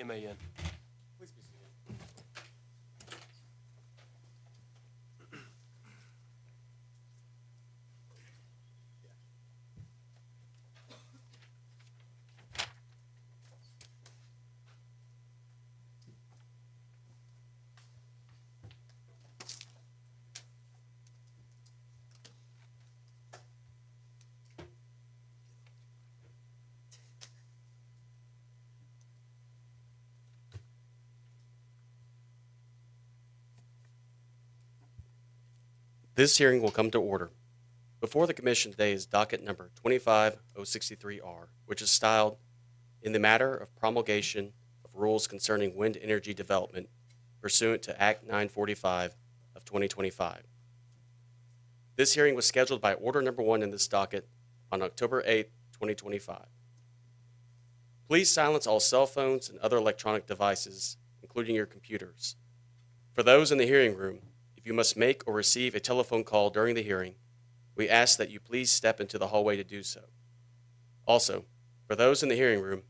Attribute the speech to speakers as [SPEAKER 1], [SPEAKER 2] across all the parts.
[SPEAKER 1] M-A-N. Please be seated. This hearing will come to order. Before the Commission today is docket number 25063R, which is styled in the matter of promulgation of rules concerning wind energy development pursuant to Act 945 of 2025. This hearing was scheduled by order number 1 in this docket on October 8, 2025. Please silence all cell phones and other electronic devices, including your computers. For those in the hearing room, if you must make or receive a telephone call during the hearing, we ask that you please step into the hallway to do so. Also, for those in the hearing room,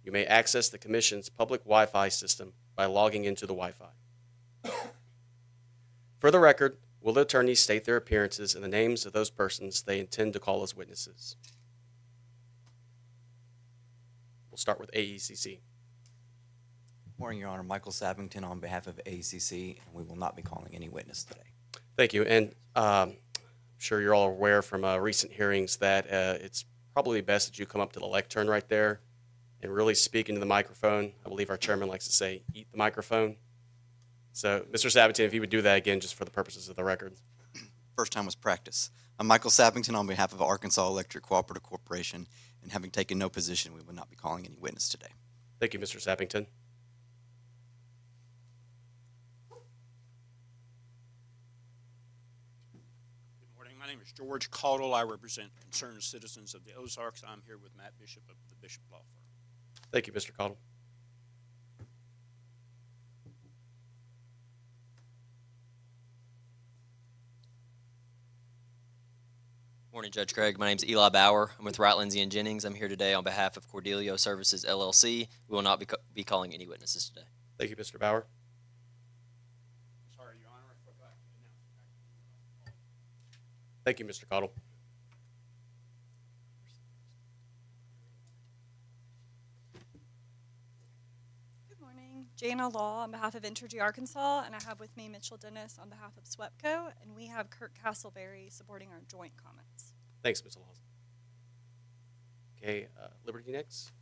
[SPEAKER 1] you may access the Commission's public Wi-Fi system by logging into the Wi-Fi. For the record, will the attorneys state their appearances and the names of those persons they intend to call as witnesses? We'll start with AECC.
[SPEAKER 2] Morning, Your Honor. Michael Sabington on behalf of AECC, and we will not be calling any witness today.
[SPEAKER 1] Thank you. And I'm sure you're all aware from recent hearings that it's probably best that you come up to the lectern right there and really speak into the microphone. I believe our chairman likes to say, eat the microphone. So, Mr. Sabington, if you would do that again just for the purposes of the record.
[SPEAKER 2] First time was practice. I'm Michael Sabington on behalf of Arkansas Electric Cooperative Corporation, and having taken no position, we will not be calling any witness today.
[SPEAKER 1] Thank you, Mr. Sabington.
[SPEAKER 3] My name is George Caudle. I represent concerned citizens of the Ozarks. I'm here with Matt Bishop of the Bishop Law Firm.
[SPEAKER 1] Thank you, Mr. Caudle.
[SPEAKER 4] Morning, Judge Craig. My name is Eli Bauer. I'm with Wright, Lindsay & Jennings. I'm here today on behalf of Cordelio Services, LLC. We will not be calling any witnesses today.
[SPEAKER 1] Thank you, Mr. Bauer.
[SPEAKER 3] Sorry, Your Honor, I forgot to announce.
[SPEAKER 1] Thank you, Mr. Caudle.
[SPEAKER 5] Good morning. Jana Law on behalf of Entergy Arkansas, and I have with me Mitchell Dennis on behalf of SWEPCO, and we have Kirk Castleberry supporting our joint comments.
[SPEAKER 1] Thanks, Ms. Laws. Okay, Liberty next.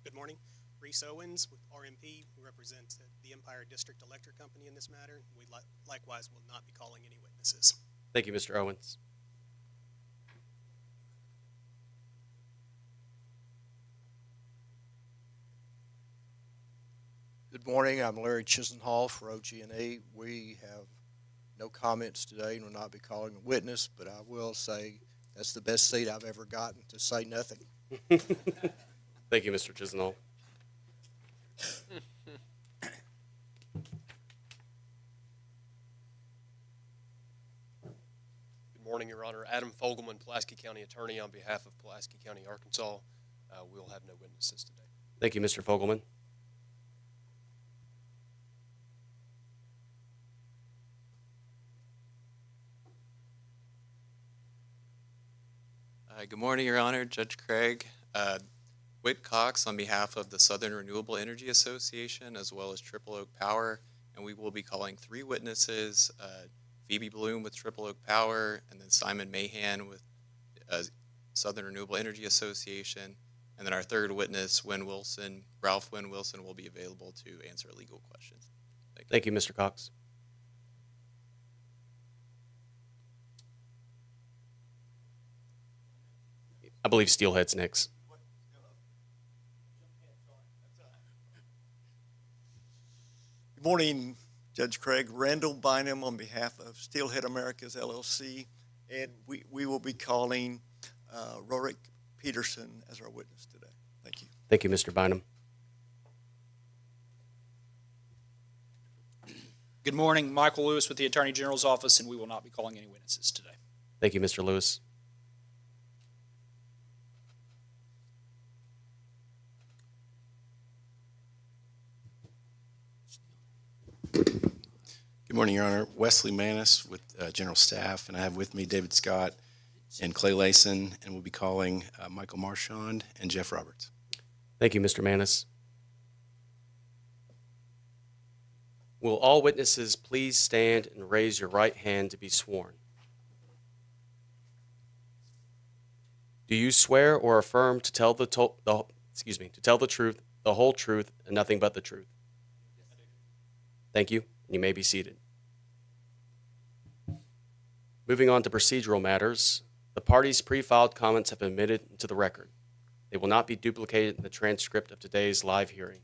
[SPEAKER 6] Good morning. Reese Owens with RMP. We represent the Empire District Electric Company in this matter. We likewise will not be calling any witnesses.
[SPEAKER 1] Thank you, Mr. Owens.
[SPEAKER 7] Good morning. I'm Larry Chisenhall for OG&E. We have no comments today and will not be calling a witness, but I will say that's the best seat I've ever gotten to say nothing.
[SPEAKER 1] Thank you, Mr. Chisenhall. Good morning, Your Honor. Adam Fogelman, Pulaski County Attorney on behalf of Pulaski County, Arkansas. We'll have no witnesses today. Thank you, Mr. Fogelman.
[SPEAKER 8] Good morning, Your Honor. Judge Craig. Whit Cox on behalf of the Southern Renewable Energy Association as well as Triple Oak Power, and we will be calling 3 witnesses, Phoebe Bloom with Triple Oak Power, and then Simon Mahan with Southern Renewable Energy Association, and then our third witness, Ralph Wynn Wilson, will be available to answer legal questions.
[SPEAKER 1] Thank you, Mr. Cox. I believe Steelhead's next.
[SPEAKER 9] Good morning, Judge Craig. Randall Bynum on behalf of Steelhead Americas LLC, and we will be calling Rorik Peterson as our witness today. Thank you.
[SPEAKER 1] Thank you, Mr. Bynum.
[SPEAKER 3] Good morning. Michael Lewis with the Attorney General's Office, and we will not be calling any witnesses today.
[SPEAKER 1] Thank you, Mr. Lewis.
[SPEAKER 10] Good morning, Your Honor. Wesley Manis with General Staff, and I have with me David Scott and Clay Layson, and we'll be calling Michael Marchand and Jeff Roberts.
[SPEAKER 1] Thank you, Mr. Manis. Will all witnesses please stand and raise your right hand to be sworn? Do you swear or affirm to tell the truth, the whole truth, and nothing but the truth? Thank you. You may be seated. Moving on to procedural matters, the parties' pre-filed comments have been admitted into the record. They will not be duplicated in the transcript of today's live hearing.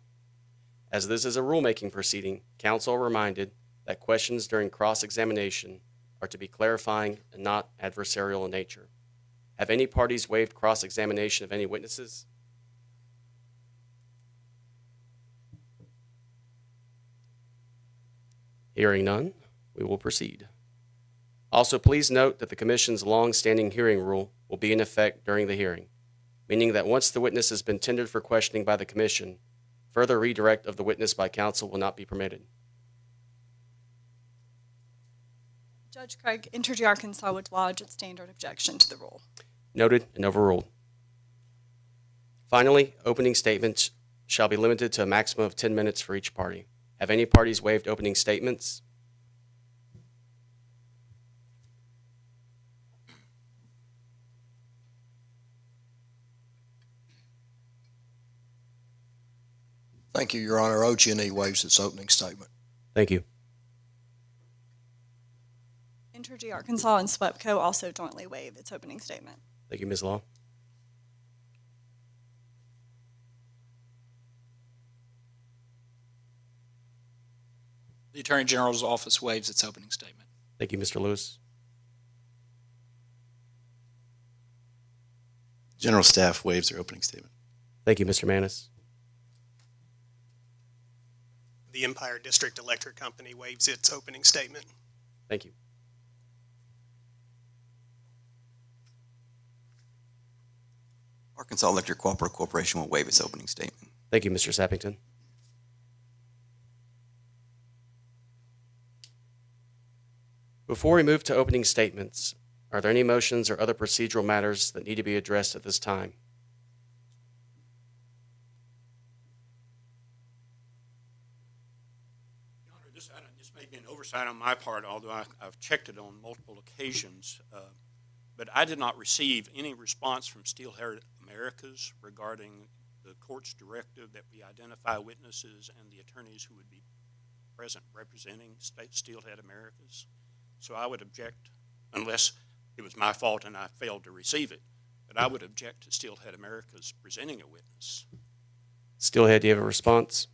[SPEAKER 1] As this is a rulemaking proceeding, counsel are reminded that questions during cross-examination are to be clarifying and not adversarial in nature. Have any parties waived cross-examination of any witnesses? Hearing none, we will proceed. Also, please note that the Commission's long-standing hearing rule will be in effect during the hearing, meaning that once the witness has been tendered for questioning by the Commission, further redirect of the witness by counsel will not be permitted.
[SPEAKER 5] Judge Craig, Entergy Arkansas would lodge its standard objection to the rule.
[SPEAKER 1] Noted and overruled. Finally, opening statements shall be limited to a maximum of 10 minutes for each party. Have any parties waived opening statements?
[SPEAKER 7] Thank you, Your Honor. OG&E waives its opening statement.
[SPEAKER 1] Thank you.
[SPEAKER 5] Entergy Arkansas and SWEPCO also jointly waive its opening statement.
[SPEAKER 1] Thank you, Ms. Law.
[SPEAKER 11] The Attorney General's office waives its opening statement.
[SPEAKER 1] Thank you, Mr. Lewis.
[SPEAKER 10] General Staff waives their opening statement.
[SPEAKER 1] Thank you, Mr. Manis.
[SPEAKER 6] The Empire District Electric Company waives its opening statement.
[SPEAKER 1] Thank you.
[SPEAKER 2] Arkansas Electric Cooperative Corporation will waive its opening statement.
[SPEAKER 1] Thank you, Mr. Sappington. Before we move to opening statements, are there any motions or other procedural matters that need to be addressed at this time?
[SPEAKER 3] Your Honor, this may be an oversight on my part, although I've checked it on multiple occasions. But I did not receive any response from Steelhead Americas regarding the court's directive that we identify witnesses and the attorneys who would be present representing Steelhead Americas. So I would object, unless it was my fault and I failed to receive it, but I would object to Steelhead Americas presenting a witness.
[SPEAKER 1] Steelhead, do you have a response?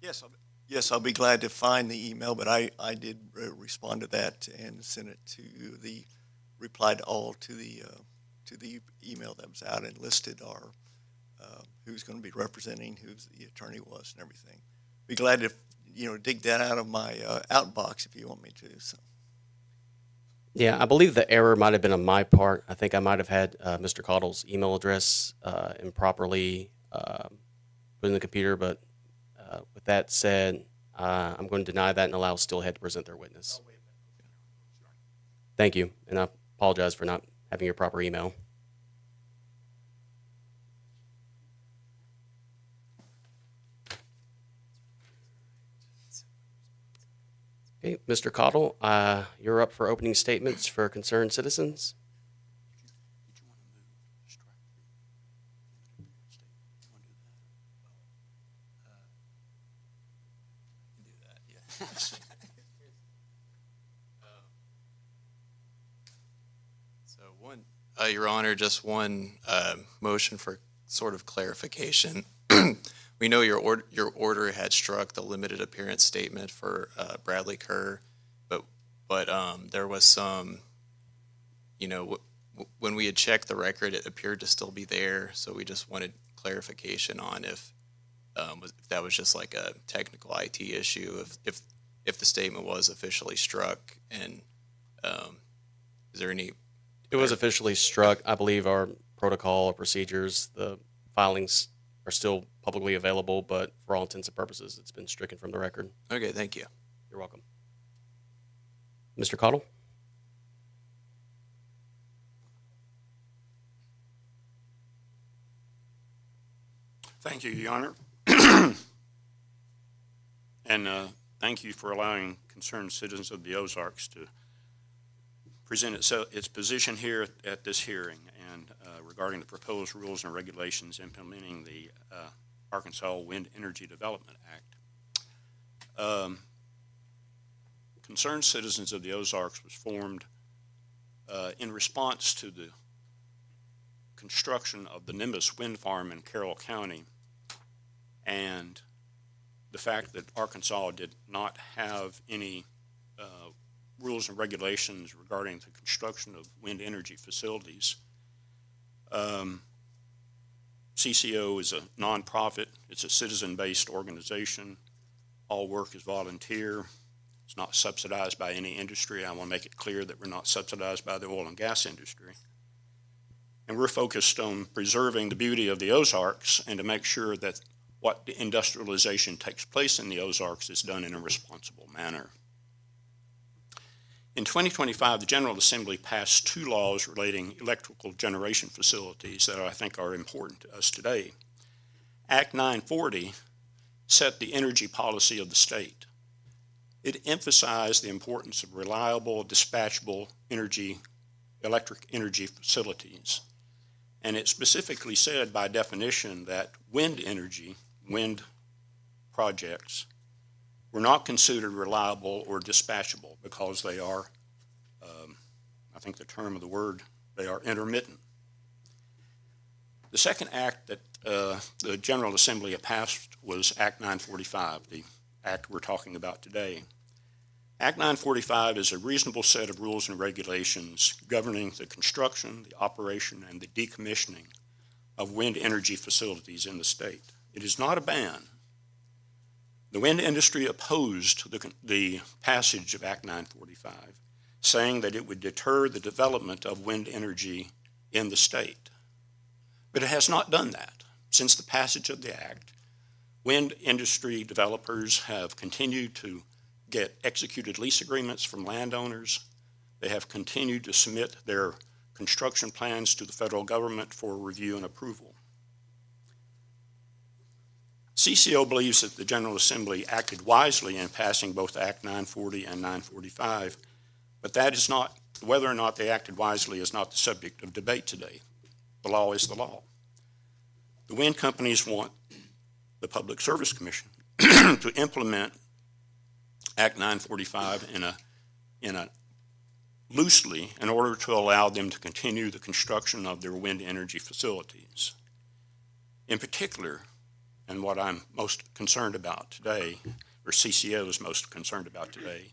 [SPEAKER 9] Yes, I'll be glad to find the email, but I did respond to that and send it to replied all to the email that was out and listed our who's going to be representing, who the attorney was, and everything. Be glad to dig that out of my outbox if you want me to. So.
[SPEAKER 1] Yeah, I believe the error might have been on my part. I think I might have had Mr. Caudle's email address improperly put in the computer, but with that said, I'm going to deny that and allow Steelhead to present their witness. Thank you, and I apologize for not having your proper email. Okay, Mr. Caudle, you're up for opening statements for concerned citizens.
[SPEAKER 3] Did you want to move to strike the limited statement? Do you want to do that?
[SPEAKER 8] I can do that, yeah. Your Honor, just one motion for sort of clarification. We know your order had struck the limited appearance statement for Bradley Kerr, but there was some, when we had checked the record, it appeared to still be there. So we just wanted clarification on if that was just like a technical IT issue, if the statement was officially struck, and is there any?
[SPEAKER 1] It was officially struck. I believe our protocol or procedures, the filings are still publicly available, but for all intents and purposes, it's been stricken from the record.
[SPEAKER 8] Okay, thank you.
[SPEAKER 1] You're welcome. Mr. Cottle?
[SPEAKER 3] Thank you, Your Honor. And thank you for allowing concerned citizens of the Ozarks to present its position here at this hearing and regarding the proposed rules and regulations implementing the Arkansas Wind Energy Development Act. Concerned Citizens of the Ozarks was formed in response to the construction of the Nimbus Wind Farm in Carroll County and the fact that Arkansas did not have any rules and regulations regarding the construction of wind energy facilities. CCO is a nonprofit. It's a citizen-based organization. All work is volunteer. It's not subsidized by any industry. I want to make it clear that we're not subsidized by the oil and gas industry. And we're focused on preserving the beauty of the Ozarks and to make sure that what the industrialization takes place in the Ozarks is done in a responsible manner. In 2025, the General Assembly passed 2 laws relating electrical generation facilities that I think are important to us today. Act 940 set the energy policy of the state. It emphasized the importance of reliable, dispatchable electric energy facilities. And it specifically said by definition that wind projects were not considered reliable or dispatchable because they are, I think the term of the word, they are intermittent. The second act that the General Assembly passed was Act 945, the act we're talking about today. Act 945 is a reasonable set of rules and regulations governing the construction, the operation, and the decommissioning of wind energy facilities in the state. It is not a ban. The wind industry opposed the passage of Act 945, saying that it would deter the development of wind energy in the state. But it has not done that. Since the passage of the act, wind industry developers have continued to get executed lease agreements from landowners. They have continued to submit their construction plans to the federal government for review and approval. CCO believes that the General Assembly acted wisely in passing both Act 940 and 945, but that is not, whether or not they acted wisely is not the subject of debate today. The law is the law. The wind companies want the Public Service Commission to implement Act 945 in a loosely in order to allow them to continue the construction of their wind energy facilities. In particular, and what I'm most concerned about today, or CCO is most concerned about today,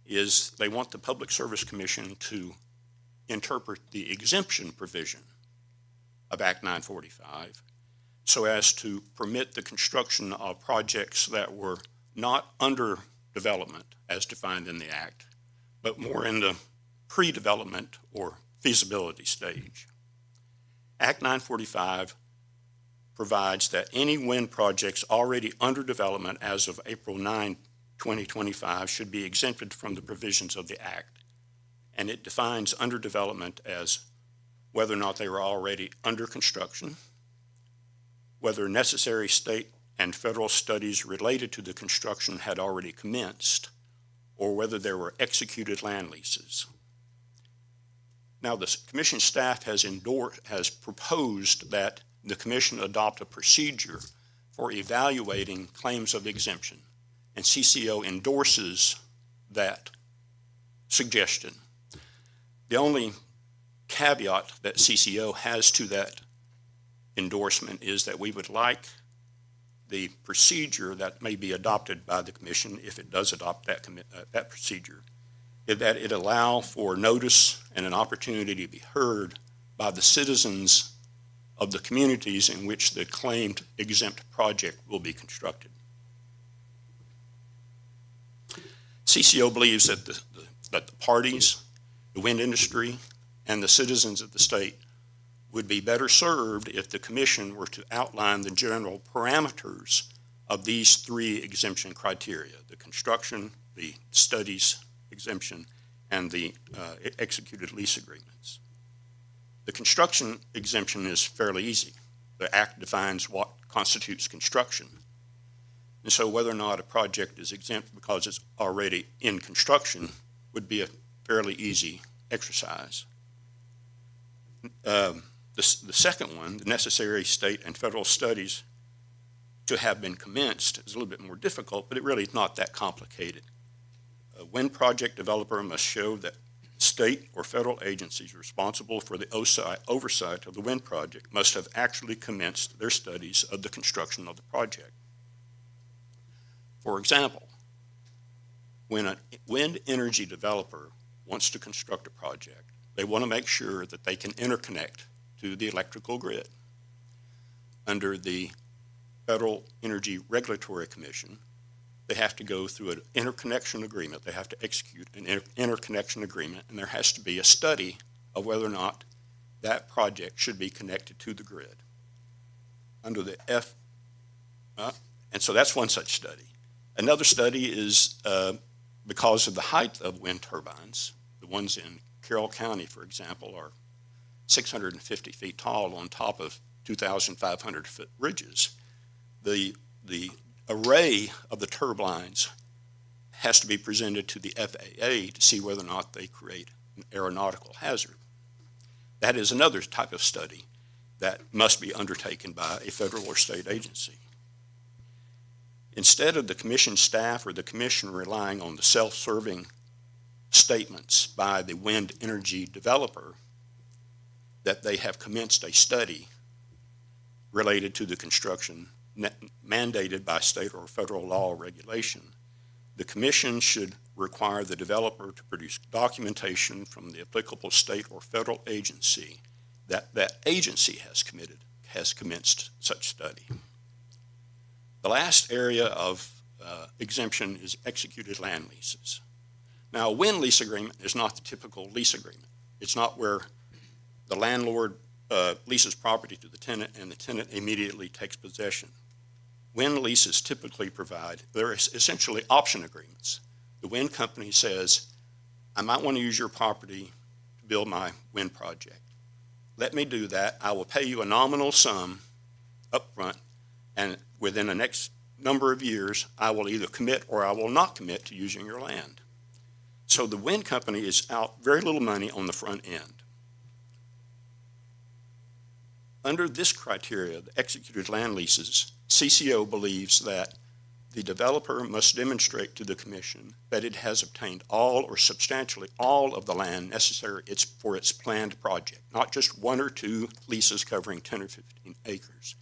[SPEAKER 3] is they want the Public Service Commission to interpret the exemption provision of Act 945 so as to permit the construction of projects that were not under development as defined in the Act, but more in the pre-development or feasibility stage. Act 945 provides that any wind projects already under development as of April 9, 2025 should be exempted from the provisions of the Act. And it defines under development as whether or not they were already under construction, whether necessary state and federal studies related to the construction had already commenced, or whether there were executed land leases. Now, the Commission staff has proposed that the Commission adopt a procedure for evaluating claims of exemption, and CCO endorses that suggestion. The only caveat that CCO has to that endorsement is that we would like the procedure that may be adopted by the Commission, if it does adopt that procedure, that it allow for notice and an opportunity to be heard by the citizens of the communities in which the claimed exempt project will be constructed. CCO believes that the parties, the wind industry, and the citizens of the state would be better served if the commission were to outline the general parameters of these three exemption criteria: the construction, the studies exemption, and the executed lease agreements. The construction exemption is fairly easy. The Act defines what constitutes construction. And so whether or not a project is exempt because it's already in construction would be a fairly easy exercise. The second one, the necessary state and federal studies to have been commenced, is a little bit more difficult, but it really is not that complicated. A wind project developer must show that state or federal agencies responsible for the oversight of the wind project must have actually commenced their studies of the construction of the project. For example, when a wind energy developer wants to construct a project, they want to make sure that they can interconnect to the electrical grid. Under the Federal Energy Regulatory Commission, they have to go through an interconnection agreement. They have to execute an interconnection agreement, and there has to be a study of whether or not that project should be connected to the grid. Under the and so that's one such study. Another study is because of the height of wind turbines. The ones in Carroll County, for example, are 650 feet tall on top of 2,500-foot bridges. The array of the turbines has to be presented to the FAA to see whether or not they create an aeronautical hazard. That is another type of study that must be undertaken by a federal or state agency. Instead of the commission staff or the commission relying on the self-serving statements by the wind energy developer that they have commenced a study related to the construction mandated by state or federal law or regulation, the commission should require the developer to produce documentation from the applicable state or federal agency that that agency has commenced such study. The last area of exemption is executed land leases. Now, a wind lease agreement is not the typical lease agreement. It's not where the landlord leases property to the tenant and the tenant immediately takes possession. Wind leases typically provide, they're essentially option agreements. The wind company says, I might want to use your property to build my wind project. Let me do that. I will pay you a nominal sum up front, and within the next number of years, I will either commit or I will not commit to using your land. So the wind company is out very little money on the front end. Under this criteria, the executed land leases, CCO believes that the developer must demonstrate to the commission that it has obtained all or substantially all of the land necessary for its planned project, not just one or two leases covering 10 or 15 acres.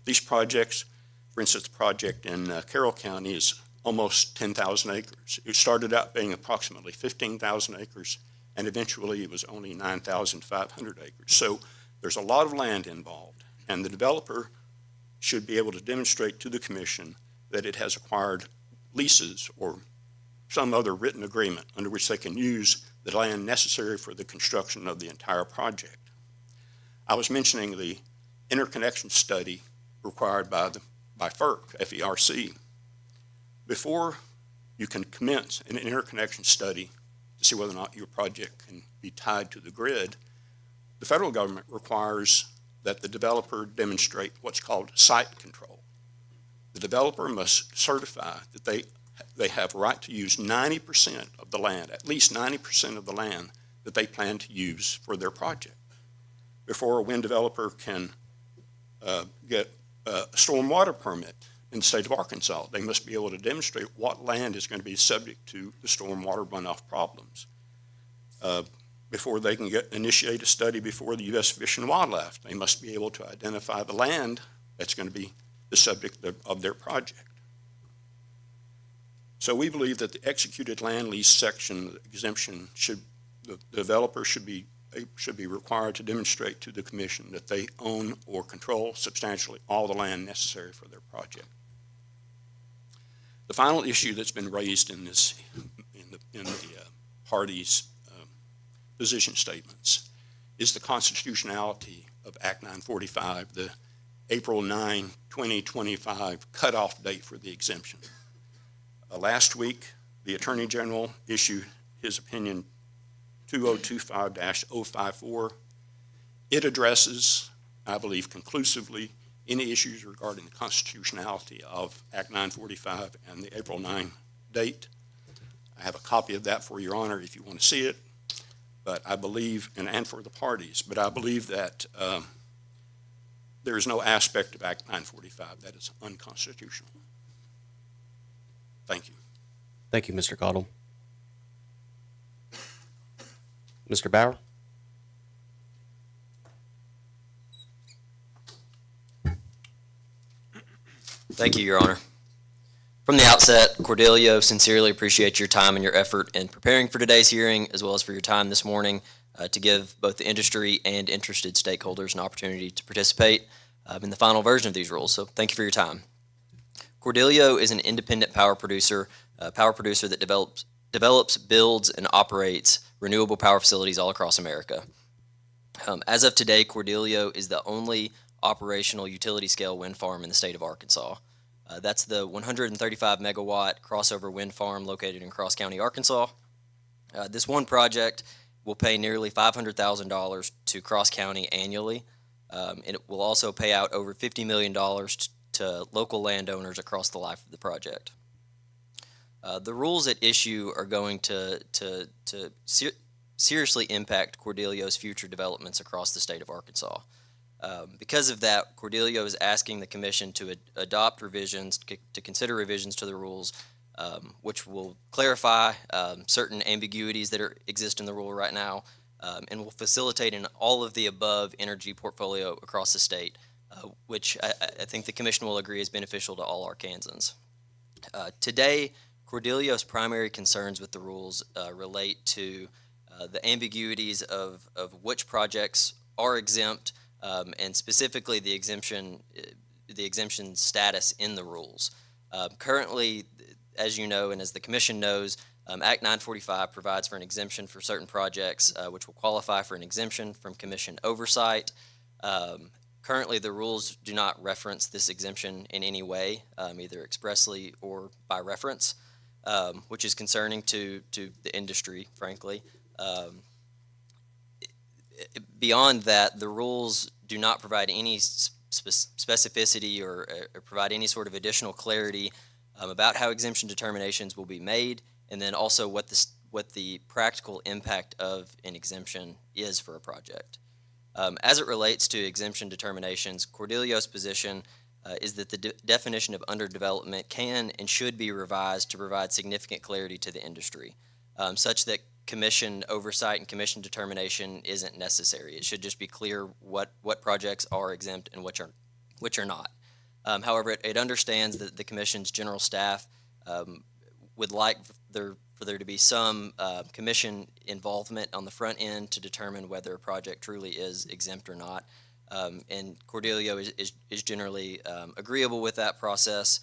[SPEAKER 3] These projects, for instance, the project in Carroll County is almost 10,000 acres. It started out being approximately 15,000 acres, and eventually it was only 9,500 acres. So there's a lot of land involved, and the developer should be able to demonstrate to the commission that it has acquired leases or some other written agreement under which they can use the land necessary for the construction of the entire project. I was mentioning the interconnection study required by FERC, FERC. Before you can commence an interconnection study to see whether or not your project can be tied to the grid, the federal government requires that the developer demonstrate what's called site control. The developer must certify that they have a right to use 90% of the land, at least 90% of the land that they plan to use for their project. Before a wind developer can get a stormwater permit in the state of Arkansas, they must be able to demonstrate what land is going to be subject to the stormwater runoff problems. Before they can initiate a study before the U.S. Fish and Wildlife, they must be able to identify the land that's going to be the subject of their project. So we believe that the executed land lease section exemption the developer should be required to demonstrate to the commission that they own or control substantially all the land necessary for their project. The final issue that's been raised in the parties' position statements is the constitutionality of Act 945, the April 9, 2025 cutoff date for the exemption. Last week, the Attorney General issued his opinion 2025-054. It addresses, I believe conclusively, any issues regarding the constitutionality of Act 945 and the April 9 date. I have a copy of that for Your Honor if you want to see it. But I believe, and for the parties, but I believe that there is no aspect of Act 945 that is unconstitutional. Thank you.
[SPEAKER 1] Thank you, Mr. Cottle. Mr. Bauer?
[SPEAKER 4] Thank you, Your Honor. From the outset, Cordelio sincerely appreciates your time and your effort in preparing for today's hearing, as well as for your time this morning to give both the industry and interested stakeholders an opportunity to participate in the final version of these rules. So thank you for your time. Cordelio is an independent power producer that develops, builds, and operates renewable power facilities all across America. As of today, Cordelio is the only operational utility-scale wind farm in the state of Arkansas. That's the 135 megawatt crossover wind farm located in Cross County, Arkansas. This one project will pay nearly $500,000 to Cross County annually, and it will also pay out over $50 million to local landowners across the life of the project. The rules at issue are going to seriously impact Cordelio's future developments across the state of Arkansas. Because of that, Cordelio is asking the Commission to adopt revisions, to consider revisions to the rules, which will clarify certain ambiguities that exist in the rule right now, and will facilitate an all of the above energy portfolio across the state, which I think the Commission will agree is beneficial to all Arkansans. Today, Cordelio's primary concerns with the rules relate to the ambiguities of which projects are exempt, and specifically the exemption status in the rules. Currently, as you know, and as the Commission knows, Act 945 provides for an exemption for certain projects, which will qualify for an exemption from Commission oversight. Currently, the rules do not reference this exemption in any way, either expressly or by reference, which is concerning to the industry, frankly. Beyond that, the rules do not provide any specificity or provide any sort of additional clarity about how exemption determinations will be made, and then also what the practical impact of an exemption is for a project. As it relates to exemption determinations, Cordelio's position is that the definition of underdevelopment can and should be revised to provide significant clarity to the industry, such that Commission oversight and Commission determination isn't necessary. It should just be clear what projects are exempt and which are not. However, it understands that the Commission's general staff would like for there to be some Commission involvement on the front end to determine whether a project truly is exempt or not. And Cordelio is generally agreeable with that process.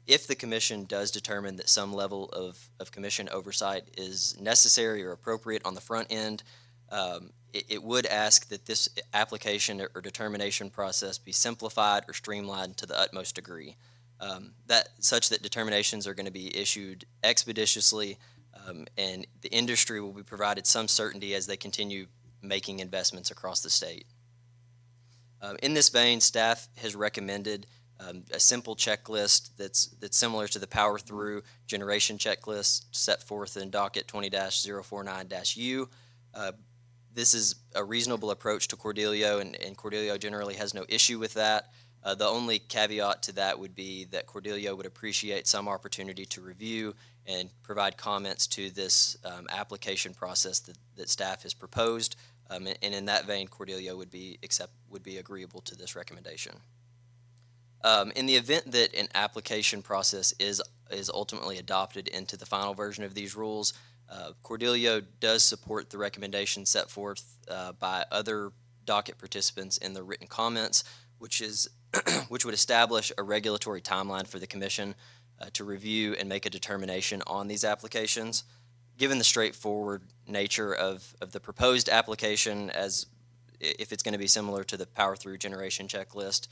[SPEAKER 4] If the Commission does determine that some level of Commission oversight is necessary or appropriate on the front end, it would ask that this application or determination process be simplified or streamlined to the utmost degree, such that determinations are going to be issued expeditiously, and the industry will be provided some certainty as they continue making investments across the state. In this vein, staff has recommended a simple checklist that's similar to the Power Through generation checklist set forth in docket 20-049-U. This is a reasonable approach to Cordelio, and Cordelio generally has no issue with that. The only caveat to that would be that Cordelio would appreciate some opportunity to review and provide comments to this application process that staff has proposed, and in that vein, Cordelio would be agreeable to this recommendation. In the event that an application process is ultimately adopted into the final version of these rules, Cordelio does support the recommendation set forth by other docket participants in the written comments, which would establish a regulatory timeline for the Commission to review and make a determination on these applications. Given the straightforward nature of the proposed application, as if it's going to be similar to the power through generation checklist.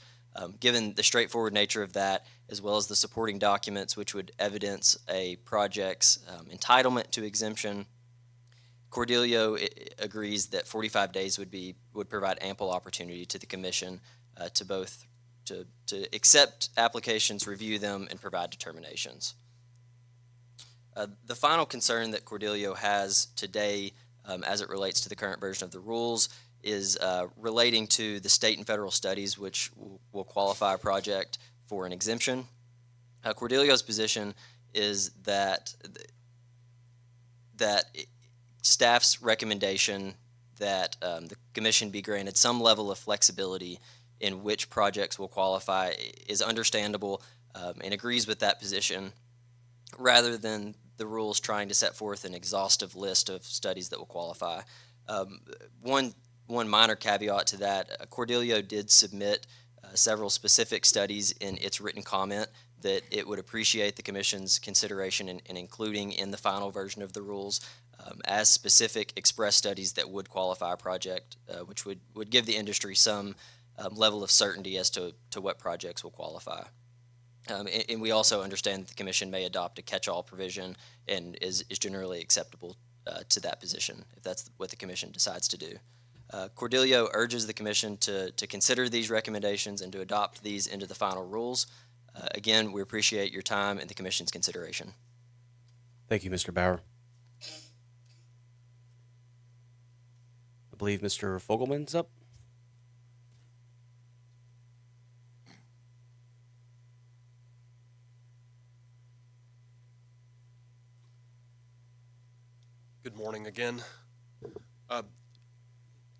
[SPEAKER 4] Given the straightforward nature of that, as well as the supporting documents which would evidence a project's entitlement to exemption, Cordelio agrees that 45 days would provide ample opportunity to the Commission to accept applications, review them, and provide determinations. The final concern that Cordelio has today, as it relates to the current version of the rules, is relating to the state and federal studies which will qualify a project for an exemption. Cordelio's position is that staff's recommendation that the Commission be granted some level of flexibility in which projects will qualify is understandable and agrees with that position, rather than the rules trying to set forth an exhaustive list of studies that will qualify. One minor caveat to that, Cordelio did submit several specific studies in its written comment that it would appreciate the Commission's consideration in including in the final version of the rules as specific express studies that would qualify a project, which would give the industry some level of certainty as to what projects will qualify. And we also understand that the Commission may adopt a catch-all provision and is generally acceptable to that position if that's what the Commission decides to do. Cordelio urges the Commission to consider these recommendations and to adopt these into the final rules. Again, we appreciate your time and the Commission's consideration.
[SPEAKER 1] Thank you, Mr. Bauer. I believe Mr. Fogelman's up.
[SPEAKER 12] Good morning again.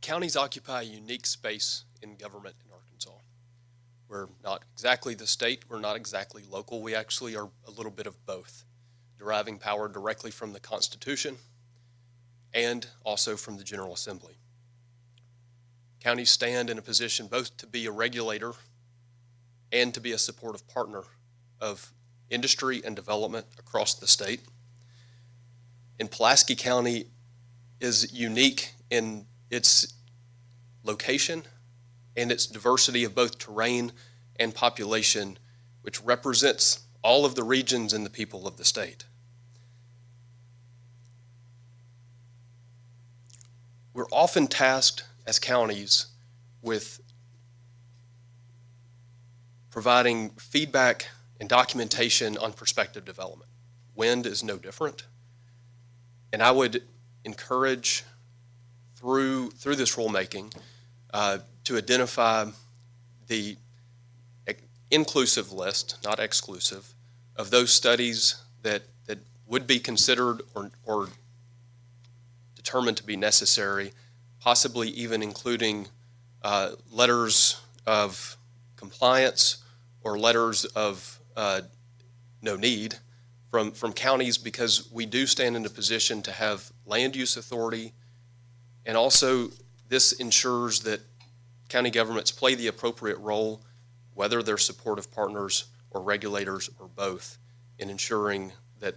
[SPEAKER 12] Counties occupy a unique space in government in Arkansas. We're not exactly the state, we're not exactly local, we actually are a little bit of both, deriving power directly from the Constitution and also from the General Assembly. Counties stand in a position both to be a regulator and to be a supportive partner of industry and development across the state. And Pulaski County is unique in its location and its diversity of both terrain and population, which represents all of the regions and the people of the state. We're often tasked as counties with providing feedback and documentation on prospective development. Wind is no different. And I would encourage through this rulemaking to identify the inclusive list, not exclusive, of those studies that would be considered or determined to be necessary, possibly even including letters of compliance or letters of no need from counties, because we do stand in a position to have land use authority, and also this ensures that county governments play the appropriate role, whether they're supportive partners or regulators or both, in ensuring that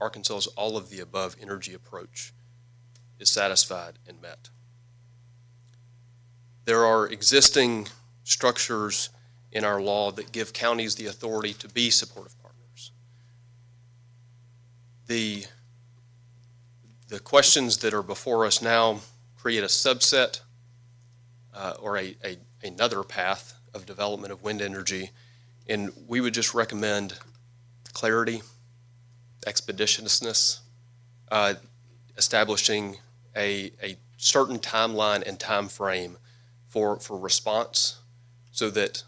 [SPEAKER 12] Arkansas's all of the above energy approach is satisfied and met. There are existing structures in our law that give counties the authority to be supportive partners. The questions that are before us now create a subset or another path of development of wind energy, and we would just recommend clarity, expeditiousness, establishing a certain timeline and time frame for response so that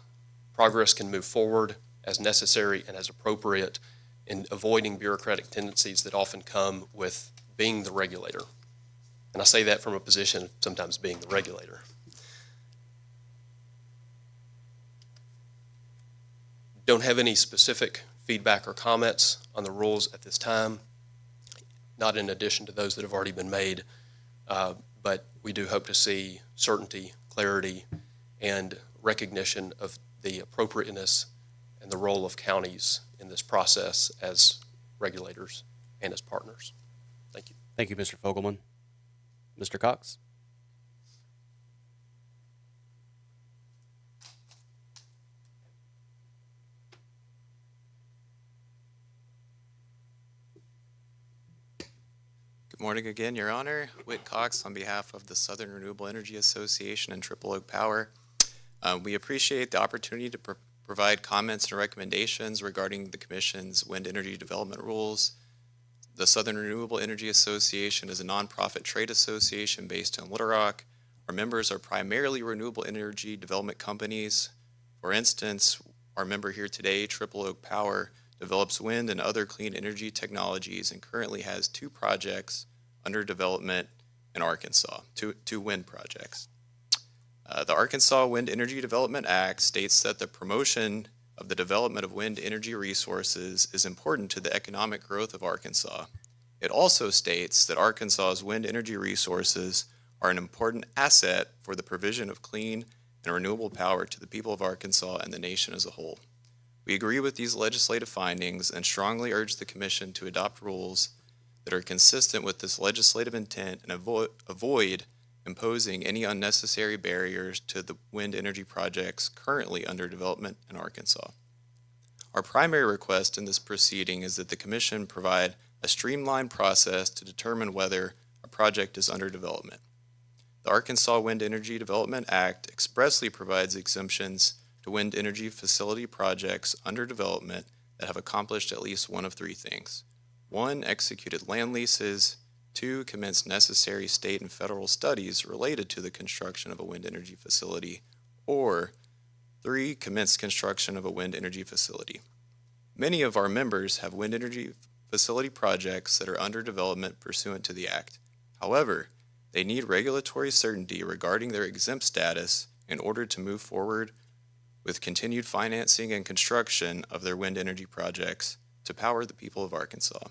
[SPEAKER 12] progress can move forward as necessary and as appropriate, in avoiding bureaucratic tendencies that often come with being the regulator. And I say that from a position of sometimes being the regulator. Don't have any specific feedback or comments on the rules at this time, not in addition to those that have already been made, but we do hope to see certainty, clarity, and recognition of the appropriateness and the role of counties in this process as regulators and as partners. Thank you.
[SPEAKER 1] Thank you, Mr. Fogelman. Mr. Cox?
[SPEAKER 8] Good morning again, Your Honor. Whit Cox on behalf of the Southern Renewable Energy Association and Triple Oak Power. We appreciate the opportunity to provide comments and recommendations regarding the Commission's wind energy development rules. The Southern Renewable Energy Association is a nonprofit trade association based in Little Rock. Our members are primarily renewable energy development companies. For instance, our member here today, Triple Oak Power, develops wind and other clean energy technologies and currently has 2 projects under development in Arkansas, two wind projects. The Arkansas Wind Energy Development Act states that the promotion of the development of wind energy resources is important to the economic growth of Arkansas. It also states that Arkansas's wind energy resources are an important asset for the provision of clean and renewable power to the people of Arkansas and the nation as a whole. We agree with these legislative findings and strongly urge the Commission to adopt rules that are consistent with this legislative intent and avoid imposing any unnecessary barriers to the wind energy projects currently under development in Arkansas. Our primary request in this proceeding is that the Commission provide a streamlined process to determine whether a project is under development. The Arkansas Wind Energy Development Act expressly provides exemptions to wind energy facility projects under development that have accomplished at least one of 3 things. 1, executed land leases. 2, commenced necessary state and federal studies related to the construction of a wind energy facility. Or 3, commenced construction of a wind energy facility. Many of our members have wind energy facility projects that are under development pursuant to the Act. However, they need regulatory certainty regarding their exempt status in order to move forward with continued financing and construction of their wind energy projects to power the people of Arkansas.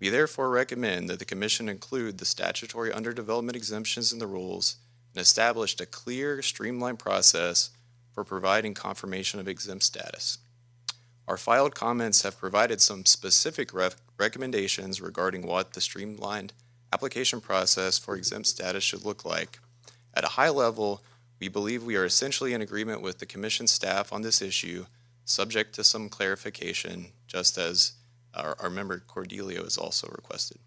[SPEAKER 8] We therefore recommend that the Commission include the statutory underdevelopment exemptions in the rules and establish a clear, streamlined process for providing confirmation of exempt status. Our filed comments have provided some specific recommendations regarding what the streamlined application process for exempt status should look like. At a high level, we believe we are essentially in agreement with the Commission staff on this issue, subject to some clarification, just as our member Cordelio has also requested.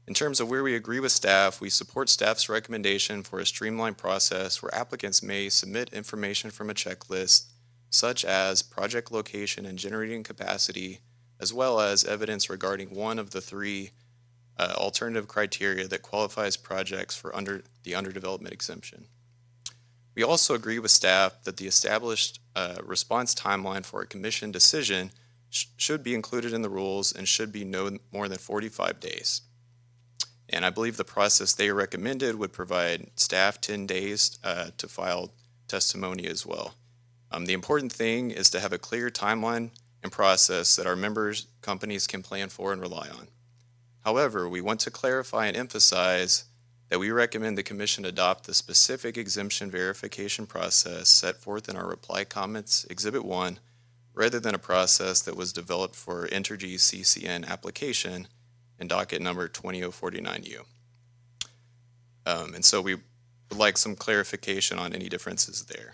[SPEAKER 8] In terms of where we agree with staff, we support staff's recommendation for a streamlined process where applicants may submit information from a checklist, such as project location and generating capacity, as well as evidence regarding one of the 3 alternative criteria that qualifies projects for the underdevelopment exemption. We also agree with staff that the established response timeline for a Commission decision should be included in the rules and should be no more than 45 days. And I believe the process they recommended would provide staff 10 days to file testimony as well. The important thing is to have a clear timeline and process that our members' companies can plan for and rely on. However, we want to clarify and emphasize that we recommend the Commission adopt the specific exemption verification process set forth in our reply comments, Exhibit 1, rather than a process that was developed for Entergy's CCN application in docket number 20049U. And so we would like some clarification on any differences there.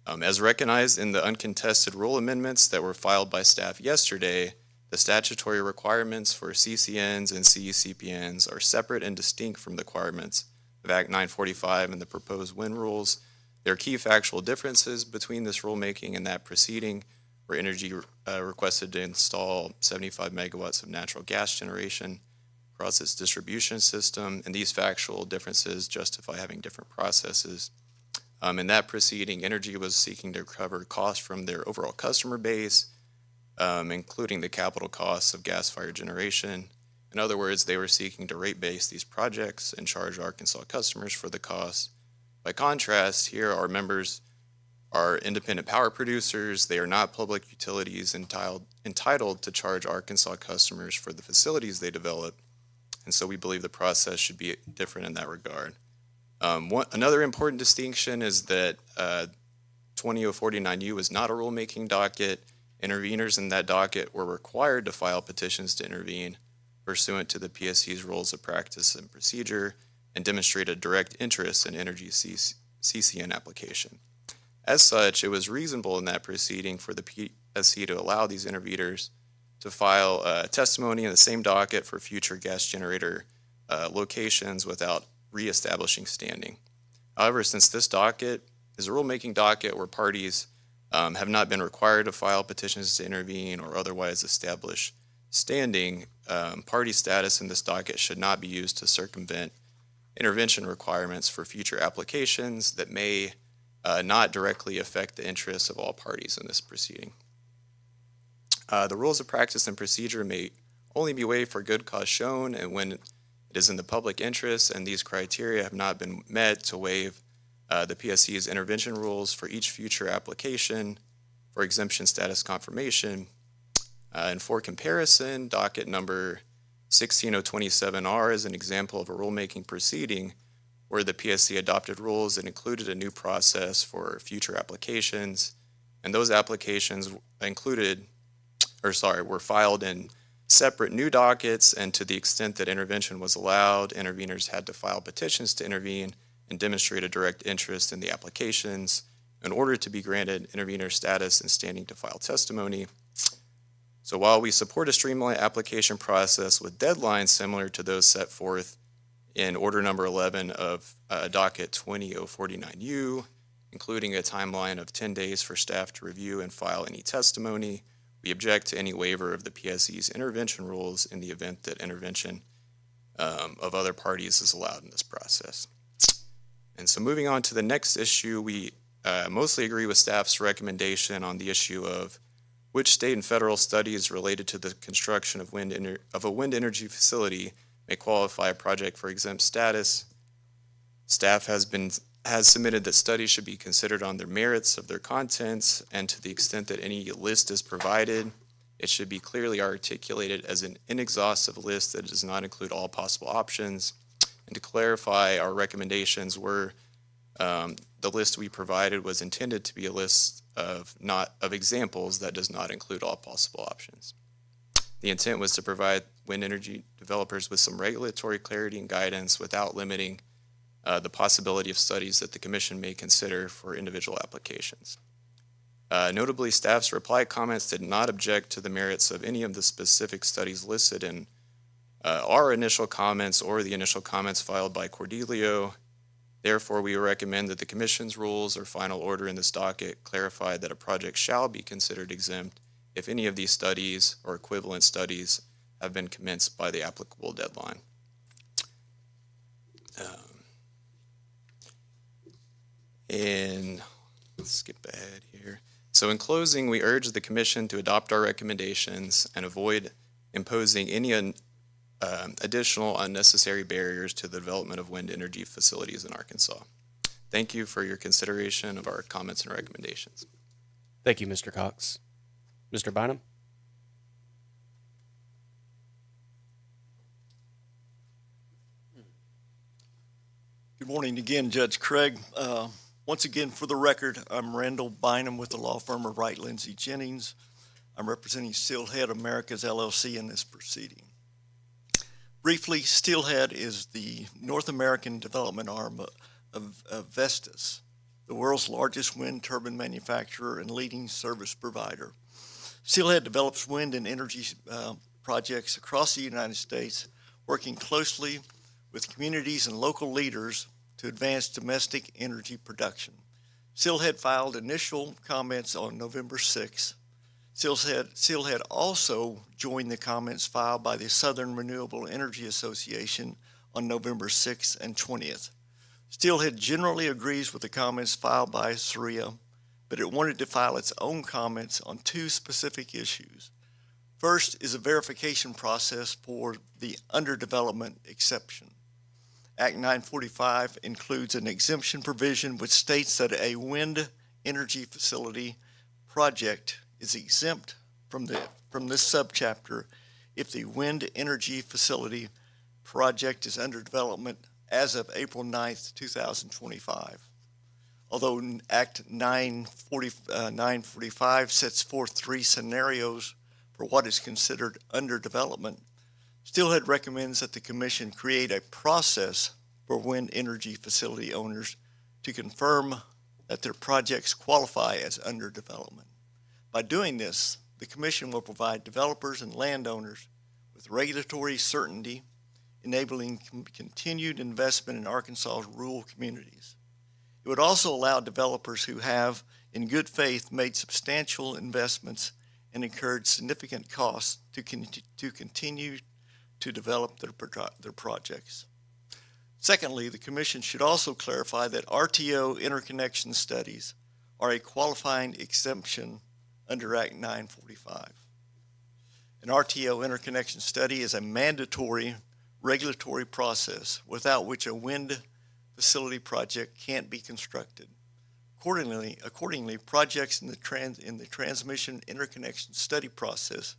[SPEAKER 8] As recognized in the uncontested rule amendments that were filed by staff yesterday, the statutory requirements for CCNs and CECPNs are separate and distinct from the requirements of Act 945 and the proposed wind rules. There are key factual differences between this rulemaking and that proceeding, where Entergy requested to install 75 megawatts of natural gas generation across its distribution system, and these factual differences justify having different processes. In that proceeding, Entergy was seeking to recover costs from their overall customer base, including the capital costs of gas-fired generation. In other words, they were seeking to rate base these projects and charge Arkansas customers for the costs. By contrast, here our members are independent power producers. They are not public utilities entitled to charge Arkansas customers for the facilities they develop, and so we believe the process should be different in that regard. Another important distinction is that 20049U is not a rulemaking docket. Interveners in that docket were required to file petitions to intervene pursuant to the PSC's rules of practice and procedure and demonstrate a direct interest in Entergy's CCN application. As such, it was reasonable in that proceeding for the PSC to allow these interveners to file testimony in the same docket for future gas generator locations without reestablishing standing. However, since this docket is a rulemaking docket where parties have not been required to file petitions to intervene or otherwise establish standing, party status in this docket should not be used to circumvent intervention requirements for future applications that may not directly affect the interests of all parties in this proceeding. The rules of practice and procedure may only be waived for good cause shown and when it is in the public interest, and these criteria have not been met to waive the PSC's intervention rules for each future application for exemption status confirmation. And for comparison, docket number 16027R is an example of a rulemaking proceeding where the PSC adopted rules that included a new process for future applications, and those applications were filed in separate new dockets, and to the extent that intervention was allowed, interveners had to file petitions to intervene and demonstrate a direct interest in the applications in order to be granted intervener status and standing to file testimony. So while we support a streamlined application process with deadlines similar to those set forth in order number 11 of docket 20049U, including a timeline of 10 days for staff to review and file any testimony, we object to any waiver of the PSC's intervention rules in the event that intervention of other parties is allowed in this process. And so moving on to the next issue, we mostly agree with staff's recommendation on the issue of which state and federal studies related to the construction of a wind energy facility may qualify a project for exempt status. Staff has submitted that studies should be considered on their merits of their contents, and to the extent that any list is provided, it should be clearly articulated as an inexhaustive list that does not include all possible options. And to clarify, our recommendations were the list we provided was intended to be a list of examples that does not include all possible options. The intent was to provide wind energy developers with some regulatory clarity and guidance without limiting the possibility of studies that the Commission may consider for individual applications. Notably, staff's reply comments did not object to the merits of any of the specific studies listed in our initial comments or the initial comments filed by Cordelio. Therefore, we recommend that the Commission's rules or final order in this docket clarify that a project shall be considered exempt if any of these studies or equivalent studies have been commenced by the applicable deadline. And let's skip ahead here. So in closing, we urge the Commission to adopt our recommendations and avoid imposing any additional unnecessary barriers to the development of wind energy facilities in Arkansas. Thank you for your consideration of our comments and recommendations.
[SPEAKER 1] Thank you, Mr. Cox. Mr. Bynum?
[SPEAKER 9] Good morning again, Judge Craig. Once again, for the record, I'm Randall Bynum with the law firm of Wright Lindsay Jennings. I'm representing Steelhead Americas LLC in this proceeding. Briefly, Steelhead is the North American development arm of Vestas, the world's largest wind turbine manufacturer and leading service provider. Steelhead develops wind and energy projects across the United States, working closely with communities and local leaders to advance domestic energy production. Steelhead filed initial comments on November 6th. Steelhead also joined the comments filed by the Southern Renewable Energy Association on November 6th and 20th. Steelhead generally agrees with the comments filed by SREA, but it wanted to file its own comments on two specific issues. First is a verification process for the underdevelopment exception. Act 945 includes an exemption provision which states that a wind energy facility project is exempt from this subchapter if the wind energy facility project is under development as of April 9th, 2025. Although Act 945 sets forth three scenarios for what is considered under development, Steelhead recommends that the Commission create a process for wind energy facility owners to confirm that their projects qualify as under development. By doing this, the Commission will provide developers and landowners with regulatory certainty enabling continued investment in Arkansas's rural communities. It would also allow developers who have, in good faith, made substantial investments and incurred significant costs to continue to develop their projects. Secondly, the Commission should also clarify that RTO interconnection studies are a qualifying exemption under Act 945. An RTO interconnection study is a mandatory regulatory process without which a wind facility project can't be constructed. Accordingly, projects in the transmission interconnection study process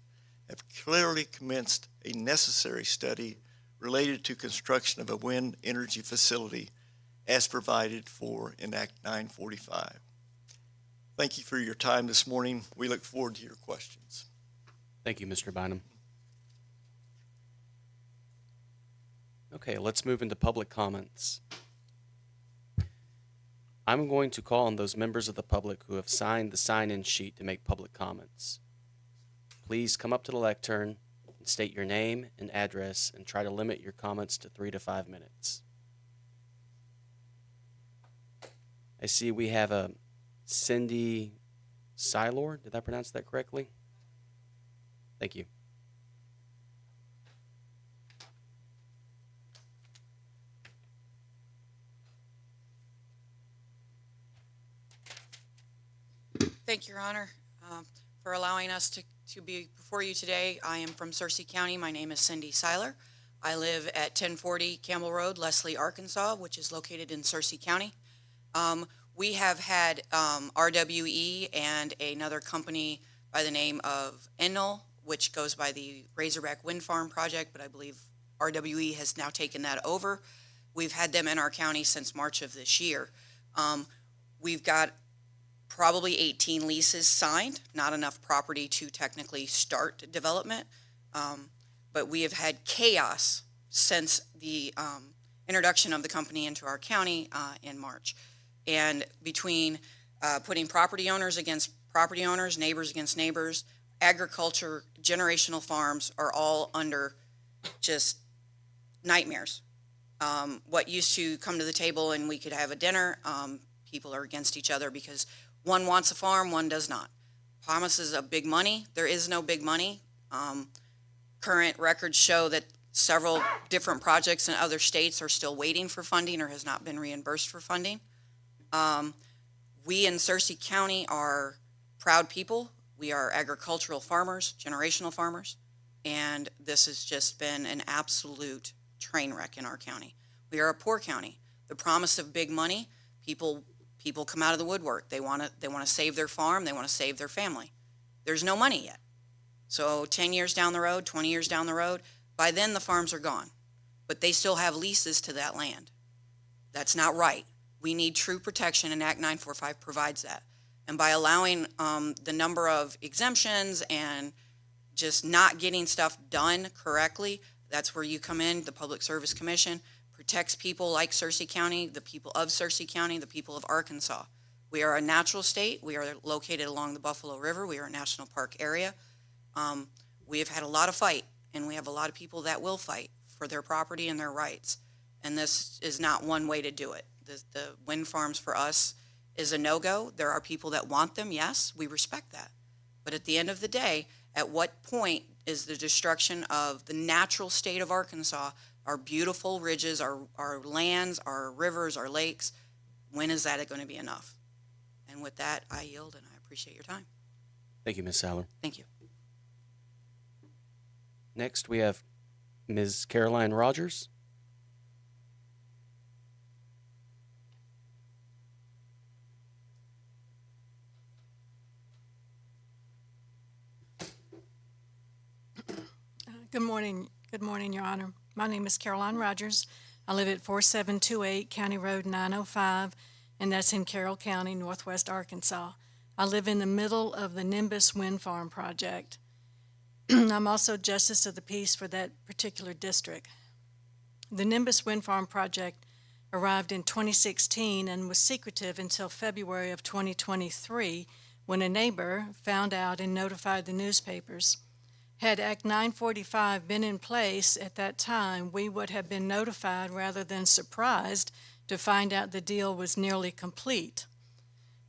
[SPEAKER 9] have clearly commenced a necessary study related to construction of a wind energy facility as provided for in Act 945. Thank you for your time this morning. We look forward to your questions.
[SPEAKER 1] Thank you, Mr. Bynum. Okay, let's move into public comments. I'm going to call on those members of the public who have signed the sign-in sheet to make public comments. Please come up to the lectern and state your name and address and try to limit your comments to 3 to 5 minutes. I see we have a Cindy Sylor. Did I pronounce that correctly? Thank you.
[SPEAKER 13] Thank you, Your Honor, for allowing us to be before you today. I am from Searcy County. My name is Cindy Seiler. I live at 1040 Campbell Road, Leslie, Arkansas, which is located in Searcy County. We have had RWE and another company by the name of Enel, which goes by the Razorback Wind Farm project, but I believe RWE has now taken that over. We've had them in our county since March of this year. We've got probably 18 leases signed, not enough property to technically start development. But we have had chaos since the introduction of the company into our county in March. And between putting property owners against property owners, neighbors against neighbors, agriculture, generational farms are all under just nightmares. What used to come to the table and we could have a dinner, people are against each other because one wants a farm, one does not. Promises of big money. There is no big money. Current records show that several different projects in other states are still waiting for funding or has not been reimbursed for funding. We in Searcy County are proud people. We are agricultural farmers, generational farmers, and this has just been an absolute train wreck in our county. We are a poor county. The promise of big money, people come out of the woodwork. They want to save their farm. They want to save their family. There's no money yet. So 10 years down the road, 20 years down the road, by then the farms are gone. But they still have leases to that land. That's not right. We need true protection, and Act 945 provides that. And by allowing the number of exemptions and just not getting stuff done correctly, that's where you come in. The Public Service Commission protects people like Searcy County, the people of Searcy County, the people of Arkansas. We are a natural state. We are located along the Buffalo River. We are a national park area. We have had a lot of fight, and we have a lot of people that will fight for their property and their rights. And this is not one way to do it. The wind farms for us is a no-go. There are people that want them, yes, we respect that. But at the end of the day, at what point is the destruction of the natural state of Arkansas, our beautiful ridges, our lands, our rivers, our lakes, when is that going to be enough? And with that, I yield, and I appreciate your time.
[SPEAKER 1] Thank you, Ms. Seiler.
[SPEAKER 13] Thank you.
[SPEAKER 1] Next, we have Ms. Caroline Rogers.
[SPEAKER 14] Good morning, Your Honor. My name is Caroline Rogers. I live at 4728 County Road 905, and that's in Carroll County, northwest Arkansas. I live in the middle of the Nimbus Wind Farm project. I'm also Justice of the Peace for that particular district. The Nimbus Wind Farm project arrived in 2016 and was secretive until February of 2023 when a neighbor found out and notified the newspapers. Had Act 945 been in place at that time, we would have been notified rather than surprised to find out the deal was nearly complete.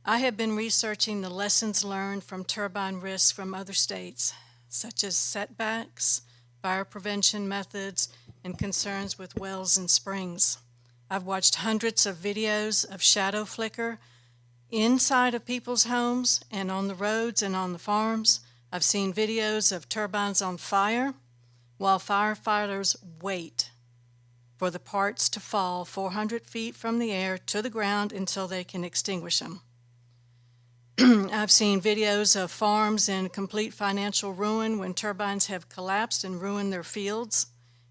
[SPEAKER 14] I have been researching the lessons learned from turbine risks from other states, such as setbacks, fire prevention methods, and concerns with wells and springs. I've watched hundreds of videos of shadow flicker inside of people's homes and on the roads and on the farms. I've seen videos of turbines on fire while firefighters wait for the parts to fall 400 feet from the air to the ground until they can extinguish them. I've seen videos of farms in complete financial ruin when turbines have collapsed and ruined their fields.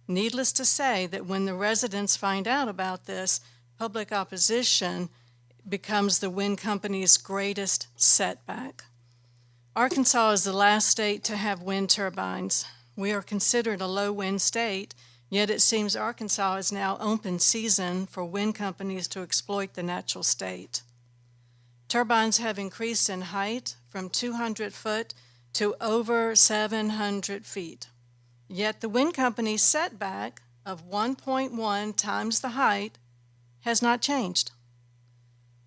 [SPEAKER 14] Needless to say that when the residents find out about this, public opposition becomes the wind company's greatest setback. Arkansas is the last state to have wind turbines. We are considered a low wind state, yet it seems Arkansas is now open season for wind companies to exploit the natural state. Turbines have increased in height from 200 foot to over 700 feet. Yet the wind company's setback of 1.1 times the height has not changed.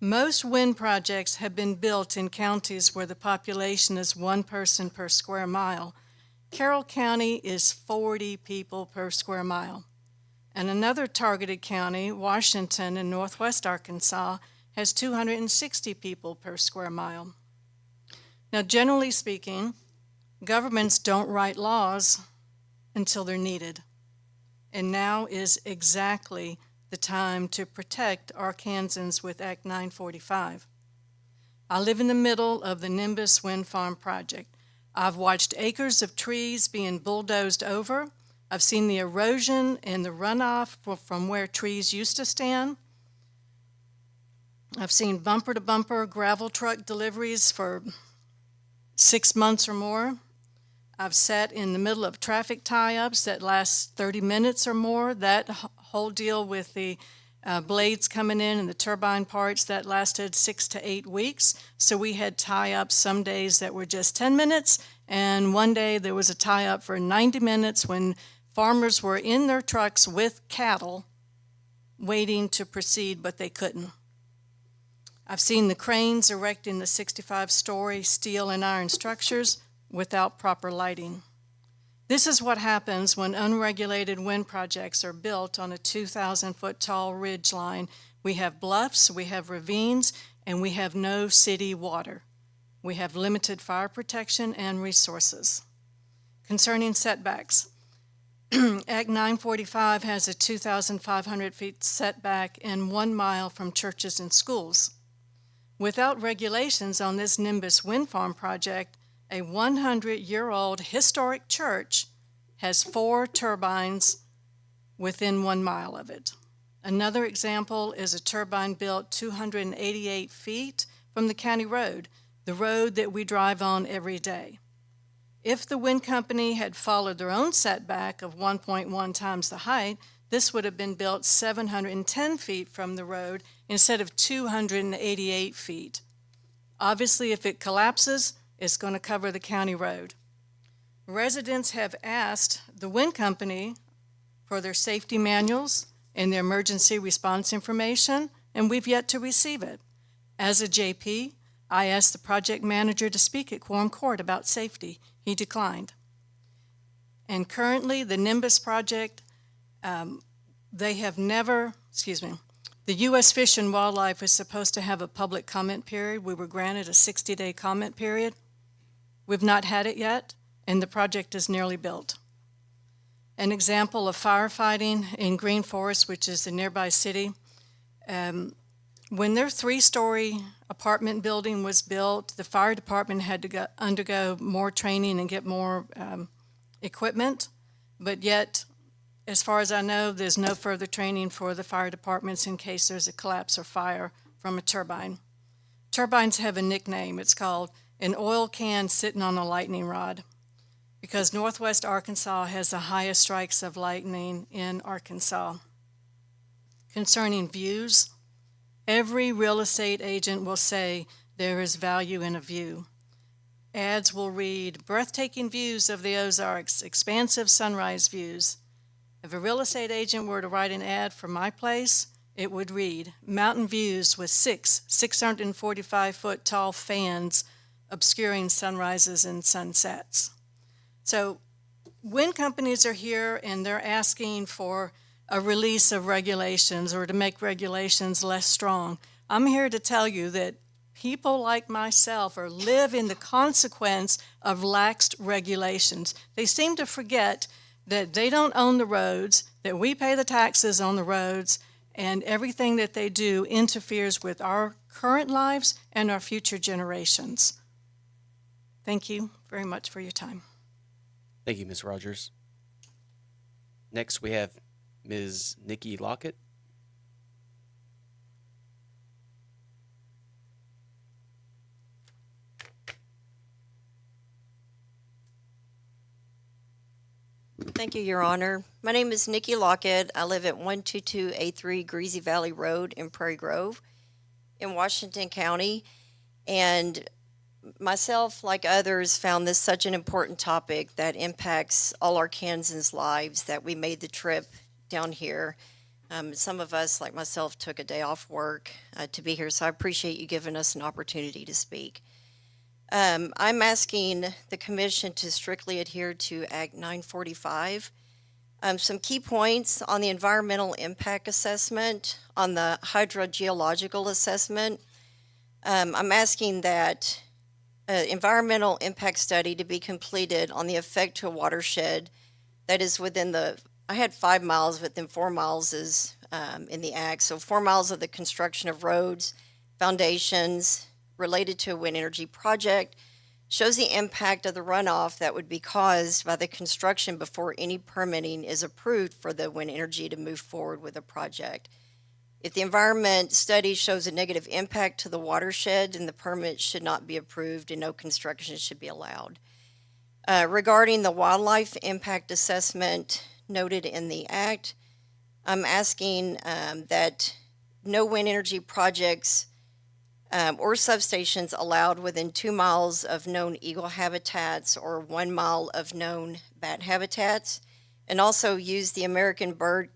[SPEAKER 14] Most wind projects have been built in counties where the population is 1 person per square mile. Carroll County is 40 people per square mile. And another targeted county, Washington in northwest Arkansas, has 260 people per square mile. Now, generally speaking, governments don't write laws until they're needed. And now is exactly the time to protect Arkansans with Act 945. I live in the middle of the Nimbus Wind Farm project. I've watched acres of trees being bulldozed over. I've seen the erosion and the runoff from where trees used to stand. I've seen bumper-to-bumper gravel truck deliveries for 6 months or more. I've sat in the middle of traffic tie-ups that last 30 minutes or more. That whole deal with the blades coming in and the turbine parts, that lasted 6 to 8 weeks. So we had tie-ups some days that were just 10 minutes, and one day there was a tie-up for 90 minutes when farmers were in their trucks with cattle waiting to proceed, but they couldn't. I've seen the cranes erecting the 65-story steel and iron structures without proper lighting. This is what happens when unregulated wind projects are built on a 2,000-foot tall ridge line. We have bluffs, we have ravines, and we have no city water. We have limited fire protection and resources. Concerning setbacks, Act 945 has a 2,500 feet setback and 1 mile from churches and schools. Without regulations on this Nimbus Wind Farm project, a 100-year-old historic church has 4 turbines within 1 mile of it. Another example is a turbine built 288 feet from the county road, the road that we drive on every day. If the wind company had followed their own setback of 1.1 times the height, this would have been built 710 feet from the road instead of 288 feet. Obviously, if it collapses, it's going to cover the county road. Residents have asked the wind company for their safety manuals and their emergency response information, and we've yet to receive it. As a JP, I asked the project manager to speak at Quorum Court about safety. He declined. And currently, the Nimbus project, they have never, the U.S. Fish and Wildlife is supposed to have a public comment period. We were granted a 60-day comment period. We've not had it yet, and the project is nearly built. An example of firefighting in Green Forest, which is the nearby city, when their 3-story apartment building was built, the fire department had to undergo more training and get more equipment, but yet, as far as I know, there's no further training for the fire departments in case there's a collapse or fire from a turbine. Turbines have a nickname. It's called an oil can sitting on a lightning rod, because northwest Arkansas has the highest strikes of lightning in Arkansas. Concerning views, every real estate agent will say there is value in a view. ads will read, breathtaking views of the Ozarks, expansive sunrise views. If a real estate agent were to write an ad for my place, it would read, mountain views with 645-foot tall fans obscuring sunrises and sunsets. So wind companies are here and they're asking for a release of regulations or to make regulations less strong. I'm here to tell you that people like myself are living the consequence of laxed regulations. They seem to forget that they don't own the roads, that we pay the taxes on the roads, and everything that they do interferes with our current lives and our future generations. Thank you very much for your time.
[SPEAKER 1] Thank you, Ms. Rogers. Next, we have Ms. Nikki Lockett.
[SPEAKER 15] Thank you, Your Honor. My name is Nikki Lockett. I live at 122A3 Greasy Valley Road in Prairie Grove in Washington County. And myself, like others, found this such an important topic that impacts all Arkansans' lives that we made the trip down here. Some of us, like myself, took a day off work to be here, so I appreciate you giving us an opportunity to speak. I'm asking the commission to strictly adhere to Act 945. Some key points on the environmental impact assessment, on the hydrogeological assessment. I'm asking that environmental impact study to be completed on the effect to a watershed that is within I had 5 miles, within 4 miles is in the Act. So 4 miles of the construction of roads, foundations, related to a wind energy project, shows the impact of the runoff that would be caused by the construction before any permitting is approved for the wind energy to move forward with a project. If the environment study shows a negative impact to the watershed, then the permit should not be approved and no construction should be allowed. Regarding the wildlife impact assessment noted in the Act, I'm asking that no wind energy projects or substations allowed within 2 miles of known eagle habitats or 1 mile of known bat habitats, and also use the American Bird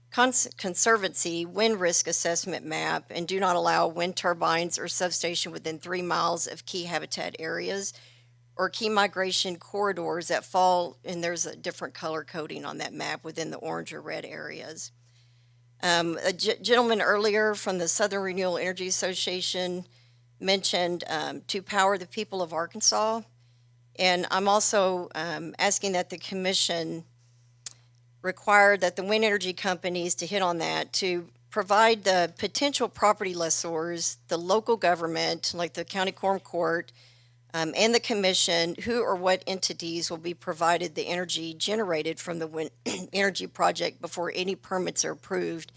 [SPEAKER 15] Conservancy wind risk assessment map, and do not allow wind turbines or substation within 3 miles of key habitat areas or key migration corridors that fall, and there's a different color coding on that map within the orange or red areas. A gentleman earlier from the Southern Renewable Energy Association mentioned to power the people of Arkansas. And I'm also asking that the commission require that the wind energy companies, to hit on that, to provide the potential property lessors, the local government, like the county quorum court, and the commission, who or what entities will be provided the energy generated from the wind energy project before any permits are approved.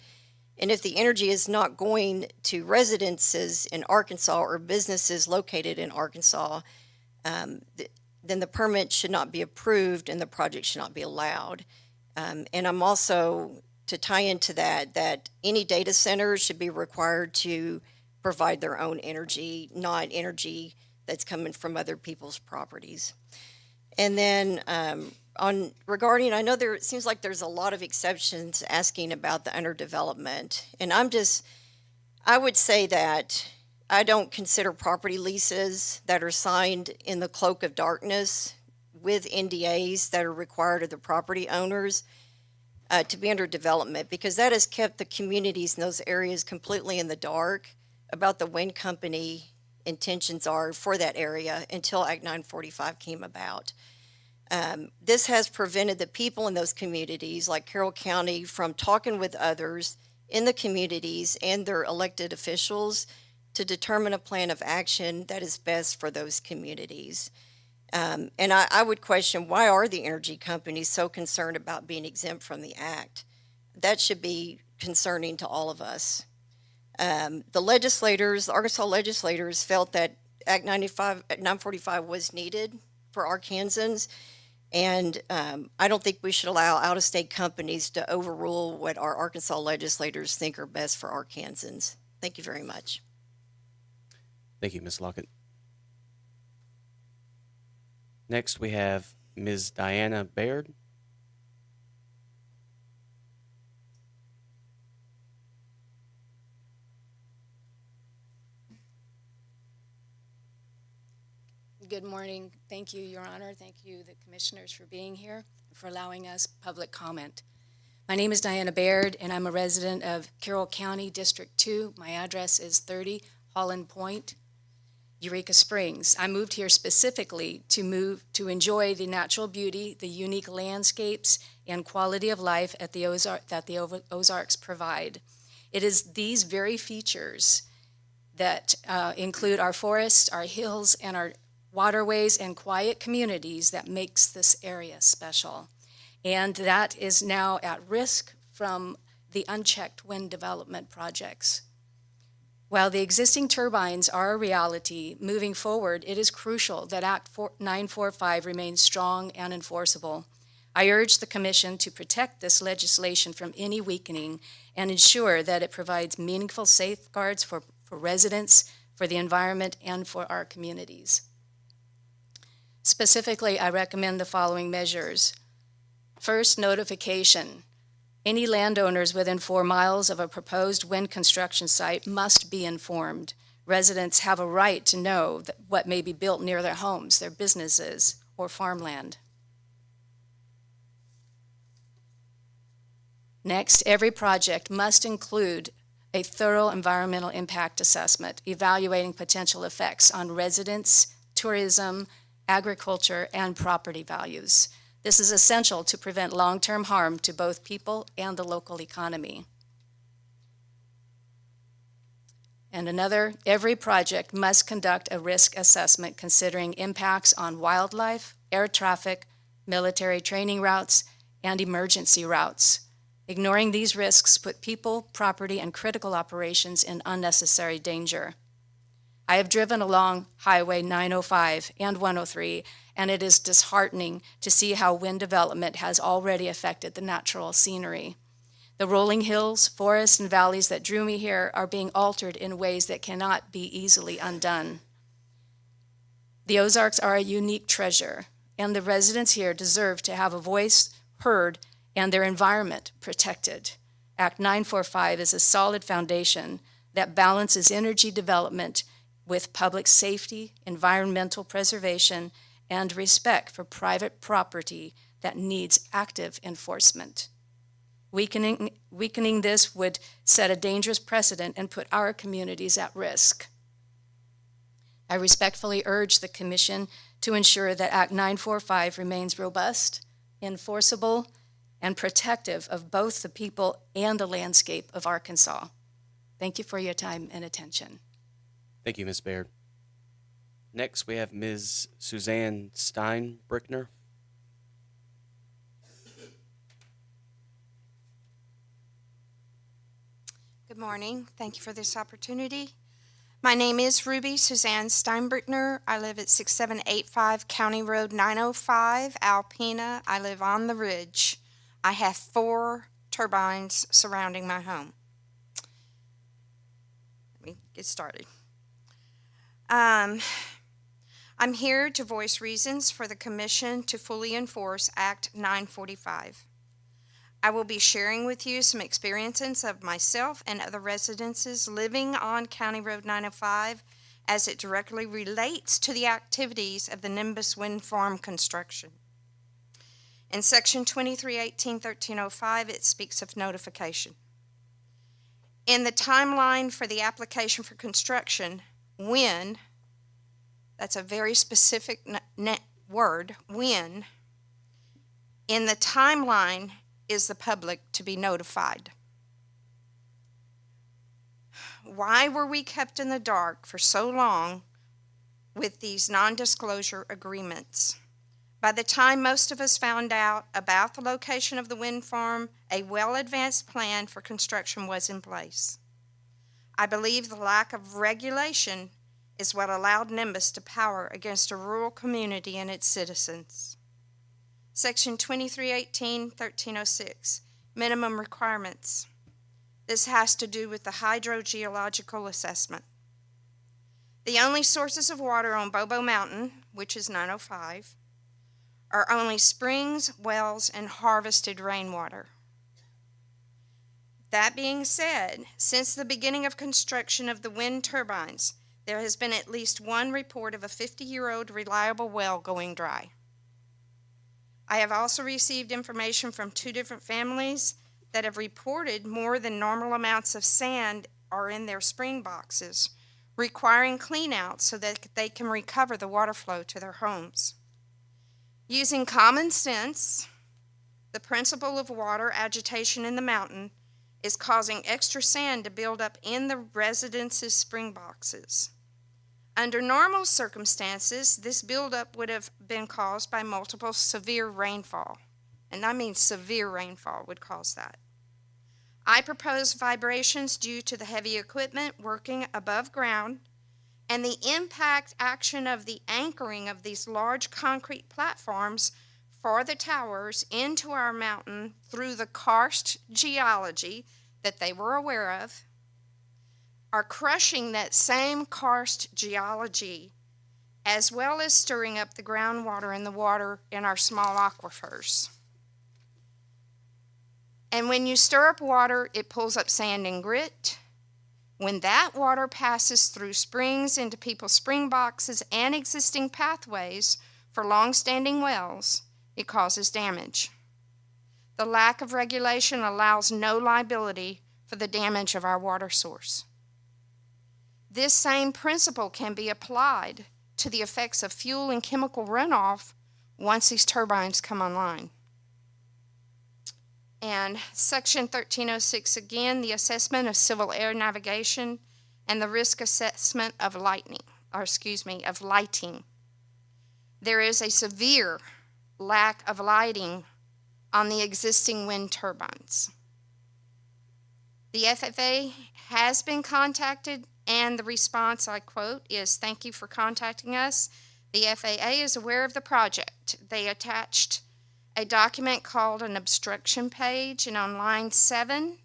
[SPEAKER 15] And if the energy is not going to residences in Arkansas or businesses located in Arkansas, then the permit should not be approved and the project should not be allowed. And I'm also, to tie into that any data centers should be required to provide their own energy, not energy that's coming from other people's properties. And then regarding, I know it seems like there's a lot of exceptions asking about the underdevelopment. And I would say that I don't consider property leases that are signed in the cloak of darkness with NDAs that are required of the property owners to be under development, because that has kept the communities in those areas completely in the dark about the wind company intentions are for that area until Act 945 came about. This has prevented the people in those communities, like Carroll County, from talking with others in the communities and their elected officials to determine a plan of action that is best for those communities. And I would question, why are the energy companies so concerned about being exempt from the Act? That should be concerning to all of us. The Arkansas legislators felt that Act 945 was needed for Arkansans, and I don't think we should allow out-of-state companies to overrule what our Arkansas legislators think are best for Arkansans. Thank you very much.
[SPEAKER 1] Thank you, Ms. Lockett. Next, we have Ms. Diana Baird.
[SPEAKER 16] Good morning. Thank you, Your Honor. Thank you, the commissioners, for being here and for allowing us public comment. My name is Diana Baird, and I'm a resident of Carroll County, District 2. My address is 30 Holland Point, Eureka Springs. I moved here specifically to enjoy the natural beauty, the unique landscapes, and quality of life that the Ozarks provide. It is these very features that include our forests, our hills, and our waterways and quiet communities that makes this area special. And that is now at risk from the unchecked wind development projects. While the existing turbines are a reality, moving forward, it is crucial that Act 945 remains strong and enforceable. I urge the Commission to protect this legislation from any weakening and ensure that it provides meaningful safeguards for residents, for the environment, and for our communities. Specifically, I recommend the following measures. First, notification. Any landowners within 4 miles of a proposed wind construction site must be informed. Residents have a right to know what may be built near their homes, their businesses, or farmland. Next, every project must include a thorough environmental impact assessment, evaluating potential effects on residents, tourism, agriculture, and property values. This is essential to prevent long-term harm to both people and the local economy. And every project must conduct a risk assessment considering impacts on wildlife, air traffic, military training routes, and emergency routes. Ignoring these risks put people, property, and critical operations in unnecessary danger. I have driven along Highway 905 and 103, and it is disheartening to see how wind development has already affected the natural scenery. The rolling hills, forests, and valleys that drew me here are being altered in ways that cannot be easily undone. The Ozarks are a unique treasure, and the residents here deserve to have a voice heard and their environment protected. Act 945 is a solid foundation that balances energy development with public safety, environmental preservation, and respect for private property that needs active enforcement. Weakening this would set a dangerous precedent and put our communities at risk. I respectfully urge the Commission to ensure that Act 945 remains robust, enforceable, and protective of both the people and the landscape of Arkansas. Thank you for your time and attention.
[SPEAKER 1] Thank you, Ms. Baird. Next, we have Ms. Suzanne Steinbrickner.
[SPEAKER 17] Good morning. Thank you for this opportunity. My name is Ruby Suzanne Steinbrickner. I live at 6785 County Road 905, Alpena. I live on the ridge. I have 4 turbines surrounding my home. Let me get started. I'm here to voice reasons for the Commission to fully enforce Act 945. I will be sharing with you some experiences of myself and other residents living on County Road 905 as it directly relates to the activities of the Nimbus Wind Farm construction. In Section 2318-1305, it speaks of notification. In the timeline for the application for construction, when, that's a very specific word, when, in the timeline is the public to be notified. Why were we kept in the dark for so long with these non-disclosure agreements? By the time most of us found out about the location of the wind farm, a well-advanced plan for construction was in place. I believe the lack of regulation is what allowed Nimbus to power against a rural community and its citizens. Section 2318-1306, minimum requirements. This has to do with the hydrogeological assessment. The only sources of water on Bobo Mountain, which is 905, are only springs, wells, and harvested rainwater. That being said, since the beginning of construction of the wind turbines, there has been at least one report of a 50-year-old reliable well going dry. I have also received information from 2 different families that have reported more than normal amounts of sand are in their spring boxes, requiring clean-out so that they can recover the water flow to their homes. Using common sense, the principle of water agitation in the mountain is causing extra sand to build up in the residences' spring boxes. Under normal circumstances, this buildup would have been caused by multiple severe rainfall. And I mean severe rainfall would cause that. I propose vibrations due to the heavy equipment working above ground and the impact action of the anchoring of these large concrete platforms for the towers into our mountain through the karst geology that they were aware of, are crushing that same karst geology, as well as stirring up the groundwater and the water in our small aquifers. And when you stir up water, it pulls up sand and grit. When that water passes through springs into people's spring boxes and existing pathways for long-standing wells, it causes damage. The lack of regulation allows no liability for the damage of our water source. This same principle can be applied to the effects of fuel and chemical runoff once these turbines come online. And Section 1306, again, the assessment of civil air navigation and the risk assessment of lighting. There is a severe lack of lighting on the existing wind turbines. The FAA has been contacted, and the response, I quote, is, "Thank you for contacting us. The FAA is aware of the project." They attached a document called an obstruction page, and on line 7,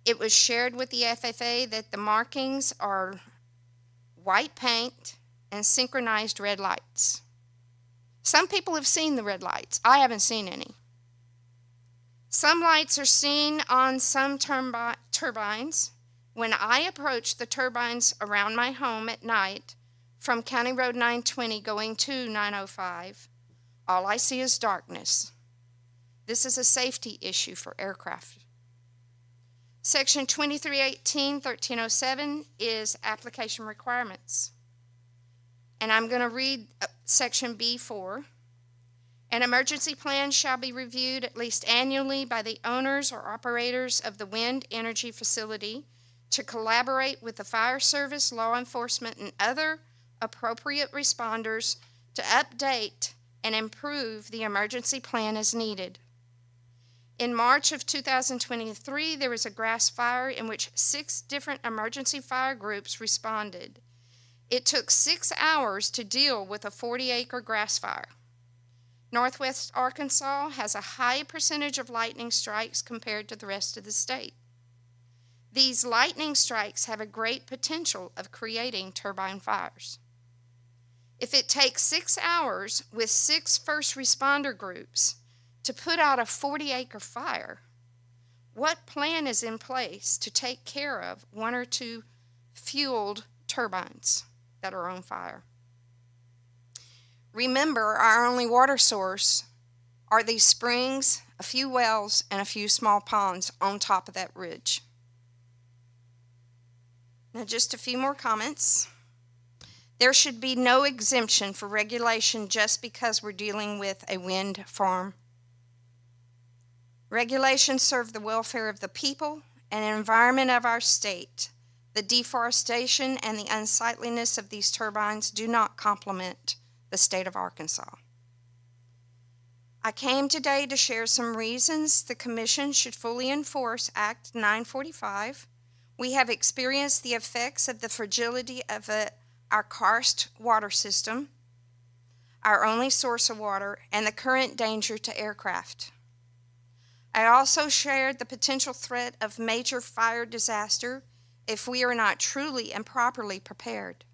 [SPEAKER 17] it was shared with the FAA that the markings are white paint and synchronized red lights. Some people have seen the red lights. I haven't seen any. Some lights are seen on some turbines. When I approach the turbines around my home at night from County Road 920 going to 905, all I see is darkness. This is a safety issue for aircraft. Section 2318, 1307 is application requirements. And I'm going to read Section B4. An emergency plan shall be reviewed at least annually by the owners or operators of the wind energy facility to collaborate with the fire service, law enforcement, and other appropriate responders to update and improve the emergency plan as needed. In March of 2023, there was a grass fire in which 6 different emergency fire groups responded. It took 6 hours to deal with a 40-acre grass fire. Northwest Arkansas has a high percentage of lightning strikes compared to the rest of the state. These lightning strikes have a great potential of creating turbine fires. If it takes 6 hours with 6 first responder groups to put out a 40-acre fire, what plan is in place to take care of 1 or 2 fueled turbines that are on fire? Remember, our only water source are these springs, a few wells, and a few small ponds on top of that ridge. Now, just a few more comments. There should be no exemption for regulation just because we're dealing with a wind farm. Regulations serve the welfare of the people and environment of our state. The deforestation and the unsightliness of these turbines do not complement the state of Arkansas. I came today to share some reasons the Commission should fully enforce Act 945. We have experienced the effects of the fragility of our karst water system, our only source of water, and the current danger to aircraft. I also shared the potential threat of major fire disaster if we are not truly and properly prepared.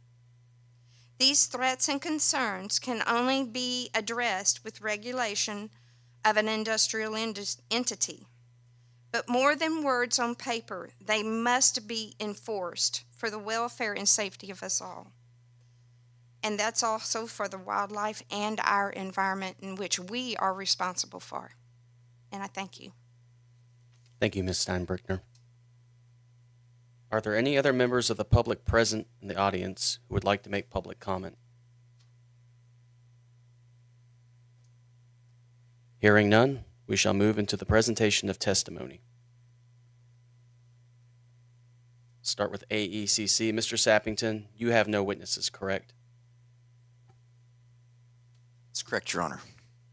[SPEAKER 17] These threats and concerns can only be addressed with regulation of an industrial entity. But more than words on paper, they must be enforced for the welfare and safety of us all. And that's also for the wildlife and our environment in which we are responsible for. And I thank you.
[SPEAKER 1] Thank you, Ms. Steinbrickner. Are there any other members of the public present in the audience who would like to make public comment? Hearing none, we shall move into the presentation of testimony. Start with AECC. Mr. Sappington, you have no witnesses, correct?
[SPEAKER 2] That's correct, Your Honor.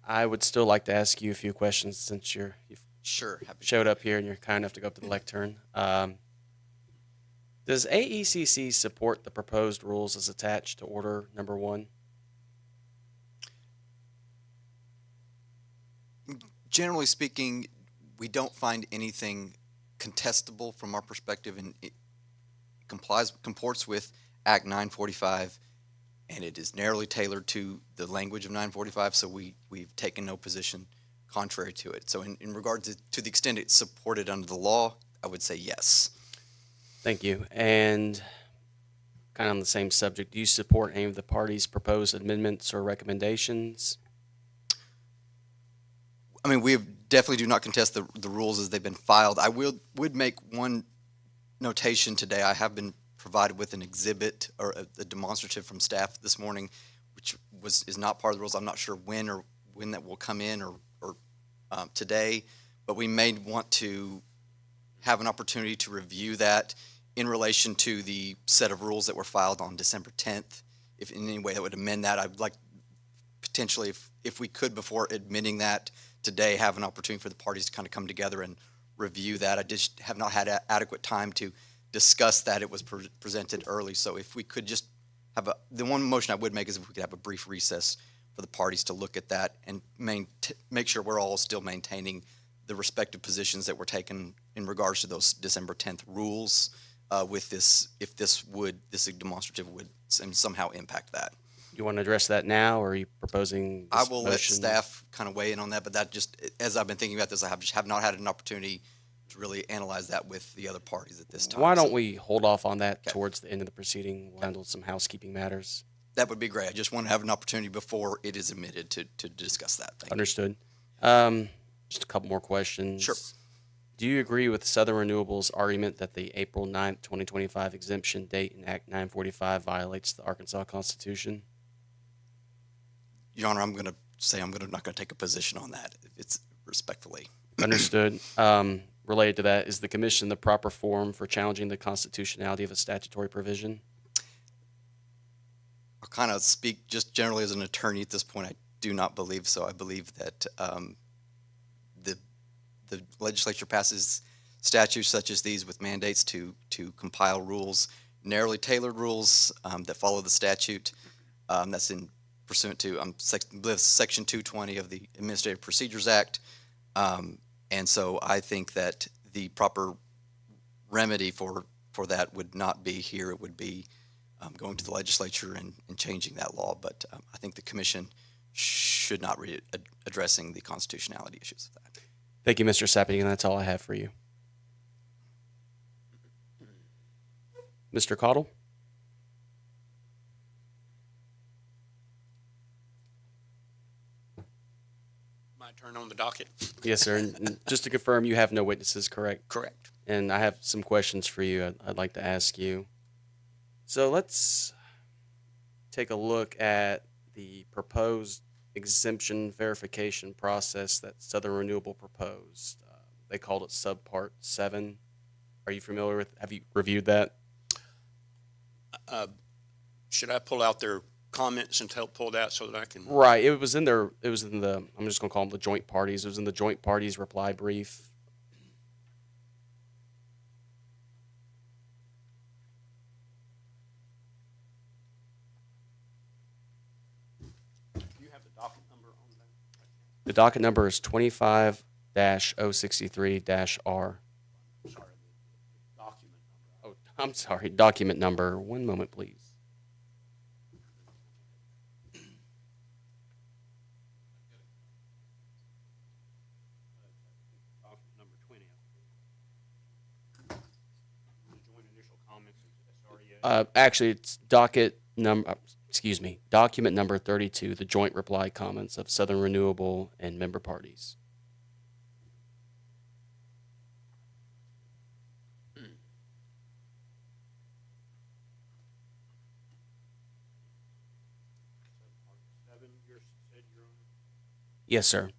[SPEAKER 1] I would still like to ask you a few questions since you've
[SPEAKER 2] Sure.
[SPEAKER 1] showed up here and you're kind enough to go up to the lectern. Does AECC support the proposed rules as attached to Order Number 1?
[SPEAKER 2] Generally speaking, we don't find anything contestable from our perspective, and it comports with Act 945, and it is narrowly tailored to the language of 945, so we've taken no position contrary to it. So in regards to the extent it's supported under the law, I would say yes.
[SPEAKER 1] Thank you. And kind of on the same subject, do you support any of the parties' proposed amendments or recommendations?
[SPEAKER 2] I mean, we definitely do not contest the rules as they've been filed. I would make one notation today. I have been provided with an exhibit or a demonstrative from staff this morning, which is not part of the rules. I'm not sure when that will come in or today, but we may want to have an opportunity to review that in relation to the set of rules that were filed on December 10th. If in any way that would amend that, I'd like potentially, if we could, before admitting that today, have an opportunity for the parties to kind of come together and review that. I just have not had adequate time to discuss that. It was presented early, so if we could just have the one motion I would make is if we could have a brief recess for the parties to look at that and make sure we're all still maintaining the respective positions that were taken in regards to those December 10th rules with this, if this demonstrative would somehow impact that.
[SPEAKER 1] You want to address that now, or are you proposing
[SPEAKER 2] I
[SPEAKER 1] this
[SPEAKER 2] will let
[SPEAKER 1] motion?
[SPEAKER 2] staff kind of weigh in on that, but that just, as I've been thinking about this, I have not had an opportunity to really analyze that with the other parties at this time.
[SPEAKER 1] Why don't we hold off on that towards the end of the proceeding? We'll handle some housekeeping matters.
[SPEAKER 2] That would be great. I just want to have an opportunity before it is admitted to discuss that. Thank you.
[SPEAKER 1] Understood. Just a couple more questions.
[SPEAKER 2] Sure.
[SPEAKER 1] Do you agree with Southern Renewables' argument that the April 9th, 2025 exemption date in Act 945 violates the Arkansas Constitution?
[SPEAKER 2] Your Honor, I'm going to say I'm not going to take a position on that. It's respectfully.
[SPEAKER 1] Understood. Related to that, is the commission the proper forum for challenging the constitutionality of a statutory provision?
[SPEAKER 2] I'll kind of speak just generally as an attorney at this point. I do not believe so. I believe that the legislature passes statutes such as these with mandates to compile rules, narrowly tailored rules that follow the statute. That's in pursuant to Section 220 of the Administrative Procedures Act. And so I think that the proper remedy for that would not be here. It would be going to the legislature and changing that law. But I think the commission should not be addressing the constitutionality issues of that.
[SPEAKER 1] Thank you, Mr. Sappington. That's all I have for you. Mr. Cottle?
[SPEAKER 3] My turn on the docket.
[SPEAKER 1] Yes, sir. And just to confirm, you have no witnesses, correct?
[SPEAKER 3] Correct.
[SPEAKER 1] And I have some questions for you I'd like to ask you. So let's take a look at the proposed exemption verification process that Southern Renewable proposed. They called it Subpart 7. Are you familiar with, have you reviewed that?
[SPEAKER 3] Should I pull out their comments and pull that so that I can?
[SPEAKER 1] Right. It was in the, I'm just going to call them the joint parties. It was in the joint parties reply brief.
[SPEAKER 3] Do you have the docket number on that?
[SPEAKER 1] The docket number is 25-063-R.
[SPEAKER 3] Sorry, the document number.
[SPEAKER 1] Oh, I'm sorry. Document number. One moment, please. Actually, it's document number 32, the joint reply comments of Southern Renewable and member parties. Yes, sir.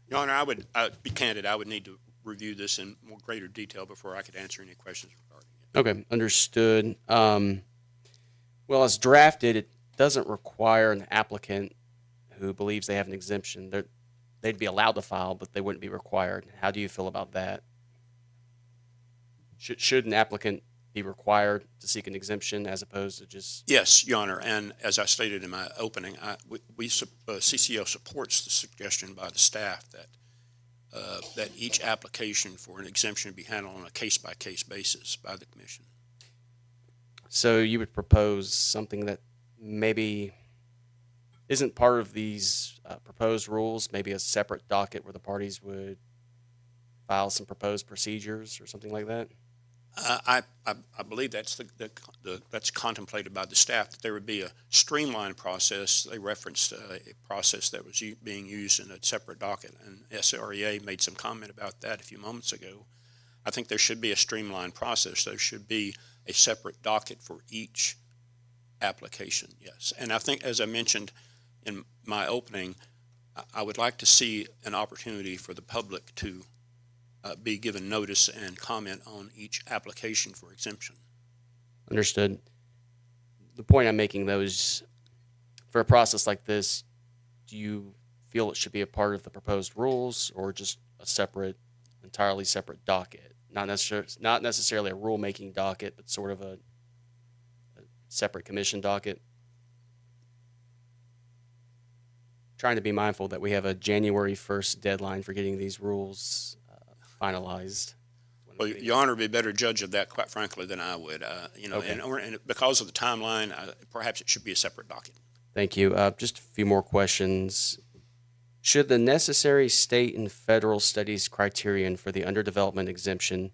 [SPEAKER 3] Your Honor, I would be candid. I would need to review this in more greater detail before I could answer any questions regarding it.
[SPEAKER 1] Okay, understood. Well, as drafted, it doesn't require an applicant who believes they have an exemption. They'd be allowed to file, but they wouldn't be required. How do you feel about that? Should an applicant be required to seek an exemption as opposed to just?
[SPEAKER 3] Yes, Your Honor, and as I stated in my opening, CCO supports the suggestion by the staff that each application for an exemption be handled on a case-by-case basis by the commission.
[SPEAKER 1] So you would propose something that maybe isn't part of these proposed rules, maybe a separate docket where the parties would file some proposed procedures or something like that?
[SPEAKER 3] I believe that's that's contemplated by the staff, that there would be a streamlined process. They referenced a process that was being used in a separate docket, and SREA made some comment about that a few moments ago. I think there should be a streamlined process. There should be a separate docket for each application, yes. And I think, as I mentioned in my opening, I would like to see an opportunity for the public to be given notice and comment on each application for exemption.
[SPEAKER 1] Understood. The point I'm making, though, is for a process like this, do you feel it should be a part of the proposed rules or just a separate, entirely separate docket? Not necessarily a rulemaking docket, but sort of a separate commission docket? Trying to be mindful that we have a January 1st deadline for getting these rules finalized.
[SPEAKER 3] Well, Your Honor would be a better judge of that, quite frankly, than I would.
[SPEAKER 1] Okay.
[SPEAKER 3] And because of the timeline, perhaps it should be a separate docket.
[SPEAKER 1] Thank you. Just a few more questions. Should the necessary state and federal studies criterion for the underdevelopment exemption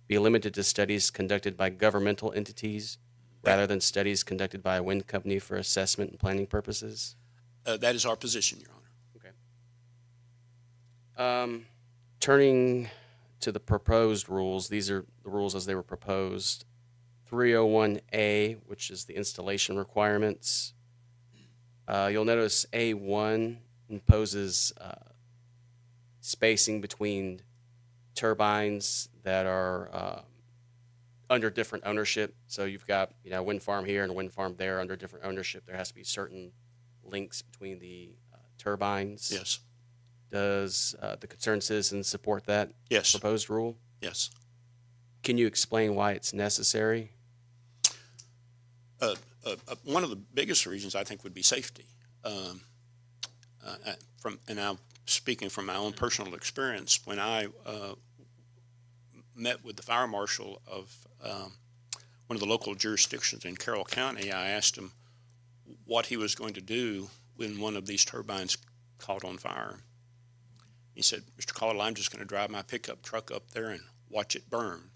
[SPEAKER 1] be limited to studies conducted by governmental entities rather than studies conducted by a wind company for assessment and planning purposes?
[SPEAKER 3] That is our position, Your Honor.
[SPEAKER 1] Okay. Turning to the proposed rules, these are the rules as they were proposed. 301A, which is the installation requirements. You'll notice A1 imposes spacing between turbines that are under different ownership. So you've got, a wind farm here and a wind farm there under different ownership. There has to be certain links between the turbines.
[SPEAKER 3] Yes.
[SPEAKER 1] Does the concerned citizens support that proposed rule?
[SPEAKER 3] Yes.
[SPEAKER 1] Can you explain why it's necessary?
[SPEAKER 3] One of the biggest reasons, I think, would be safety. And I'm speaking from my own personal experience. When I met with the fire marshal of one of the local jurisdictions in Carroll County, I asked him what he was going to do when one of these turbines caught on fire. He said, "Mr. Caldwell, I'm just going to drive my pickup truck up there and watch it burn."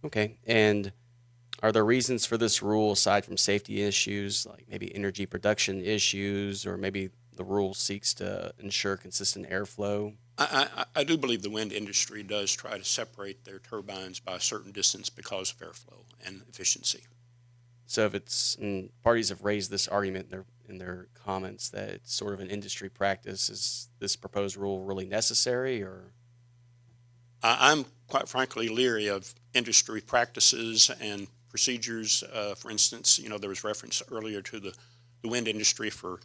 [SPEAKER 1] Okay. And are there reasons for this rule aside from safety issues, like maybe energy production issues, or maybe the rule seeks to ensure consistent airflow?
[SPEAKER 3] I do believe the wind industry does try to separate their turbines by a certain distance because of airflow and efficiency.
[SPEAKER 1] So if and parties have raised this argument in their comments that it's sort of an industry practice, is this proposed rule really necessary, or?
[SPEAKER 3] I'm quite frankly leery of industry practices and procedures. For instance, there was reference earlier to the wind industry for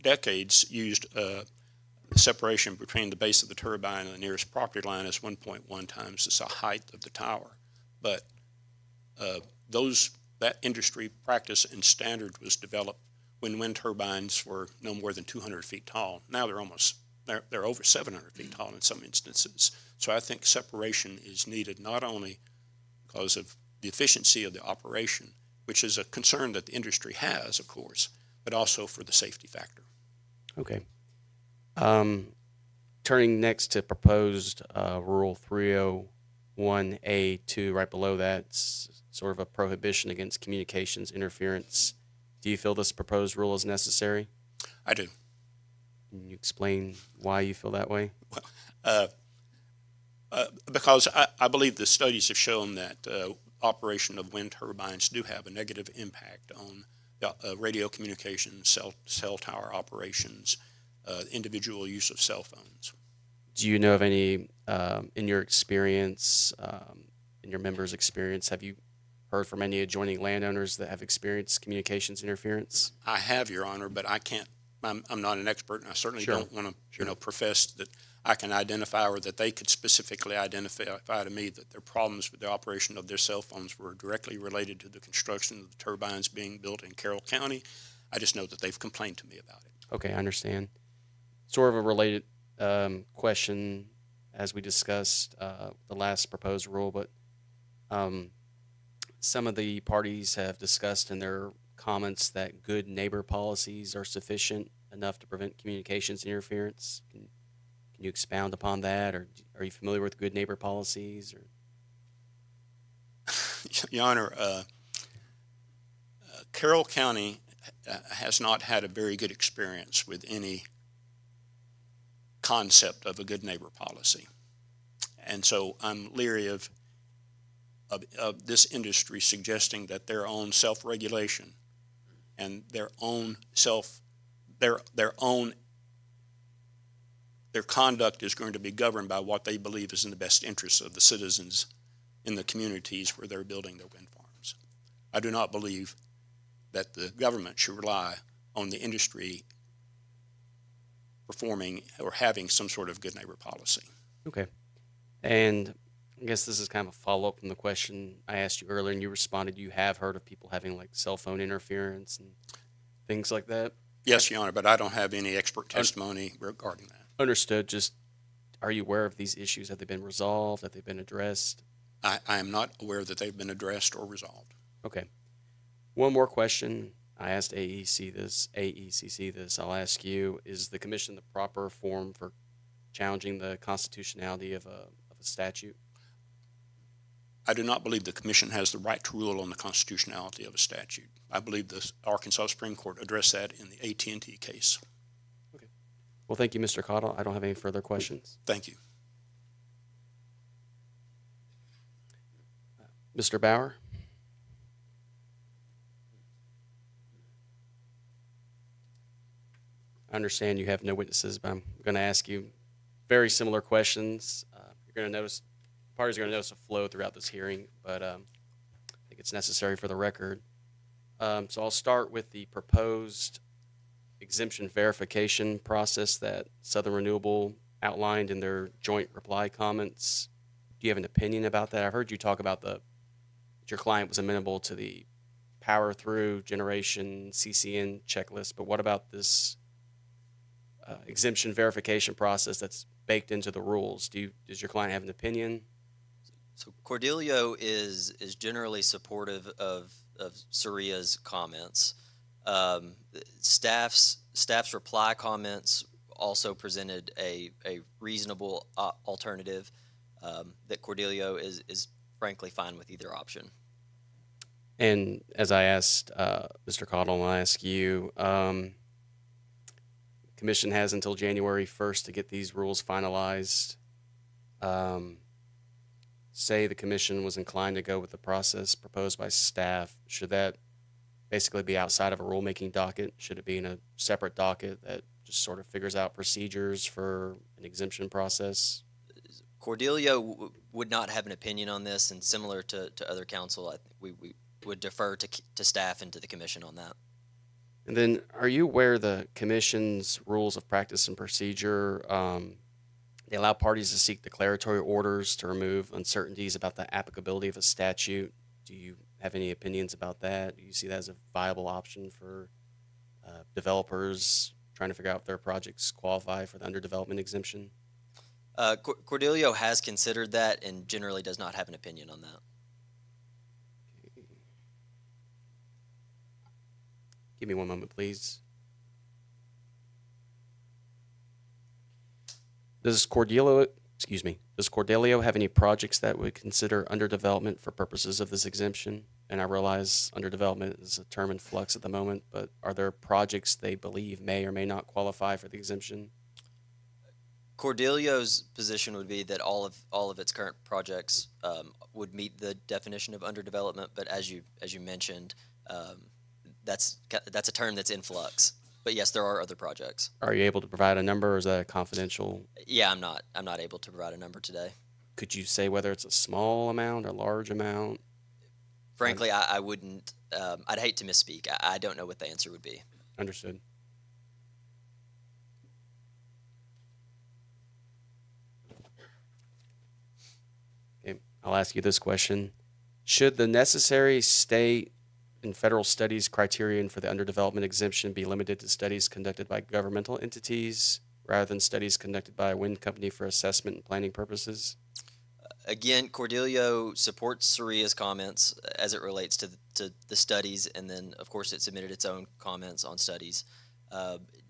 [SPEAKER 3] decades used separation between the base of the turbine and the nearest property line as 1.1 times the height of the tower. But that industry practice and standard was developed when wind turbines were no more than 200 feet tall. Now they're over 700 feet tall in some instances. So I think separation is needed not only because of the efficiency of the operation, which is a concern that the industry has, of course, but also for the safety factor.
[SPEAKER 1] Okay. Turning next to proposed Rule 301A2, right below that, it's sort of a prohibition against communications interference. Do you feel this proposed rule is necessary?
[SPEAKER 3] I do.
[SPEAKER 1] Can you explain why you feel that way?
[SPEAKER 3] Because I believe the studies have shown that operation of wind turbines do have a negative impact on radio communications, cell tower operations, individual use of cell phones.
[SPEAKER 1] Do you know of any, in your experience, in your members' experience, have you heard from any adjoining landowners that have experienced communications interference?
[SPEAKER 3] I have, Your Honor, but I can't. I'm not an expert, and I certainly don't want to, profess that I can identify or that they could specifically identify to me that their problems with the operation of their cell phones were directly related to the construction of the turbines being built in Carroll County. I just know that they've complained to me about it.
[SPEAKER 1] Okay, I understand. Sort of a related question as we discussed the last proposed rule, but some of the parties have discussed in their comments that good neighbor policies are sufficient enough to prevent communications interference. Can you expound upon that, or are you familiar with good neighbor policies? Or
[SPEAKER 3] Your Honor, Carroll County has not had a very good experience with any concept of a good neighbor policy. And so I'm leery of this industry suggesting that their own self-regulation and their conduct is going to be governed by what they believe is in the best interest of the citizens in the communities where they're building their wind farms. I do not believe that the government should rely on the industry performing or having some sort of good neighbor policy.
[SPEAKER 1] Okay. And I guess this is kind of a follow-up from the question I asked you earlier, and you responded you have heard of people having like cell phone interference and things like that.
[SPEAKER 3] Yes, Your Honor, but I don't have any expert testimony regarding that.
[SPEAKER 1] Understood. Just, are you aware of these issues? Have they been resolved? Have they been addressed?
[SPEAKER 3] I am not aware that they've been addressed or resolved.
[SPEAKER 1] Okay. One more question. I asked AECC this. I'll ask you, is the commission the proper forum for challenging the constitutionality of a statute?
[SPEAKER 3] I do not believe the commission has the right to rule on the constitutionality of a statute. I believe the Arkansas Supreme Court addressed that in the AT&T case.
[SPEAKER 1] Okay. Well, thank you, Mr. Cottle. I don't have any further questions.
[SPEAKER 3] Thank you.
[SPEAKER 1] Mr. Bauer? I understand you have no witnesses, but I'm going to ask you very similar questions. You're going to notice, parties are going to notice a flow throughout this hearing, but I think it's necessary for the record. So I'll start with the proposed exemption verification process that Southern Renewable outlined in their joint reply comments. Do you have an opinion about that? I've heard you talk about that your client was amenable to the power through generation CCN checklist, but what about this exemption verification process that's baked into the rules? Does your client have an opinion?
[SPEAKER 4] So Cordelio is generally supportive of Suria's comments. Staff's reply comments also presented a reasonable alternative that Cordelio is frankly fine with either option.
[SPEAKER 1] And as I asked Mr. Cottle, I'll ask you, Commission has until January 1st to get these rules finalized. Say the Commission was inclined to go with the process proposed by staff. Should that basically be outside of a rulemaking docket? Should it be in a separate docket that just sort of figures out procedures for an exemption process?
[SPEAKER 4] Cordelio would not have an opinion on this, and similar to other council, I think we would defer to staff and to the Commission on that.
[SPEAKER 1] And then, are you aware the Commission's rules of practice and procedure, they allow parties to seek declaratory orders to remove uncertainties about the applicability of a statute? Do you have any opinions about that? Do you see that as a viable option for developers trying to figure out if their projects qualify for the underdevelopment exemption?
[SPEAKER 4] Cordelio has considered that and generally does not have an opinion on that.
[SPEAKER 1] Give me one moment, please. Does Cordelio have any projects that would consider under development for purposes of this exemption? And I realize under development is a term in flux at the moment, but are there projects they believe may or may not qualify for the exemption?
[SPEAKER 4] Cordelio's position would be that all of its current projects would meet the definition of under development, but as you mentioned, that's a term that's in flux. But yes, there are other projects.
[SPEAKER 1] Are you able to provide a number, or is that confidential?
[SPEAKER 4] Yeah, I'm not able to provide a number today.
[SPEAKER 1] Could you say whether it's a small amount or large amount?
[SPEAKER 4] Frankly, I wouldn't. I'd hate to misspeak. I don't know what the answer would be.
[SPEAKER 1] Understood. Okay, I'll ask you this question. Should the necessary state and federal studies criterion for the underdevelopment exemption be limited to studies conducted by governmental entities rather than studies conducted by a wind company for assessment and planning purposes?
[SPEAKER 4] Again, Cordelio supports SREA's comments as it relates to the studies, and then, of course, it submitted its own comments on studies.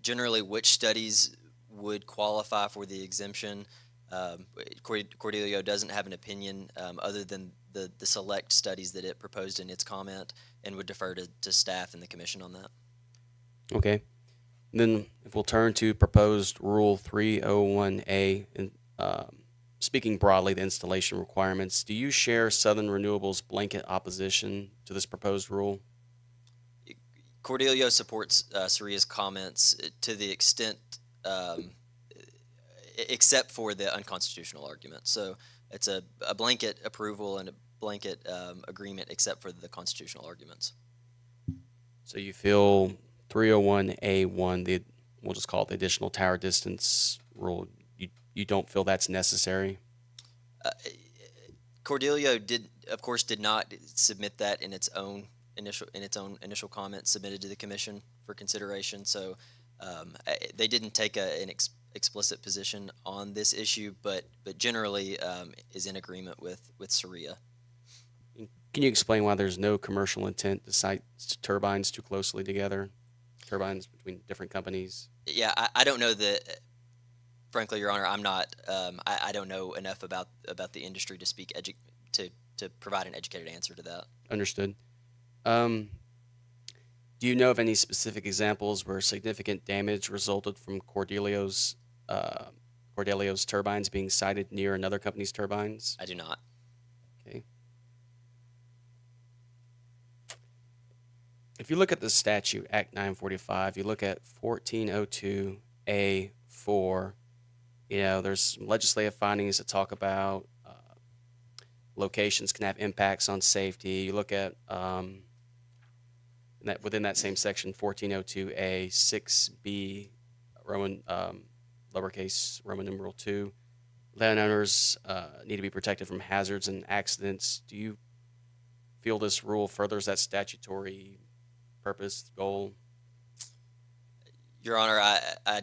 [SPEAKER 4] Generally, which studies would qualify for the exemption, Cordelio doesn't have an opinion other than the select studies that it proposed in its comment, and would defer to staff and the commission on that.
[SPEAKER 1] Okay. And then if we'll turn to proposed Rule 301A, and speaking broadly, the installation requirements, do you share Southern Renewable's blanket opposition to this proposed rule?
[SPEAKER 4] Cordelio supports SREA's comments to the extent, except for the unconstitutional argument. So it's a blanket approval and a blanket agreement except for the constitutional arguments.
[SPEAKER 1] So you feel 301A1, we'll just call it the additional tower distance rule, you don't feel that's necessary?
[SPEAKER 4] Cordelio of course, did not submit that in its own initial comments submitted to the commission for consideration. So they didn't take an explicit position on this issue, but generally is in agreement with SREA.
[SPEAKER 1] Can you explain why there's no commercial intent to site turbines too closely together? Turbines between different companies?
[SPEAKER 4] Yeah, I don't know that. Frankly, Your Honor, I'm not. I don't know enough about the industry to speak to provide an educated answer to that.
[SPEAKER 1] Understood. Do you know of any specific examples where significant damage resulted from Cordelio's turbines being sited near another company's turbines?
[SPEAKER 4] I do not.
[SPEAKER 1] Okay. If you look at the statute, Act 945, you look at 1402A4, there's some legislative findings that talk about locations can have impacts on safety. You look at within that same section, 1402A, 6B, lowercase Roman numeral 2, landowners need to be protected from hazards and accidents. Do you feel this rule furthers that statutory purpose, goal?
[SPEAKER 4] Your Honor, I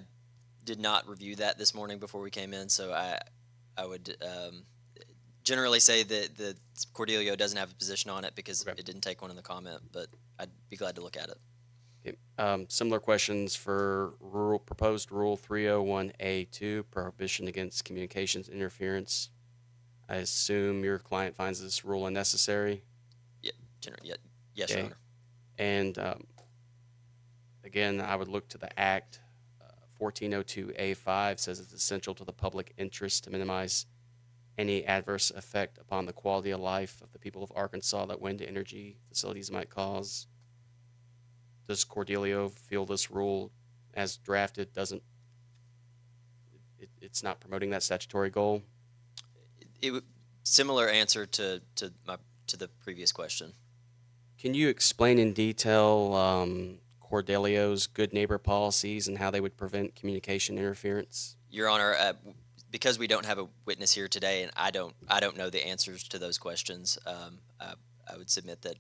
[SPEAKER 4] did not review that this morning before we came in, so I would generally say that Cordelio doesn't have a position on it because it didn't take one in the comment, but I'd be glad to look at it.
[SPEAKER 1] Okay. Similar questions for proposed Rule 301A2, prohibition against communications interference. I assume your client finds this rule unnecessary?
[SPEAKER 4] Yes, Your Honor.
[SPEAKER 1] And again, I would look to the Act. 1402A5 says it's essential to the public interest to minimize any adverse effect upon the quality of life of the people of Arkansas that wind energy facilities might cause. Does Cordelio feel this rule, as drafted, it's not promoting that statutory goal?
[SPEAKER 4] Similar answer to the previous question.
[SPEAKER 1] Can you explain in detail Cordelio's good neighbor policies and how they would prevent communication interference?
[SPEAKER 4] Your Honor, because we don't have a witness here today, and I don't know the answers to those questions, I would submit that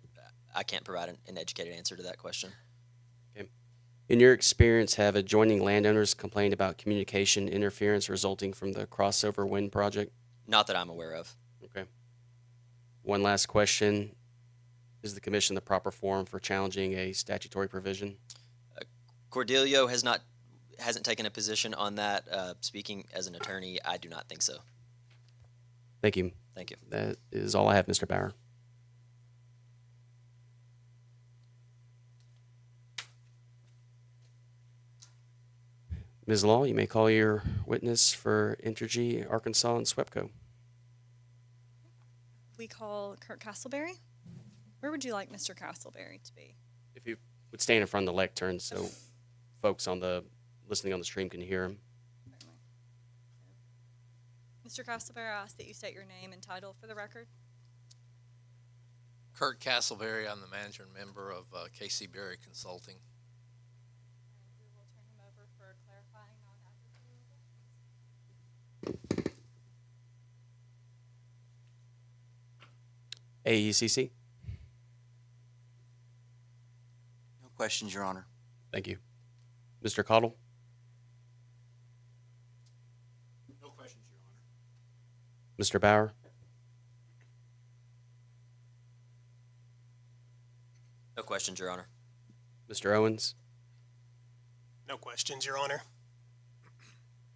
[SPEAKER 4] I can't provide an educated answer to that question.
[SPEAKER 1] Okay. In your experience, have adjoining landowners complained about communication interference resulting from the crossover wind project?
[SPEAKER 4] Not that I'm aware of.
[SPEAKER 1] Okay. One last question. Is the commission the proper forum for challenging a statutory provision?
[SPEAKER 4] Cordelio hasn't taken a position on that. Speaking as an attorney, I do not think so.
[SPEAKER 1] Thank you.
[SPEAKER 4] Thank you.
[SPEAKER 1] That is all I have, Mr. Bauer. Ms. Law, you may call your witness for Entergy Arkansas and SWEPCO.
[SPEAKER 5] We call Kurt Castleberry. Where would you like Mr. Castleberry to be?
[SPEAKER 1] If you would stand in front of the lectern so folks on the listening on the stream can hear him.
[SPEAKER 5] Mr. Castleberry, I ask that you state your name and title for the record.
[SPEAKER 18] Kurt Castleberry, I'm the manager and member of KC Berry Consulting.
[SPEAKER 5] We will turn him over for clarifying
[SPEAKER 1] AECC.
[SPEAKER 2] No questions, Your Honor.
[SPEAKER 1] Thank you. Mr. Cottle.
[SPEAKER 3] No questions, Your Honor.
[SPEAKER 1] Mr. Bauer.
[SPEAKER 4] No questions, Your Honor.
[SPEAKER 1] Mr. Owens.
[SPEAKER 6] No questions, Your Honor.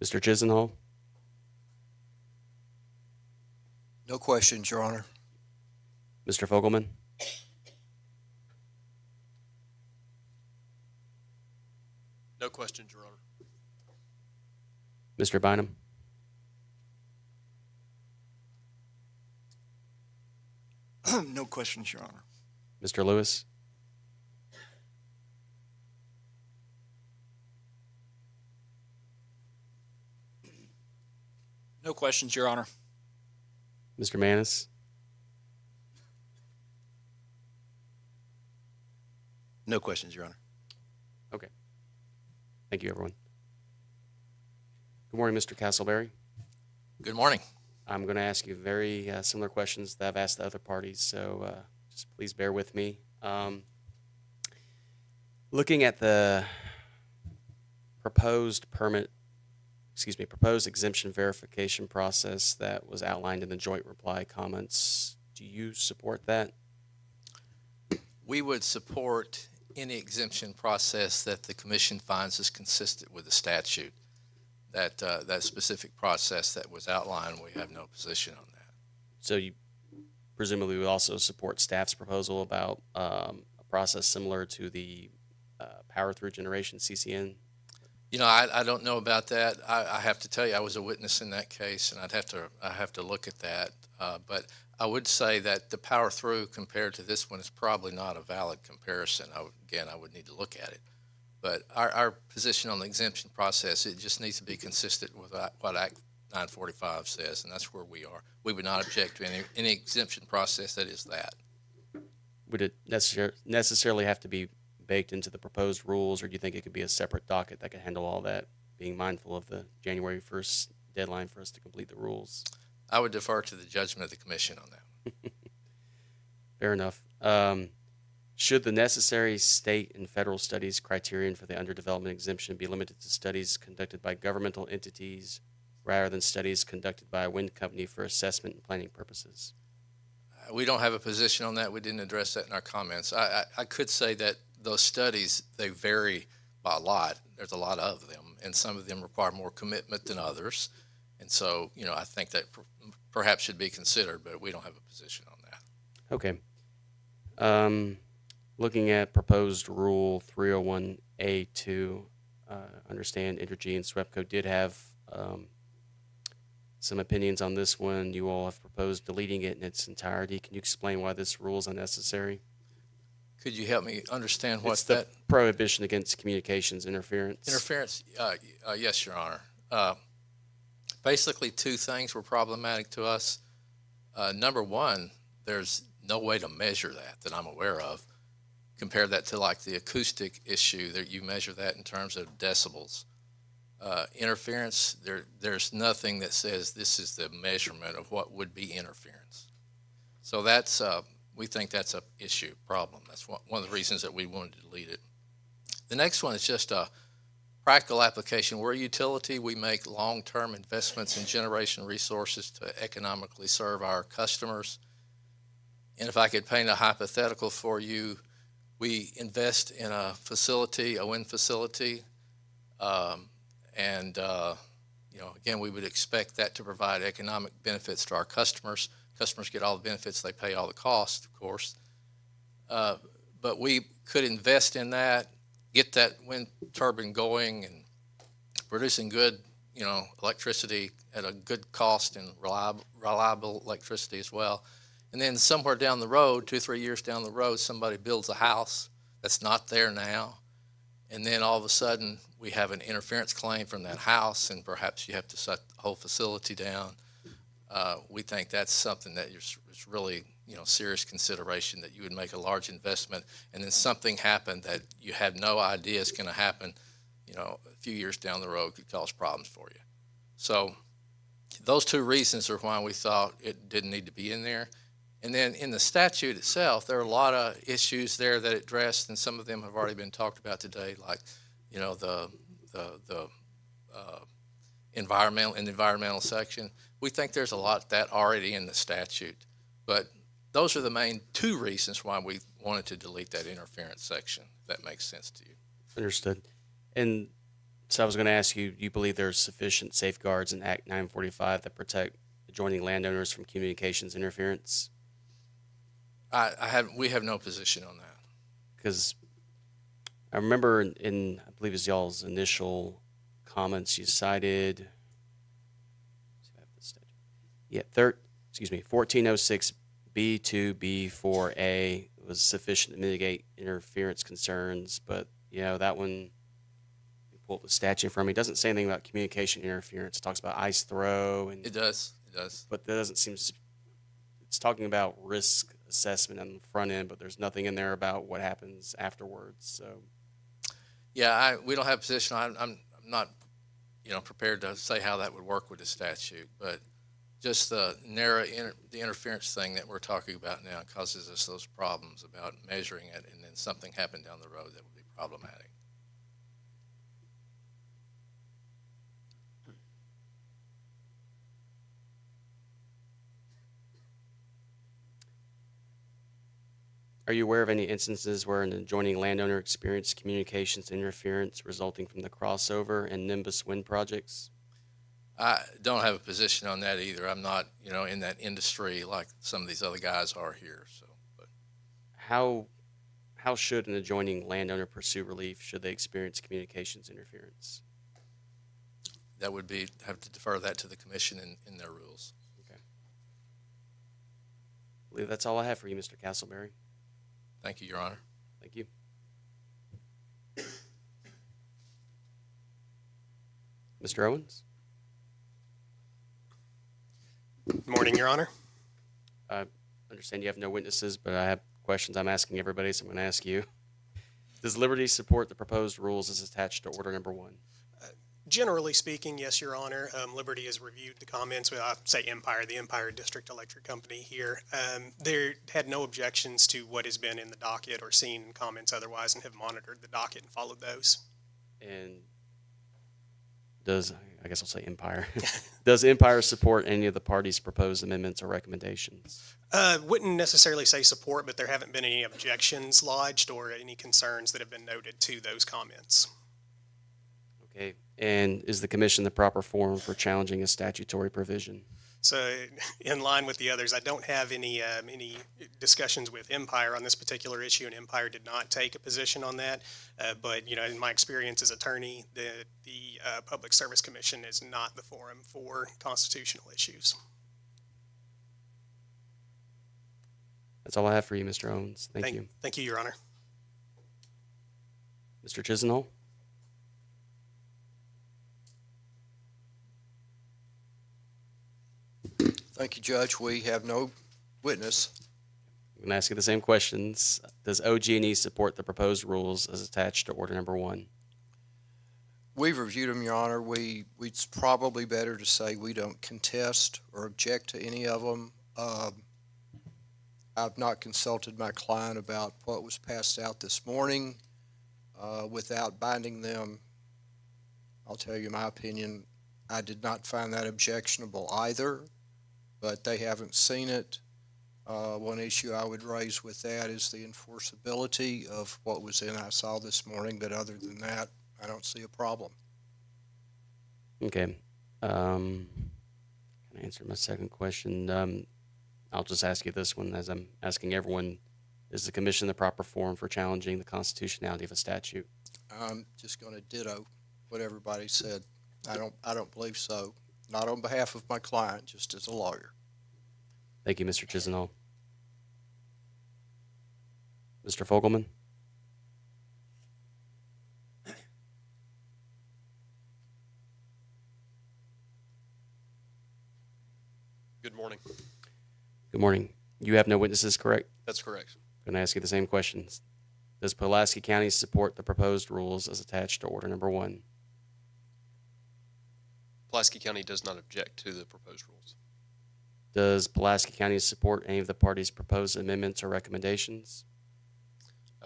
[SPEAKER 1] Mr. Chisenhall.
[SPEAKER 7] No questions, Your Honor.
[SPEAKER 1] Mr. Fogelman.
[SPEAKER 12] No questions, Your Honor.
[SPEAKER 1] Mr. Bynum.
[SPEAKER 9] No questions, Your Honor.
[SPEAKER 1] Mr. Lewis.
[SPEAKER 11] No questions, Your Honor.
[SPEAKER 1] Mr. Manis.
[SPEAKER 10] No questions, Your Honor.
[SPEAKER 1] Okay. Thank you, everyone. Good morning, Mr. Castleberry.
[SPEAKER 18] Good morning.
[SPEAKER 1] I'm going to ask you very similar questions that I've asked the other parties, so just please bear with me. Looking at the proposed exemption verification process that was outlined in the joint reply comments, do you support that?
[SPEAKER 18] We would support any exemption process that the commission finds is consistent with the statute. That specific process that was outlined, we have no position on that.
[SPEAKER 1] So you presumably would also support staff's proposal about a process similar to the power through generation CCN?
[SPEAKER 18] You know, I don't know about that. I have to tell you, I was a witness in that case, and I have to look at that. But I would say that the power through compared to this one is probably not a valid comparison. I would need to look at it. But our position on the exemption process, it just needs to be consistent with what Act 945 says, and that's where we are. We would not object to any exemption process that is that.
[SPEAKER 1] Would it necessarily have to be baked into the proposed rules, or do you think it could be a separate docket that could handle all that, being mindful of the January 1st deadline for us to complete the rules?
[SPEAKER 18] I would defer to the judgment of the commission on that.
[SPEAKER 1] Fair enough. Should the necessary state and federal studies criterion for the underdevelopment exemption be limited to studies conducted by governmental entities rather than studies conducted by a wind company for assessment and planning purposes?
[SPEAKER 18] We don't have a position on that. We didn't address that in our comments. I could say that those studies, they vary by a lot. There's a lot of them, and some of them require more commitment than others. And so, you know, I think that perhaps should be considered, but we don't have a position on that.
[SPEAKER 1] Okay. Looking at proposed Rule 301A2, understand Entergy and SWEPCO did have some opinions on this one. You all have proposed deleting it in its entirety. Can you explain why this rule is unnecessary?
[SPEAKER 18] Could you help me understand
[SPEAKER 1] It's
[SPEAKER 18] what's
[SPEAKER 1] the
[SPEAKER 18] that?
[SPEAKER 1] prohibition against communications interference.
[SPEAKER 18] Interference, yes, Your Honor. Basically, two things were problematic to us. Number one, there's no way to measure that I'm aware of. Compare that to like the acoustic issue that you measure that in terms of decibels. Interference, there's nothing that says this is the measurement of what would be interference. So that's, we think that's a issue, problem. That's one of the reasons that we wanted to delete it. The next one is just a practical application. We're a utility. We make long-term investments in generation resources to economically serve our customers. And if I could paint a hypothetical for you, we invest in a facility, a wind facility, again, we would expect that to provide economic benefits to our customers. Customers get all the benefits, they pay all the costs, of course. But we could invest in that, get that wind turbine going and producing good, electricity at a good cost and reliable electricity as well. And then somewhere down the road, 2-3 years down the road, somebody builds a house that's not there now. And then all of a sudden, we have an interference claim from that house, and perhaps you have to shut the whole facility down. We think that's something that is really, serious consideration, that you would make a large investment, and then something happened that you had no idea is going to happen, a few years down the road could cause problems for you. So those two reasons are why we thought it didn't need to be in there. And then in the statute itself, there are a lot of issues there that it addressed, and some of them have already been talked about today, like, the environmental section. We think there's a lot of that already in the statute, but those are the main two reasons why we wanted to delete that interference section, if that makes sense to you.
[SPEAKER 1] Understood. And so I was going to ask you, you believe there's sufficient safeguards in Act 945 that protect adjoining landowners from communications interference?
[SPEAKER 18] We have no position on that.
[SPEAKER 1] Because I remember in I believe it's y'all's initial comments, you cited, 1406 B2B4A was sufficient to mitigate interference concerns, but that one, pull up the statute from me, it doesn't say anything about communication interference. It talks about ice throw, and
[SPEAKER 18] It does.
[SPEAKER 1] but that doesn't seem. It's talking about risk assessment on the front end, but there's nothing in there about what happens afterwards. So,
[SPEAKER 18] Yeah, we don't have a position. I'm not, prepared to say how that would work with the statute, but just the the interference thing that we're talking about now causes us those problems about measuring it, and then something happened down the road that would be problematic.
[SPEAKER 1] are you aware of any instances where an adjoining landowner experienced communications interference resulting from the crossover and Nimbus wind projects?
[SPEAKER 18] I don't have a position on that either. I'm not, in that industry like some of these other guys are here. So, but
[SPEAKER 1] How should an adjoining landowner pursue relief should they experience communications interference?
[SPEAKER 18] that would be have to defer that to the commission in their rules.
[SPEAKER 1] Okay. I believe that's all I have for you, Mr. Castleberry.
[SPEAKER 18] Thank you, Your Honor.
[SPEAKER 1] Thank you. Mr. Owens?
[SPEAKER 6] Good morning, Your Honor.
[SPEAKER 1] I understand you have no witnesses, but I have questions I'm asking everybody, so I'm going to ask you. Does Liberty support the proposed rules as attached to order number 1?
[SPEAKER 6] Generally speaking, yes, Your Honor. Liberty has reviewed the comments with, say, Empire, the Empire District Electric Company here. They had no objections to what has been in the docket or seen comments otherwise, and have monitored the docket and followed those.
[SPEAKER 1] And I guess I'll say Empire. Does Empire support any of the parties' proposed amendments or recommendations?
[SPEAKER 6] Wouldn't necessarily say support, but there haven't been any objections lodged or any concerns that have been noted to those comments.
[SPEAKER 1] Okay. And is the commission the proper forum for challenging a statutory provision?
[SPEAKER 6] So, in line with the others, I don't have any discussions with Empire on this particular issue, and Empire did not take a position on that. But in my experience as attorney, the Public Service Commission is not the forum for constitutional issues.
[SPEAKER 1] That's all I have for you, Mr. Owens. Thank you.
[SPEAKER 6] Thank you, Your Honor.
[SPEAKER 1] Mr. Chisenhall?
[SPEAKER 7] Thank you, Judge. We have no witness.
[SPEAKER 1] I'm going to ask you the same questions. Does OG&E support the proposed rules as attached to order number 1?
[SPEAKER 7] We've reviewed them, Your Honor. It's probably better to say we don't contest or object to any of them. I've not consulted my client about what was passed out this morning without binding them. I'll tell you my opinion. I did not find that objectionable either, but they haven't seen it. One issue I would raise with that is the enforceability of what was in I saw this morning, but other than that, I don't see a problem.
[SPEAKER 1] Okay. Can I answer my second question? I'll just ask you this one as I'm asking everyone. Is the commission the proper forum for challenging the constitutionality of a statute?
[SPEAKER 7] I'm just going to ditto what everybody said. I don't believe so. Not on behalf of my client, just as a lawyer.
[SPEAKER 1] Thank you, Mr. Chisenhall. Mr. Fogelman?
[SPEAKER 12] Good morning.
[SPEAKER 1] Good morning. You have no witnesses, correct?
[SPEAKER 12] That's correct.
[SPEAKER 1] Going to ask you the same questions. Does Pulaski County support the proposed rules as attached to order number 1?
[SPEAKER 12] Pulaski County does not object to the proposed rules.
[SPEAKER 1] Does Pulaski County support any of the parties' proposed amendments or recommendations?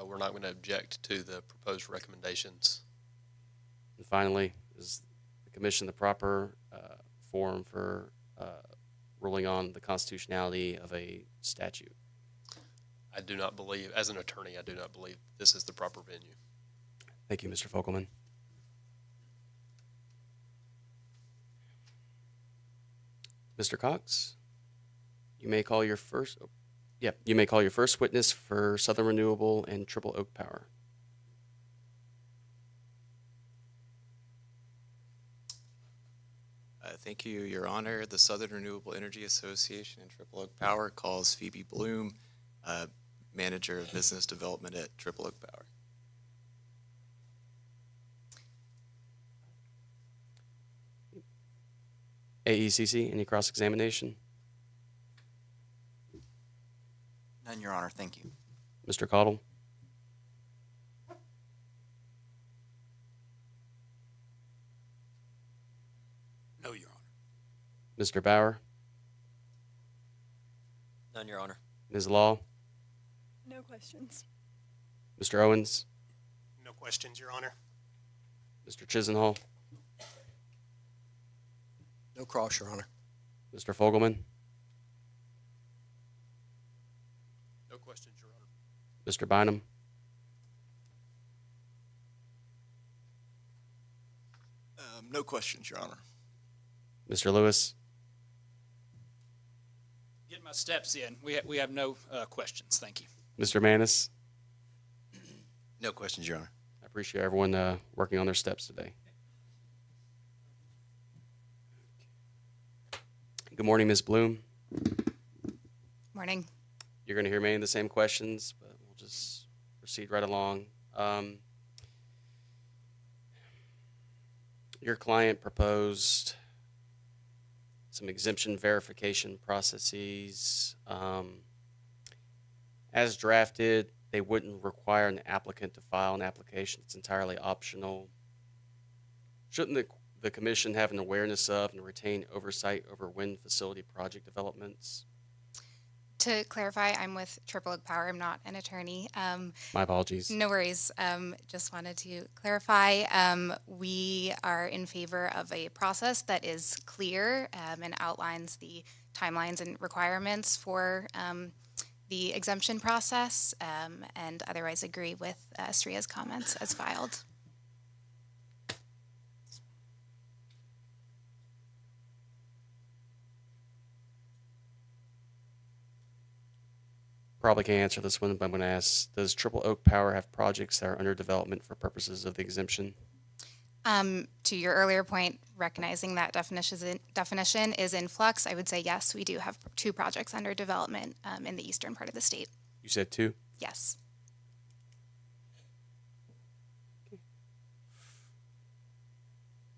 [SPEAKER 12] We're not going to object to the proposed recommendations.
[SPEAKER 1] And finally, is the commission the proper forum for ruling on the constitutionality of a statute?
[SPEAKER 12] I do not believe, as an attorney, I do not believe this is the proper venue.
[SPEAKER 1] Thank you, Mr. Fogelman. Mr. Cox, you may call your first. You may call your first witness for Southern Renewable and Triple Oak Power.
[SPEAKER 8] Thank you, Your Honor. The Southern Renewable Energy Association and Triple Oak Power calls Phoebe Bloom, Manager of Business Development at Triple Oak Power.
[SPEAKER 1] AECC, any cross-examination?
[SPEAKER 2] None, Your Honor. Thank you.
[SPEAKER 1] Mr. Caudle?
[SPEAKER 3] No, Your Honor.
[SPEAKER 1] Mr. Bauer?
[SPEAKER 4] None, Your Honor.
[SPEAKER 1] Ms. Law?
[SPEAKER 5] No questions.
[SPEAKER 1] Mr. Owens?
[SPEAKER 6] No questions, Your Honor.
[SPEAKER 1] Mr. Chisenhall?
[SPEAKER 7] No cross, Your Honor.
[SPEAKER 1] Mr. Fogelman?
[SPEAKER 12] No questions, Your Honor.
[SPEAKER 1] Mr. Bynum?
[SPEAKER 9] No questions, Your Honor.
[SPEAKER 1] Mr. Lewis?
[SPEAKER 11] Get my steps in. We have no questions. Thank you.
[SPEAKER 1] Mr. Manis?
[SPEAKER 10] No questions, Your Honor.
[SPEAKER 1] I appreciate everyone working on their steps today. Good morning, Ms. Bloom.
[SPEAKER 16] Morning.
[SPEAKER 1] You're going to hear many of the same questions, but we'll just proceed right along. Your client proposed some exemption verification processes. As drafted, they wouldn't require an applicant to file an application. It's entirely optional. Shouldn't the commission have an awareness of and retain oversight over wind facility project developments?
[SPEAKER 16] To clarify, I'm with Triple Oak Power. I'm not an attorney.
[SPEAKER 1] My apologies.
[SPEAKER 16] No worries. Just wanted to clarify. We are in favor of a process that is clear and outlines the timelines and requirements for the exemption process, and otherwise agree with Sriya's comments as filed.
[SPEAKER 1] Probably can't answer this one, but I'm going to ask, does Triple Oak Power have projects that are under development for purposes of the exemption?
[SPEAKER 16] To your earlier point, recognizing that definition is in flux, I would say yes, we do have 2 projects under development in the eastern part of the state.
[SPEAKER 1] You said 2?
[SPEAKER 16] Yes.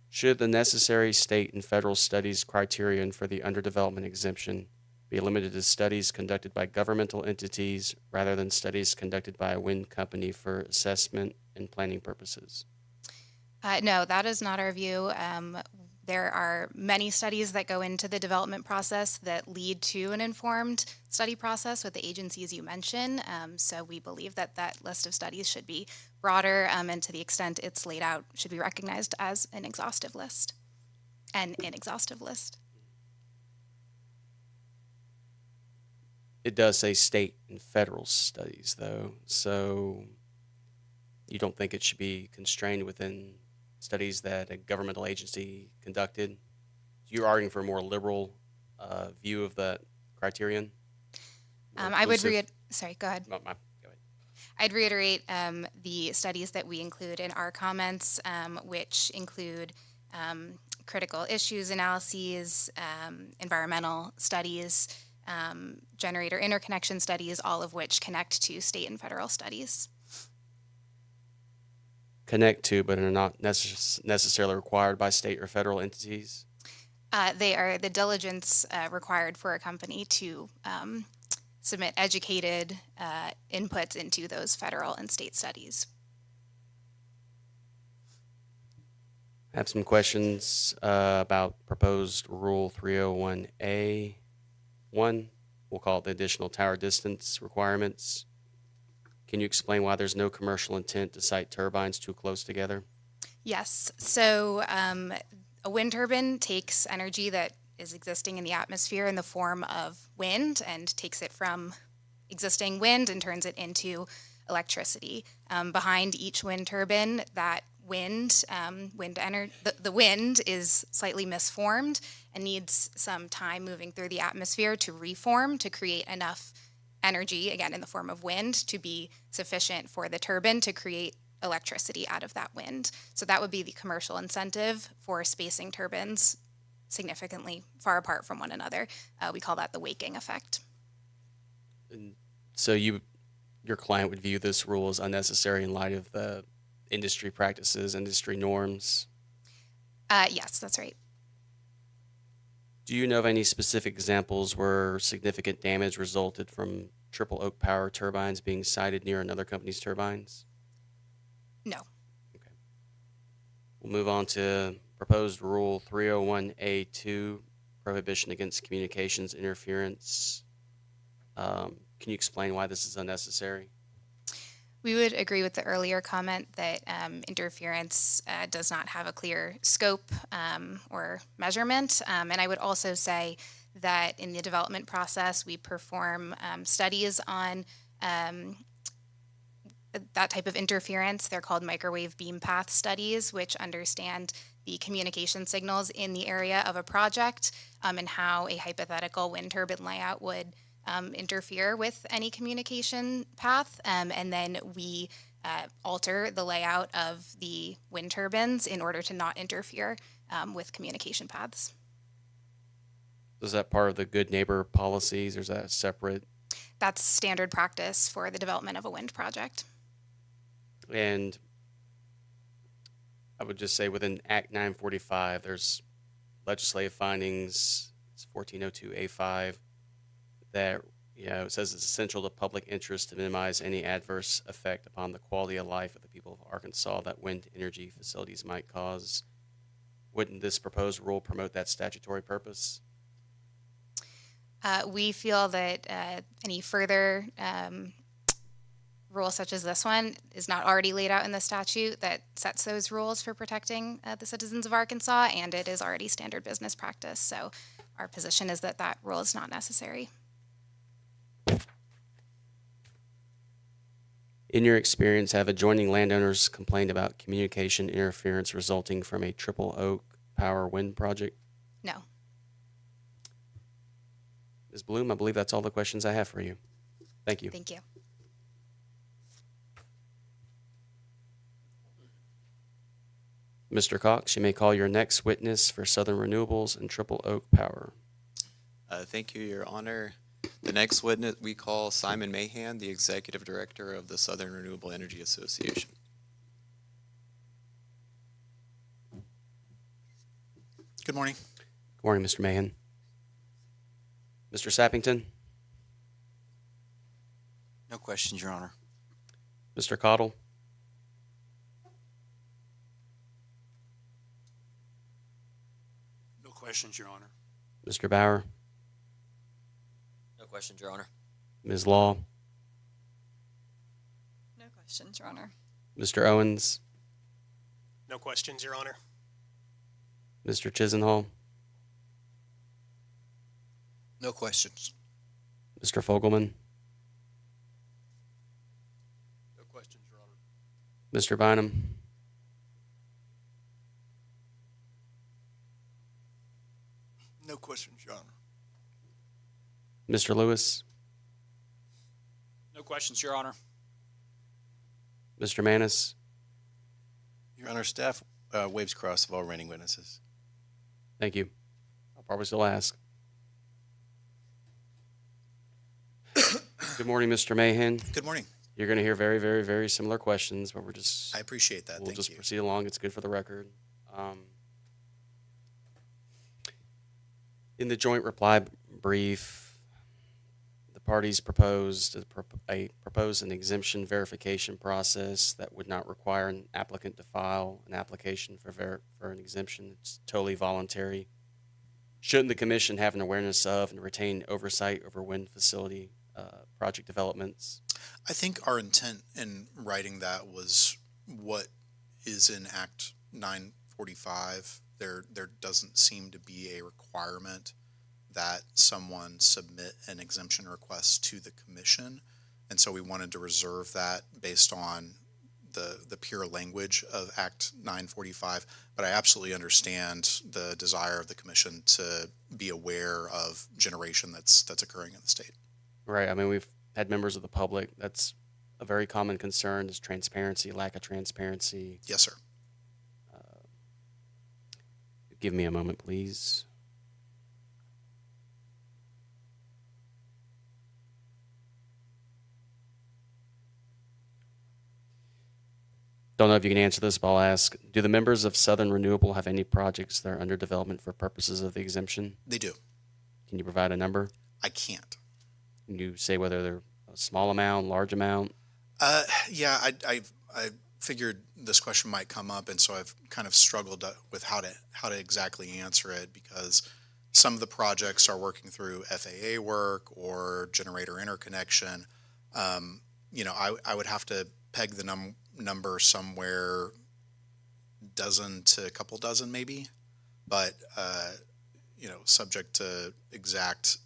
[SPEAKER 1] Should the necessary state and federal studies criterion for the underdevelopment exemption be limited to studies conducted by governmental entities rather than studies conducted by a wind company for assessment and planning purposes?
[SPEAKER 16] No, that is not our view. There are many studies that go into the development process that lead to an informed study process with the agencies you mentioned. So we believe that that list of studies should be broader, and to the extent it's laid out, should be recognized as an exhaustive list.
[SPEAKER 1] It does say state and federal studies, though, so you don't think it should be constrained within studies that a governmental agency conducted? You're arguing for a more liberal view of that criterion? More
[SPEAKER 19] I would
[SPEAKER 1] inclusive?
[SPEAKER 19] sorry, go ahead.
[SPEAKER 1] Go ahead.
[SPEAKER 19] I'd reiterate the studies that we include in our comments, which include critical issues analyses, environmental studies, generator interconnection studies, all of which connect to state and federal studies.
[SPEAKER 1] Connect to, but are not necessarily required by state or federal entities?
[SPEAKER 19] They are the diligence required for a company to submit educated inputs into those federal and state studies.
[SPEAKER 1] I have some questions about proposed Rule 301A1. We'll call it the additional tower distance requirements. Can you explain why there's no commercial intent to site turbines too close together?
[SPEAKER 19] Yes. So a wind turbine takes energy that is existing in the atmosphere in the form of wind and takes it from existing wind and turns it into electricity. Behind each wind turbine, that the wind is slightly misformed and needs some time moving through the atmosphere to reform to create enough energy, again in the form of wind, to be sufficient for the turbine to create electricity out of that wind. So that would be the commercial incentive for spacing turbines significantly far apart from one another. We call that the waking effect.
[SPEAKER 1] And so your client would view this rule as unnecessary in light of the industry practices, industry norms?
[SPEAKER 19] Yes, that's right.
[SPEAKER 1] Do you know of any specific examples where significant damage resulted from Triple Oak Power turbines being sited near another company's turbines?
[SPEAKER 19] No.
[SPEAKER 1] Okay. We'll move on to proposed Rule 301A2, prohibition against communications interference. Can you explain why this is unnecessary?
[SPEAKER 19] We would agree with the earlier comment that interference does not have a clear scope or measurement. And I would also say that in the development process, we perform studies on that type of interference. They're called microwave beam path studies, which understand the communication signals in the area of a project and how a hypothetical wind turbine layout would interfere with any communication path, and then we alter the layout of the wind turbines in order to not interfere with communication paths.
[SPEAKER 1] Is that part of the good neighbor policies, or is that separate?
[SPEAKER 19] That's standard practice for the development of a wind project.
[SPEAKER 1] And I would just say within Act 945, there's legislative findings, it's 1402A5, that it says it's essential to public interest to minimize any adverse effect upon the quality of life of the people of Arkansas that wind energy facilities might cause. Wouldn't this proposed rule promote that statutory purpose?
[SPEAKER 19] We feel that any further rule such as this one is not already laid out in the statute that sets those rules for protecting the citizens of Arkansas, and it is already standard business practice. So our position is that that rule is not necessary.
[SPEAKER 1] In your experience, have adjoining landowners complained about communication interference resulting from a Triple Oak Power wind project?
[SPEAKER 19] No.
[SPEAKER 1] Ms. Bloom, I believe that's all the questions I have for you. Thank you.
[SPEAKER 19] Thank you.
[SPEAKER 1] Mr. Cox, you may call your next witness for Southern Renewables and Triple Oak Power.
[SPEAKER 8] Thank you, Your Honor. The next witness we call Simon Mahan, the Executive Director of the Southern Renewable Energy Association.
[SPEAKER 20] Good morning.
[SPEAKER 1] Good morning, Mr. Mahan. Mr. Sappington?
[SPEAKER 2] No questions, Your Honor.
[SPEAKER 1] Mr. Cottle?
[SPEAKER 3] No questions, Your Honor.
[SPEAKER 1] Mr. Bauer?
[SPEAKER 4] No questions, Your Honor.
[SPEAKER 1] Ms. Law?
[SPEAKER 5] No questions, Your Honor.
[SPEAKER 1] Mr. Owens?
[SPEAKER 6] No questions, Your Honor.
[SPEAKER 1] Mr. Chisenhall?
[SPEAKER 7] No questions.
[SPEAKER 1] Mr. Fogelman,
[SPEAKER 12] No questions, Your Honor.
[SPEAKER 1] Mr. Bynum,
[SPEAKER 9] No questions, Your Honor.
[SPEAKER 1] Mr. Lewis,
[SPEAKER 11] No questions, Your Honor.
[SPEAKER 1] Mr. Manis,
[SPEAKER 10] Your Honor, staff waives cross of all remaining witnesses.
[SPEAKER 1] thank you. I'll probably still ask. Good morning, Mr. Mahan.
[SPEAKER 20] Good morning.
[SPEAKER 1] You're going to hear very, very, very similar questions, but
[SPEAKER 20] I appreciate that.
[SPEAKER 1] we'll
[SPEAKER 20] Thank
[SPEAKER 1] just
[SPEAKER 20] you.
[SPEAKER 1] proceed along. It's good for the record. In the joint reply brief, the parties proposed an exemption verification process that would not require an applicant to file an application for an exemption. It's totally voluntary. Shouldn't the commission have an awareness of and retain oversight over wind facility project developments?
[SPEAKER 20] I think our intent in writing that was what is in Act 945. There doesn't seem to be a requirement that someone submit an exemption request to the commission. And so we wanted to reserve that based on the pure language of Act 945. But I absolutely understand the desire of the commission to be aware of generation that's occurring in the state.
[SPEAKER 1] Right. I mean, we've had members of the public. That's a very common concern is transparency, lack of transparency.
[SPEAKER 20] Yes, sir.
[SPEAKER 1] Give me a moment, please. Don't know if you can answer this, but I'll ask. Do the members of Southern Renewable have any projects that are under development for purposes of the exemption?
[SPEAKER 20] They do.
[SPEAKER 1] Can you provide a number?
[SPEAKER 20] I can't.
[SPEAKER 1] Can you say whether they're a small amount, large amount?
[SPEAKER 20] Yeah, I figured this question might come up, and so I've kind of struggled with how to exactly answer it because some of the projects are working through FAA work or generator interconnection. I would have to peg the number somewhere dozen to a couple dozen maybe, but subject to exact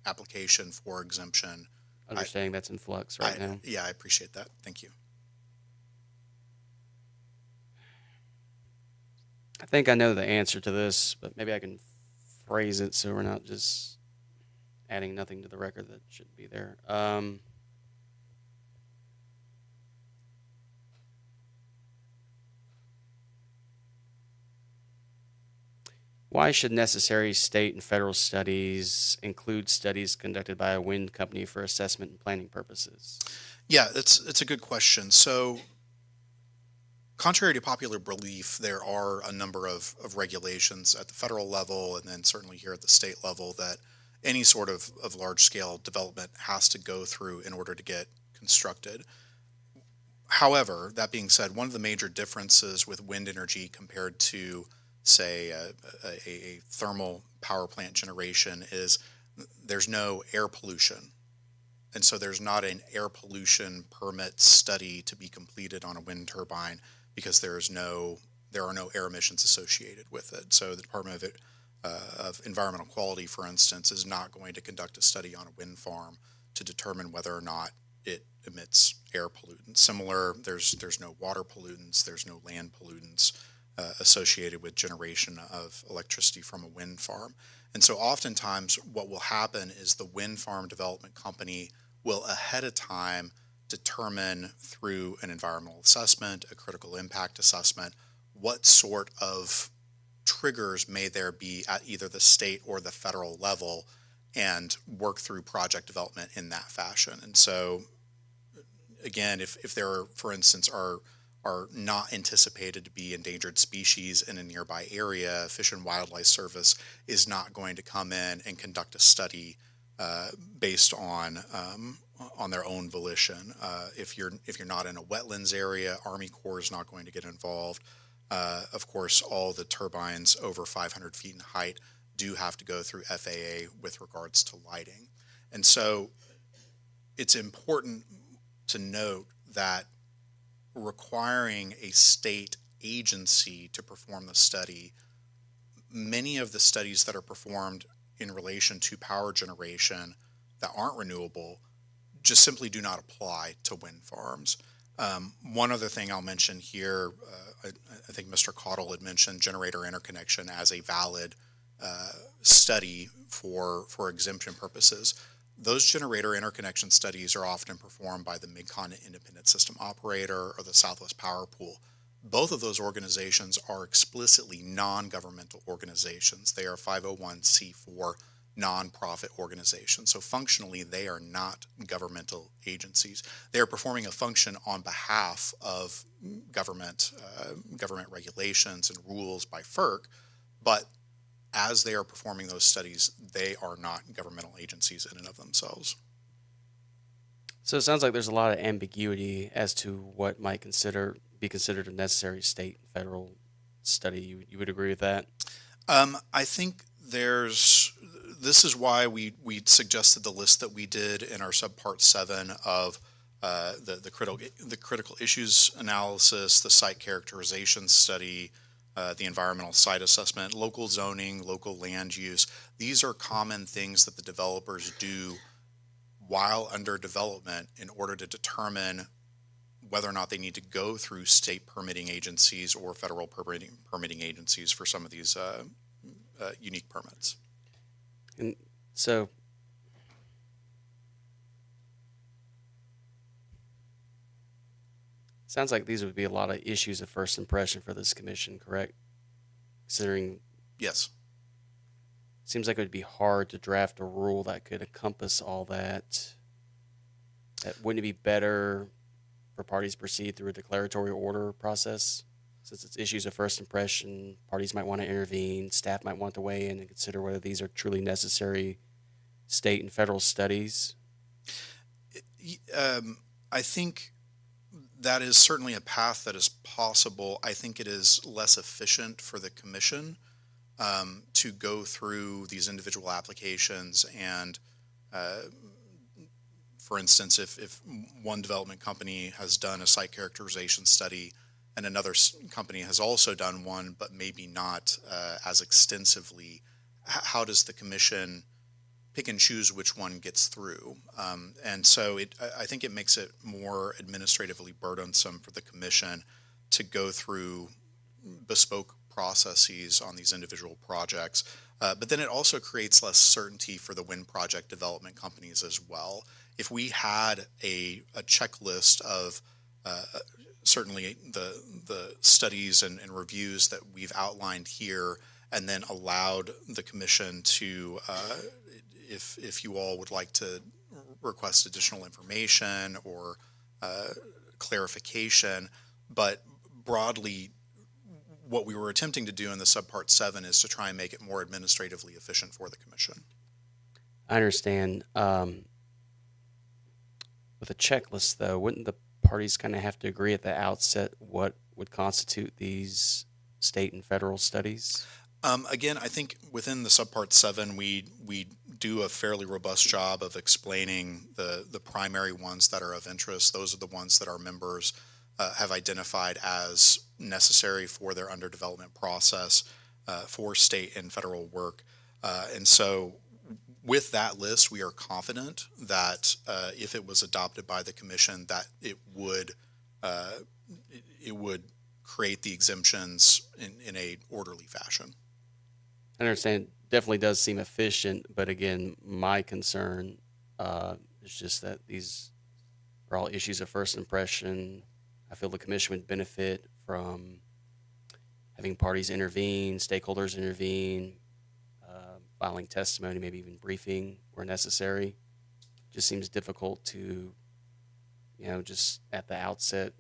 [SPEAKER 20] application for exemption.
[SPEAKER 1] Understanding that's in flux right now.
[SPEAKER 20] Yeah, I appreciate that. Thank you.
[SPEAKER 1] I think I know the answer to this, but maybe I can phrase it so we're not just adding nothing to the record that shouldn't be there. Why should necessary state and federal studies include studies conducted by a wind company for assessment and planning purposes?
[SPEAKER 20] Yeah, it's a good question. So, contrary to popular belief, there are a number of regulations at the federal level and then certainly here at the state level that any sort of large-scale development has to go through in order to get constructed. However, that being said, one of the major differences with wind energy compared to, say, a thermal power plant generation is there's no air pollution. And so there's not an air pollution permit study to be completed on a wind turbine because there are no air emissions associated with it. So the Department of Environmental Quality, for instance, is not going to conduct a study on a wind farm to determine whether or not it emits air pollutants. Similar, there's no water pollutants, there's no land pollutants associated with generation of electricity from a wind farm. And so oftentimes what will happen is the wind farm development company will ahead of time determine through an environmental assessment, a critical impact assessment, what sort of triggers may there be at either the state or the federal level and work through project development in that fashion. And so again, if there, for instance, are not anticipated to be endangered species in a nearby area, Fish and Wildlife Service is not going to come in and conduct a study based on their own volition. If you're not in a wetlands area, Army Corps is not going to get involved. Of course, all the turbines over 500 feet in height do have to go through FAA with regards to lighting. And so it's important to note that requiring a state agency to perform the study, many of the studies that are performed in relation to power generation that aren't renewable just simply do not apply to wind farms. One other thing I'll mention here, I think Mr. Caudle had mentioned generator interconnection as a valid study for exemption purposes. Those generator interconnection studies are often performed by the Mid-Continent Independent System Operator or the Southwest Power Pool. Both of those organizations are explicitly non-governmental organizations. They are 501c4 nonprofit organizations. So functionally, they are not governmental agencies. They are performing a function on behalf of government regulations and rules by FERC, but as they are performing those studies, they are not governmental agencies in and of themselves.
[SPEAKER 1] So it sounds like there's a lot of ambiguity as to what might be considered a necessary state and federal study. You would agree with that?
[SPEAKER 20] I think this is why we suggested the list that we did in our subpart 7 of the critical issues analysis, the site characterization study, the environmental site assessment, local zoning, local land use. These are common things that the developers do while under development in order to determine whether or not they need to go through state permitting agencies or federal permitting agencies for some of these unique permits.
[SPEAKER 1] And so, sounds like these would be a lot of issues of first impression for this commission, correct? Considering,
[SPEAKER 20] yes,
[SPEAKER 1] seems like it would be hard to draft a rule that could encompass all that. Wouldn't it be better for parties to proceed through a declaratory order process? Since it's issues of first impression, parties might want to intervene, staff might want to weigh in and consider whether these are truly necessary state and federal studies.
[SPEAKER 20] I think that is certainly a path that is possible. I think it is less efficient for the commission to go through these individual applications and for instance, if one development company has done a site characterization study and another company has also done one, but maybe not as extensively, how does the commission pick and choose which one gets through? And so I think it makes it more administratively burdensome for the commission to go through bespoke processes on these individual projects. But then it also creates less certainty for the wind project development companies as well. If we had a checklist of certainly the studies and reviews that we've outlined here, and then allowed the commission to, if you all would like to request additional information or clarification, but broadly, what we were attempting to do in the subpart 7 is to try and make it more administratively efficient for the commission.
[SPEAKER 1] I understand. With a checklist, though, wouldn't the parties kind of have to agree at the outset what would constitute these state and federal studies?
[SPEAKER 20] Again, I think within the subpart 7, we do a fairly robust job of explaining the primary ones that are of interest. Those are the ones that our members have identified as necessary for their under development process for state and federal work. And so with that list, we are confident that if it was adopted by the commission, that it would create the exemptions in a orderly fashion.
[SPEAKER 1] I understand. It definitely does seem efficient, but again, my concern is just that these are all issues of first impression. I feel the commission would benefit from having parties intervene, stakeholders intervene, filing testimony, maybe even briefing where necessary. Just seems difficult to, just at the outset,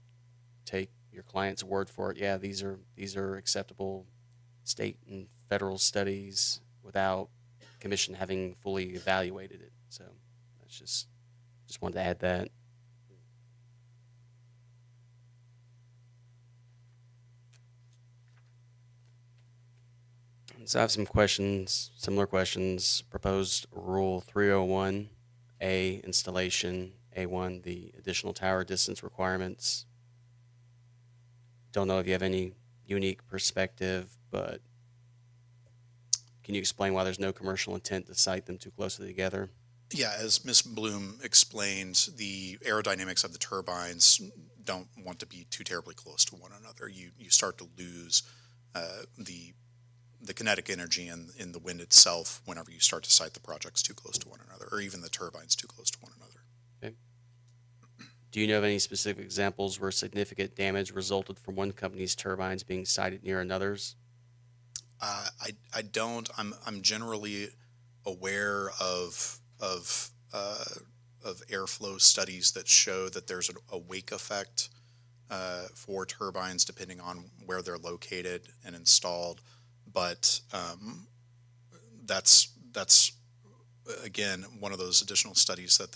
[SPEAKER 1] take your client's word for it. Yeah, these are acceptable state and federal studies without commission having fully evaluated it. So that's just wanted to add that. So I have some questions, similar questions. Proposed Rule 301A, installation, A1, the additional tower distance requirements. Don't know if you have any unique perspective, but can you explain why there's no commercial intent to site them too closely together?
[SPEAKER 20] Yeah, as Ms. Bloom explained, the aerodynamics of the turbines don't want to be too terribly close to one another. You start to lose the kinetic energy in the wind itself whenever you start to site the projects too close to one another, or even the turbines too close to one another.
[SPEAKER 1] Okay. Do you know of any specific examples where significant damage resulted from one company's turbines being sited near another's?
[SPEAKER 20] I don't. I'm generally aware of airflow studies that show that there's a wake effect for turbines depending on where they're located and installed. But that's again one of those additional studies that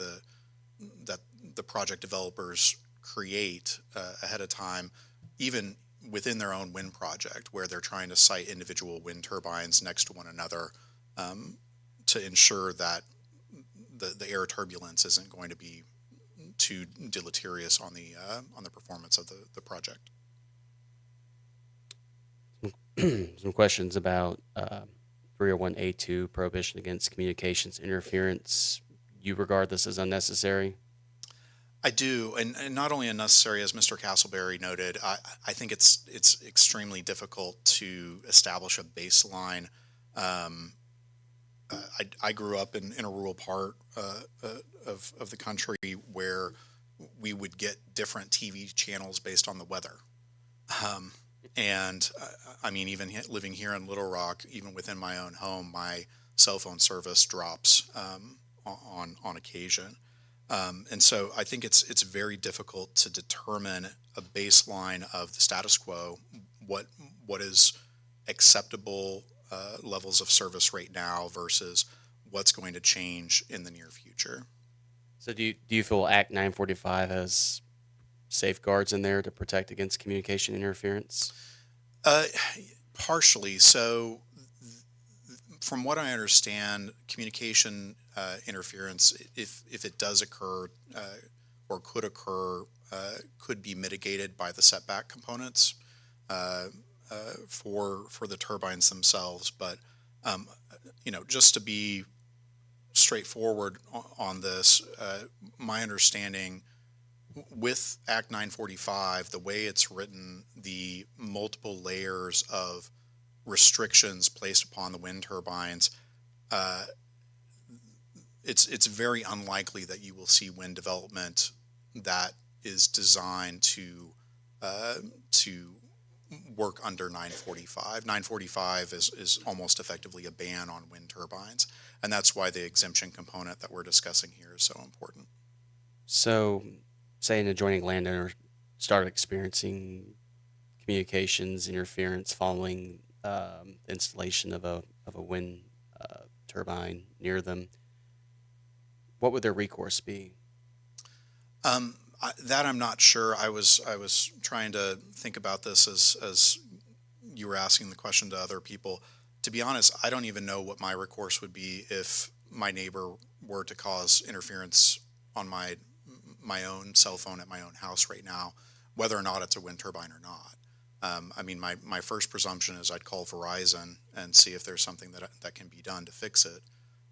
[SPEAKER 20] the project developers create ahead of time, even within their own wind project, where they're trying to site individual wind turbines next to one another to ensure that the air turbulence isn't going to be too deleterious on the performance of the project.
[SPEAKER 1] Some questions about 301A2, prohibition against communications interference. You regard this as unnecessary?
[SPEAKER 20] I do, and not only unnecessary, as Mr. Castleberry noted, I think it's extremely difficult to establish a baseline. I grew up in a rural part of the country where we would get different TV channels based on the weather. And I mean, even living here in Little Rock, even within my own home, my cell phone service drops on occasion. And so I think it's very difficult to determine a baseline of the status quo, what is acceptable levels of service right now versus what's going to change in the near future.
[SPEAKER 1] So do you feel Act 945 has safeguards in there to protect against communication interference?
[SPEAKER 20] Partially. So from what I understand, communication interference, if it does occur or could occur, could be mitigated by the setback components for the turbines themselves. But just to be straightforward on this, my understanding with Act 945, the way it's written, the multiple layers of restrictions placed upon the wind turbines, it's very unlikely that you will see wind development that is designed to work under 945. 945 is almost effectively a ban on wind turbines, and that's why the exemption component that we're discussing here is so important.
[SPEAKER 1] So, say an adjoining landowner started experiencing communications interference following installation of a wind turbine near them, what would their recourse be?
[SPEAKER 20] That I'm not sure. I was trying to think about this as you were asking the question to other people. To be honest, I don't even know what my recourse would be if my neighbor were to cause interference on my own cell phone at my own house right now, whether or not it's a wind turbine or not. I mean, my first presumption is I'd call Verizon and see if there's something that can be done to fix it.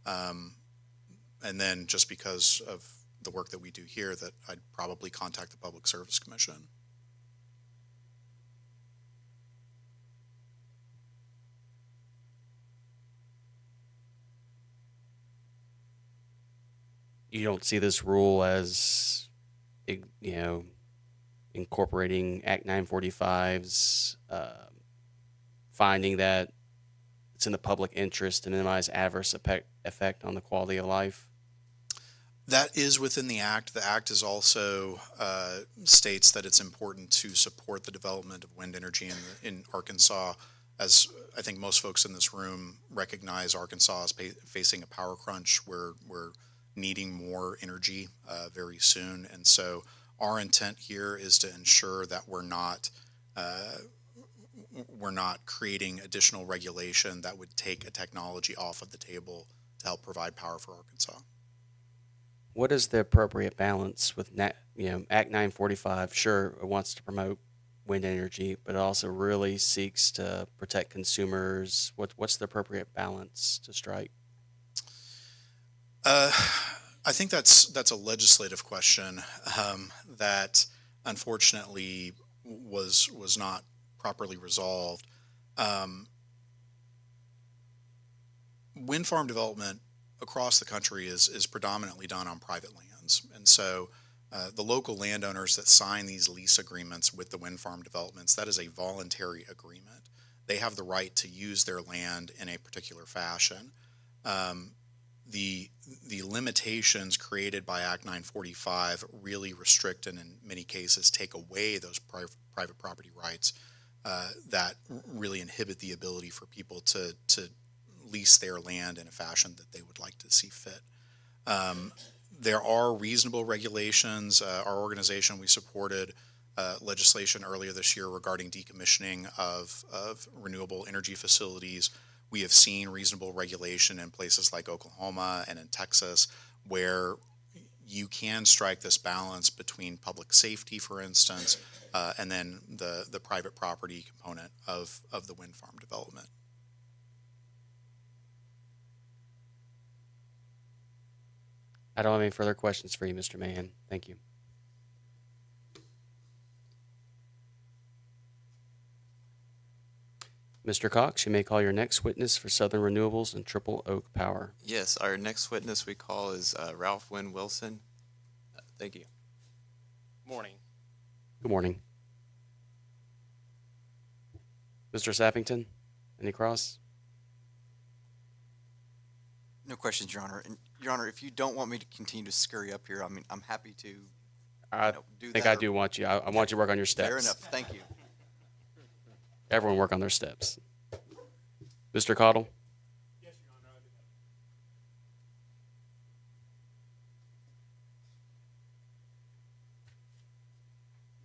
[SPEAKER 20] And then just because of the work that we do here, that I'd probably contact the Public Service Commission.
[SPEAKER 1] You don't see this rule as, incorporating Act 945's finding that it's in the public interest to minimize adverse effect on the quality of life?
[SPEAKER 20] That is within the Act. The Act is also states that it's important to support the development of wind energy in Arkansas. As I think most folks in this room recognize, Arkansas is facing a power crunch. We're needing more energy very soon. And so our intent here is to ensure that we're not creating additional regulation that would take a technology off of the table to help provide power for Arkansas.
[SPEAKER 1] What is the appropriate balance with Act 945? Sure, it wants to promote wind energy, but it also really seeks to protect consumers. What's the appropriate balance to strike?
[SPEAKER 20] I think that's a legislative question that unfortunately was not properly resolved. Wind farm development across the country is predominantly done on private lands, and so the local landowners that sign these lease agreements with the wind farm developments, that is a voluntary agreement. They have the right to use their land in a particular fashion. The limitations created by Act 945 really restrict and in many cases take away those private property rights that really inhibit the ability for people to lease their land in a fashion that they would like to see fit. There are reasonable regulations. Our organization, we supported legislation earlier this year regarding decommissioning of renewable energy facilities. We have seen reasonable regulation in places like Oklahoma and in Texas where you can strike this balance between public safety, for instance, and then the private property component of the wind farm development.
[SPEAKER 1] I don't have any further questions for you, Mr. Mahan. Thank you. Mr. Cox, you may call your next witness for Southern Renewables and Triple Oak Power.
[SPEAKER 8] Yes, our next witness we call is Ralph Wynn Wilson. Thank you.
[SPEAKER 11] Morning.
[SPEAKER 1] Good morning. Mr. Sappington, any cross?
[SPEAKER 2] No questions, Your Honor. And Your Honor, if you don't want me to continue to scurry up here, I mean, I'm happy to
[SPEAKER 1] I
[SPEAKER 2] do
[SPEAKER 1] think
[SPEAKER 2] that.
[SPEAKER 1] I do want you. I want you to work on your steps.
[SPEAKER 2] Fair enough. Thank you.
[SPEAKER 1] Everyone work on their steps. Mr. Cottle?
[SPEAKER 3] Yes, Your Honor, I do.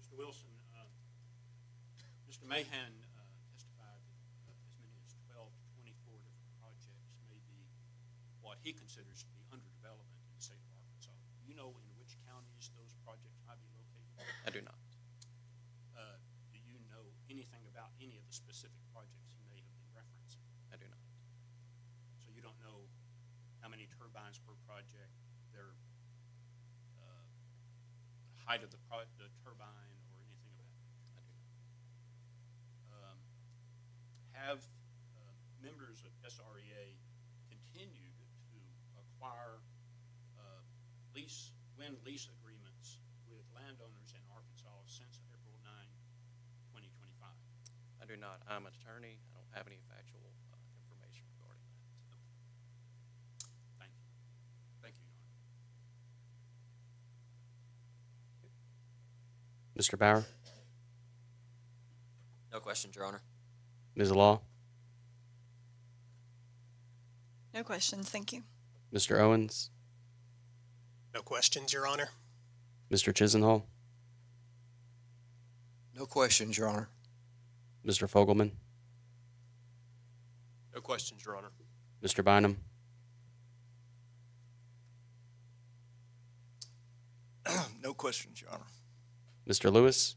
[SPEAKER 3] Mr. Wilson, Mr. Mahan testified that as many as 12 to 24 different projects may be what he considers to be under development in the state of Arkansas. Do you know in which counties those projects might be located?
[SPEAKER 8] I do not.
[SPEAKER 3] Do you know anything about any of the specific projects he may have been referencing?
[SPEAKER 8] I do not.
[SPEAKER 3] So you don't know how many turbines per project, their height of the turbine, or anything of that?
[SPEAKER 8] I do not.
[SPEAKER 3] Have members of SREA continued to acquire wind lease agreements with landowners in Arkansas since April 9, 2025?
[SPEAKER 8] I do not. I'm an attorney. I don't have any factual information regarding that.
[SPEAKER 3] Thank you. Thank you, Your Honor.
[SPEAKER 1] Mr. Bauer?
[SPEAKER 4] No questions, Your Honor.
[SPEAKER 1] Ms. Law?
[SPEAKER 5] No questions, thank you.
[SPEAKER 1] Mr. Owens?
[SPEAKER 6] No questions, Your Honor.
[SPEAKER 1] Mr. Chisenhall?
[SPEAKER 7] No questions, Your Honor.
[SPEAKER 1] Mr. Fogelman?
[SPEAKER 12] No questions, Your Honor.
[SPEAKER 1] Mr. Bynum?
[SPEAKER 9] No questions, Your Honor.
[SPEAKER 1] Mr. Lewis?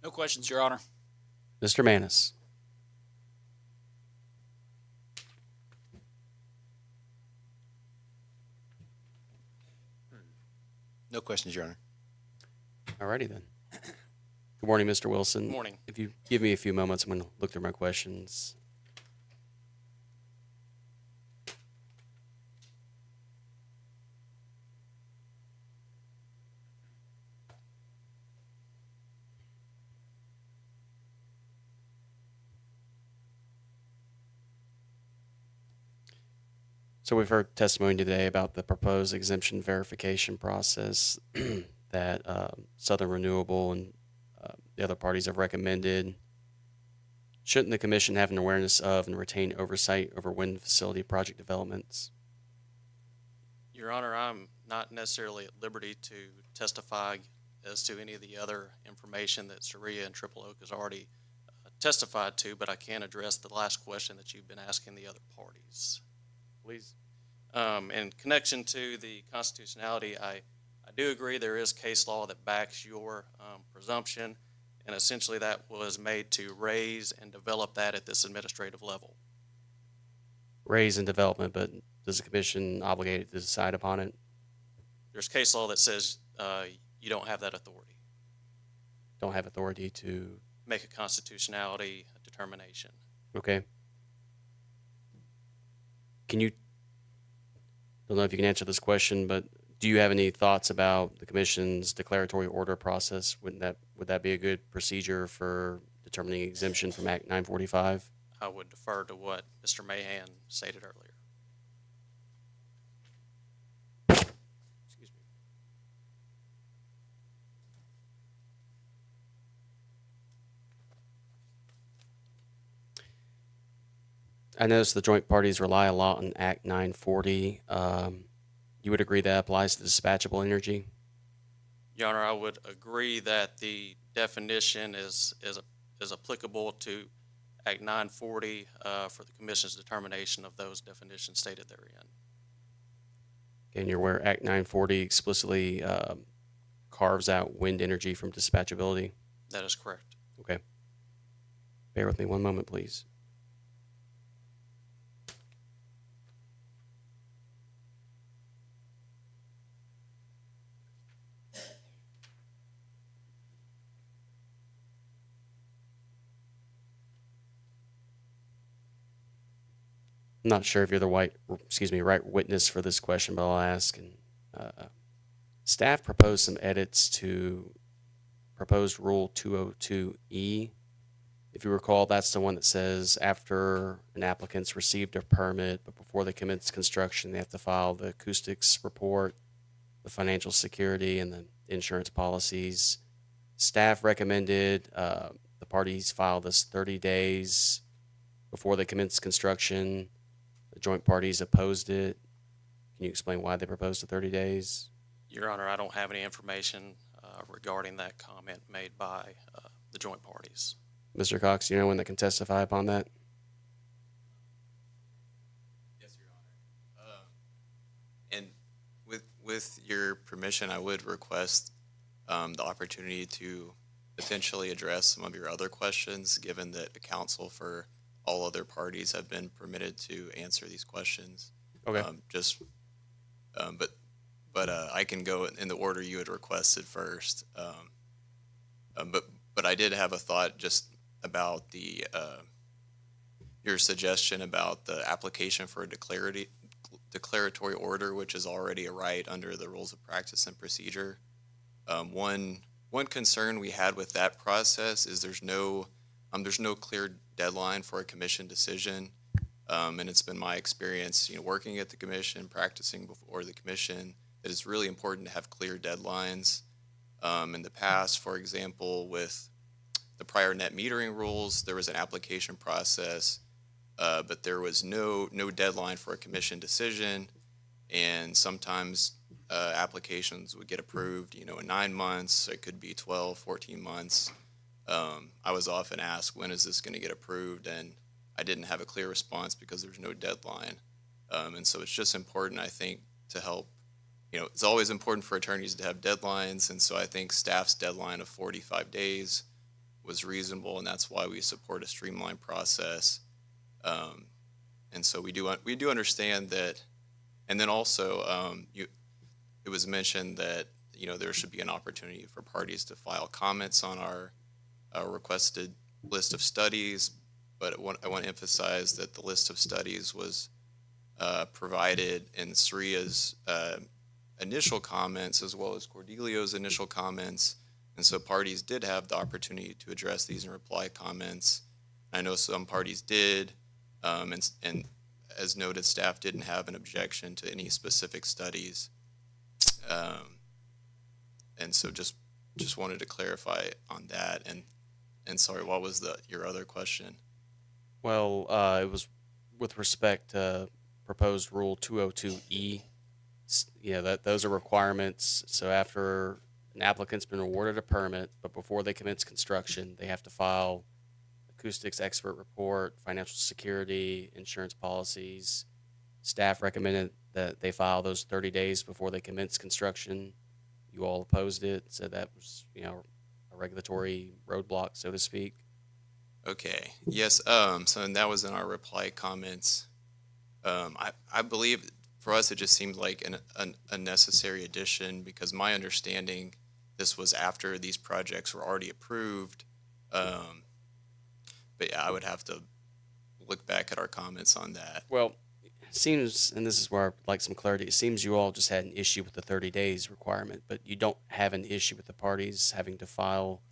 [SPEAKER 11] No questions, Your Honor.
[SPEAKER 1] Mr. Manis?
[SPEAKER 10] No questions, Your Honor.
[SPEAKER 1] Alrighty then. Good morning, Mr. Wilson.
[SPEAKER 11] Good morning.
[SPEAKER 1] If you give me a few moments, I'm going to look through my questions. So we've heard testimony today about the proposed exemption verification process that Southern Renewable and the other parties have recommended. Shouldn't the commission have an awareness of and retain oversight over wind facility project developments?
[SPEAKER 8] Your Honor, I'm not necessarily at liberty to testify as to any of the other information that Saria and Triple Oak has already testified to, but I can address the last question that you've been asking the other parties.
[SPEAKER 1] Please.
[SPEAKER 8] In connection to the constitutionality, I do agree there is case law that backs your presumption, and essentially that was made to raise and develop that at this administrative level.
[SPEAKER 1] raise and development, but does the commission obligated to decide upon it? There's case law that says you don't have that authority. Don't have authority to make a constitutionality determination. Okay. Can you, don't know if you can answer this question, but do you have any thoughts about the commission's declaratory order process? Would that be a good procedure for determining exemption from Act 945? I would defer to what Mr. Mahan stated earlier. Excuse me. I noticed the joint parties rely a lot on Act 940. You would agree that applies to dispatchable energy? Your Honor, I would agree that the definition is applicable to Act 940 for the Commission's determination of those definitions stated therein. And you're aware Act 940 explicitly carves out wind energy from dispatchability? That is correct. Okay. Bear with me one moment, please. I'm not sure if you're the right witness for this question, but I'll ask. And staff proposed some edits to proposed Rule 202E. If you recall, that's the one that says after an applicant's received a permit, but before they commence construction, they have to file the acoustics report, the financial security, and the insurance policies. Staff recommended the parties file this 30 days before they commence construction. The joint parties opposed it. Can you explain why they proposed the 30 days? Your Honor, I don't have any information regarding that comment made by the joint parties. Mr. Cox, do you know when they can testify upon that?
[SPEAKER 8] Yes, Your Honor. And with your permission, I would request the opportunity to potentially address some of your other questions, given that the counsel for all other parties have been permitted to answer these questions.
[SPEAKER 1] Okay.
[SPEAKER 8] But I can go in the order you had requested first. But I did have a thought just about the your suggestion about the application for a declaratory order, which is already a right under the rules of practice and procedure. One concern we had with that process is there's no clear deadline for a commission decision, and it's been my experience, working at the commission, practicing before the commission, that it's really important to have clear deadlines. In the past, for example, with the prior net metering rules, there was an application process, but there was no deadline for a commission decision, and sometimes applications would get approved, in 9 months. It could be 12, 14 months. I was often asked, when is this going to get approved? And I didn't have a clear response because there's no deadline. And so it's just important, I think, to help. It's always important for attorneys to have deadlines. And so I think staff's deadline of 45 days was reasonable, and that's why we support a streamlined process. And so we do understand that. And then also, it was mentioned that, there should be an opportunity for parties to file comments on our requested list of studies, but I want to emphasize that the list of studies was provided in Sria's initial comments as well as Cordelio's initial comments, and so parties did have the opportunity to address these and reply comments. I know some parties did, and as noted, staff didn't have an objection to any specific studies, and so just wanted to clarify on that. And sorry, what was your other question?
[SPEAKER 1] Well, it was with respect to proposed Rule 202E. Those are requirements. So after an applicant's been awarded a permit, but before they commence construction, they have to file acoustics expert report, financial security, insurance policies. Staff recommended that they file those 30 days before they commence construction. You all opposed it, so that was, a regulatory roadblock, so to speak.
[SPEAKER 8] Okay. Yes. So that was in our reply comments. I believe for us, it just seemed like an unnecessary addition because my understanding, this was after these projects were already approved. But yeah, I would have to look back at our comments on that.
[SPEAKER 1] Well, it seems, and this is where I'd like some clarity, it seems you all just had an issue with the 30 days requirement, but you don't have an issue with the parties having to file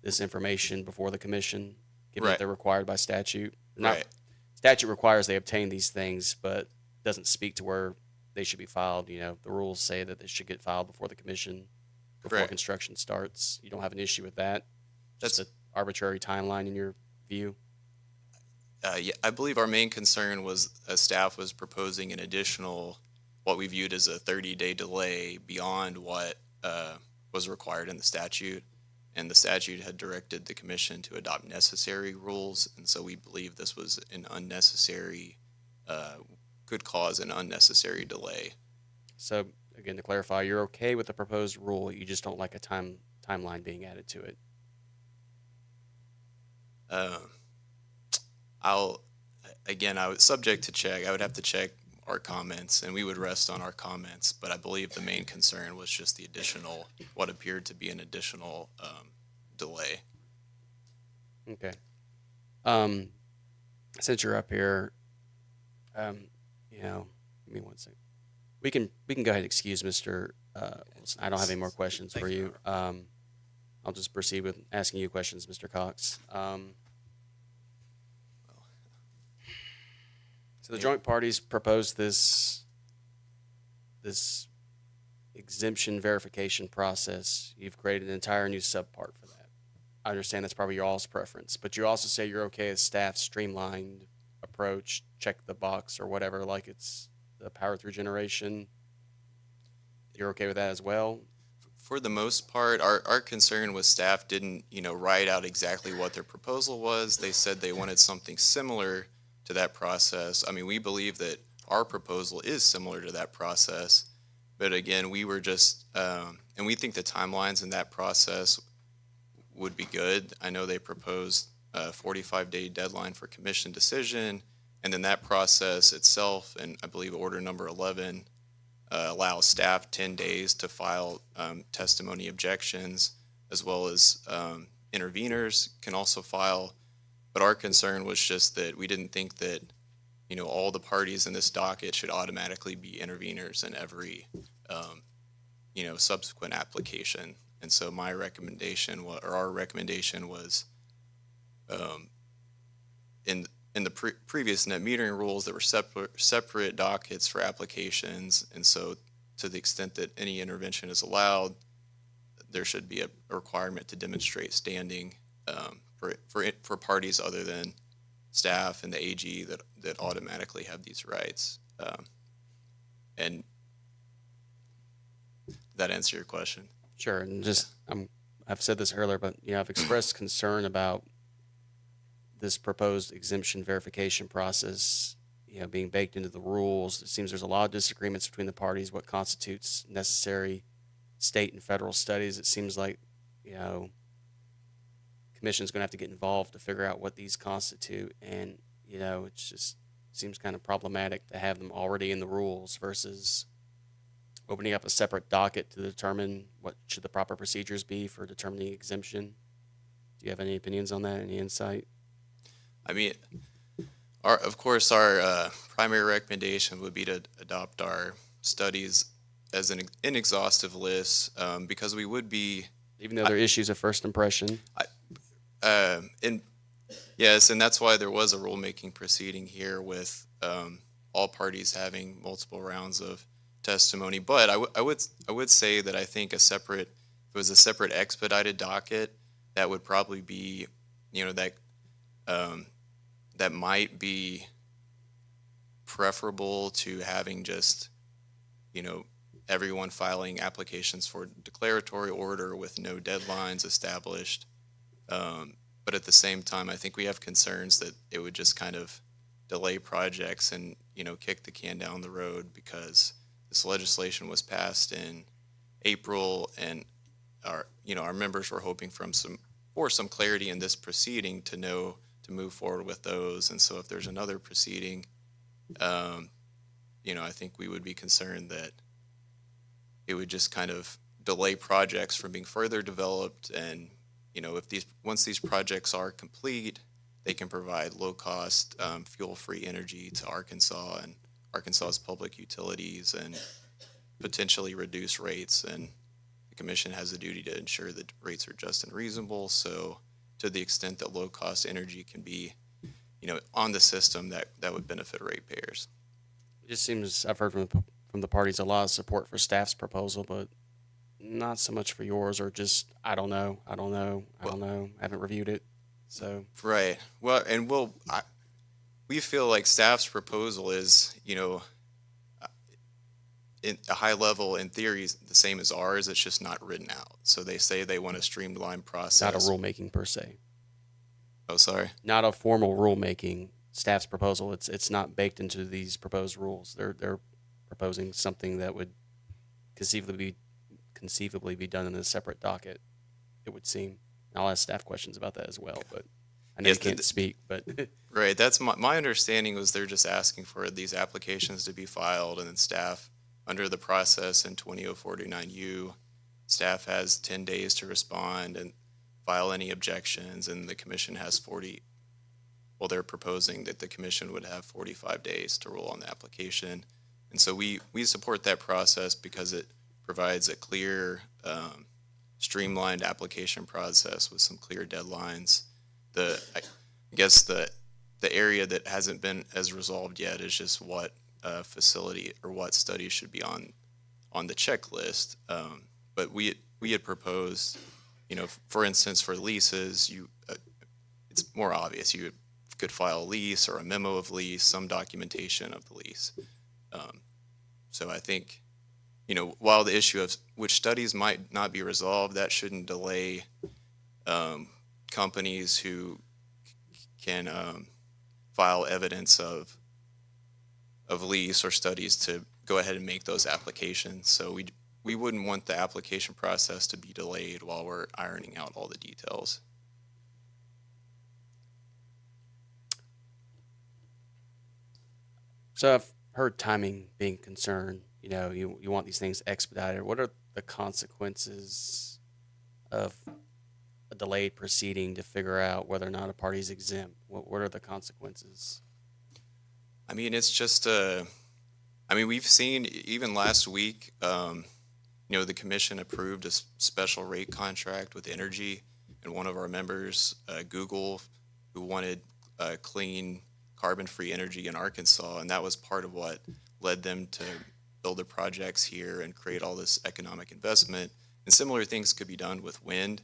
[SPEAKER 1] this information before the commission, given that
[SPEAKER 8] Right.
[SPEAKER 1] they're required by statute. Not-
[SPEAKER 8] Right.
[SPEAKER 1] Statute requires they obtain these things, but doesn't speak to where they should be filed. You know, the rules say that they should get filed before the commission, before
[SPEAKER 8] Right.
[SPEAKER 1] construction starts. You don't have an issue with that? Just an arbitrary timeline in your view?
[SPEAKER 8] Yeah, I believe our main concern was staff was proposing an additional, what we viewed as a 30-day delay beyond what was required in the statute. And the statute had directed the commission to adopt necessary rules. And so we believe this was an unnecessary, could cause an unnecessary delay.
[SPEAKER 1] So again, to clarify, you're okay with the proposed rule, you just don't like a timeline being added to it.
[SPEAKER 8] I was subject to check. I would have to check our comments, and we would rest on our comments. But I believe the main concern was just the additional, what appeared to be an additional delay.
[SPEAKER 1] Okay. Since you're up here, you know, give me 1 second. We can go ahead and excuse Mr. Wilson. I don't have any more questions for you. I'll just proceed with asking you questions, Mr. Cox. So the joint parties proposed this exemption verification process. You've created an entire new subpart for that. I understand that's probably your all's preference, but you also say you're okay with staff's streamlined approach, check the box or whatever, like it's the power through generation. You're okay with that as well?
[SPEAKER 8] For the most part, our concern was staff didn't, write out exactly what their proposal was. They said they wanted something similar to that process. I mean, we believe that our proposal is similar to that process, but again, we were just, and we think the timelines in that process would be good. I know they proposed a 45-day deadline for commission decision, and then that process itself, and I believe order number 11, allows staff 10 days to file testimony objections, as well as interveners can also file. But our concern was just that we didn't think that, all the parties in this docket should automatically be interveners in every, subsequent application. And so my recommendation, or our recommendation was, in the previous net metering rules, there were separate dockets for applications. And so to the extent that any intervention is allowed, there should be a requirement to demonstrate standing for parties other than staff and the AG that automatically have these rights. And that answer your question?
[SPEAKER 1] Sure, and just I've said this earlier, but I've expressed concern about this proposed exemption verification process, being baked into the rules. It seems there's a lot of disagreements between the parties. What constitutes necessary state and federal studies? It seems like commission's going to have to get involved to figure out what these constitute, and it just seems kind of problematic to have them already in the rules versus opening up a separate docket to determine what should the proper procedures be for determining exemption. Do you have any opinions on that? Any insight?
[SPEAKER 8] I mean, of course, our primary recommendation would be to adopt our studies as an inexhaustive list, because we would be,
[SPEAKER 1] even though there are issues of first impression.
[SPEAKER 8] And yes, and that's why there was a rulemaking proceeding here with all parties having multiple rounds of testimony. But I would say that I think if it was a separate expedited docket, that would probably be, that might be preferable to having just, everyone filing applications for declaratory order with no deadlines established. But at the same time, I think we have concerns that it would just kind of delay projects and, kick the can down the road, because this legislation was passed in April, and our members were hoping for some clarity in this proceeding to move forward with those. And so if there's another proceeding, I think we would be concerned that it would just kind of delay projects from being further developed. And, once these projects are complete, they can provide low-cost, fuel-free energy to Arkansas and Arkansas's public utilities and potentially reduce rates. And the commission has a duty to ensure that rates are just and reasonable. So to the extent that low-cost energy can be, on the system, that would benefit ratepayers.
[SPEAKER 1] It just seems I've heard from the parties a lot of support for staff's proposal, but not so much for yours, or just I don't know. I haven't reviewed it, so
[SPEAKER 8] Right. Well, and we feel like staff's proposal is, in a high level, in theory, is the same as ours. It's just not written out. So they say they want a streamlined process.
[SPEAKER 1] not a rulemaking per se,
[SPEAKER 8] Oh, sorry.
[SPEAKER 1] not a formal rulemaking. Staff's proposal, it's not baked into these proposed rules. They're proposing something that would conceivably be done in a separate docket. It would seem. I'll ask staff questions about that as well, but I know
[SPEAKER 8] Yes,
[SPEAKER 1] you can't speak. But
[SPEAKER 8] Right. That's my understanding was they're just asking for these applications to be filed, and then staff, under the process in 20049U, staff has 10 days to respond and file any objections, and the commission has 40. Well, they're proposing that the commission would have 45 days to rule on the application. And so we support that process because it provides a clear, streamlined application process with some clear deadlines. I guess the area that hasn't been as resolved yet is just what facility or what studies should be on the checklist. But we had proposed, for instance, for leases, it's more obvious. You could file a lease or a memo of lease, some documentation of the lease. So I think, while the issue of which studies might not be resolved, that shouldn't delay companies who can file evidence of lease or studies to go ahead and make those applications. So we wouldn't want the application process to be delayed while we're ironing out all the details.
[SPEAKER 1] So I've heard timing being a concern. You want these things expedited. What are the consequences of a delayed proceeding to figure out whether or not a party is exempt? What are the consequences?
[SPEAKER 8] I mean, it's just we've seen even last week, the commission approved a special rate contract with Energy, and one of our members, Google, who wanted clean, carbon-free energy in Arkansas, and that was part of what led them to build their projects here and create all this economic investment. And similar things could be done with wind.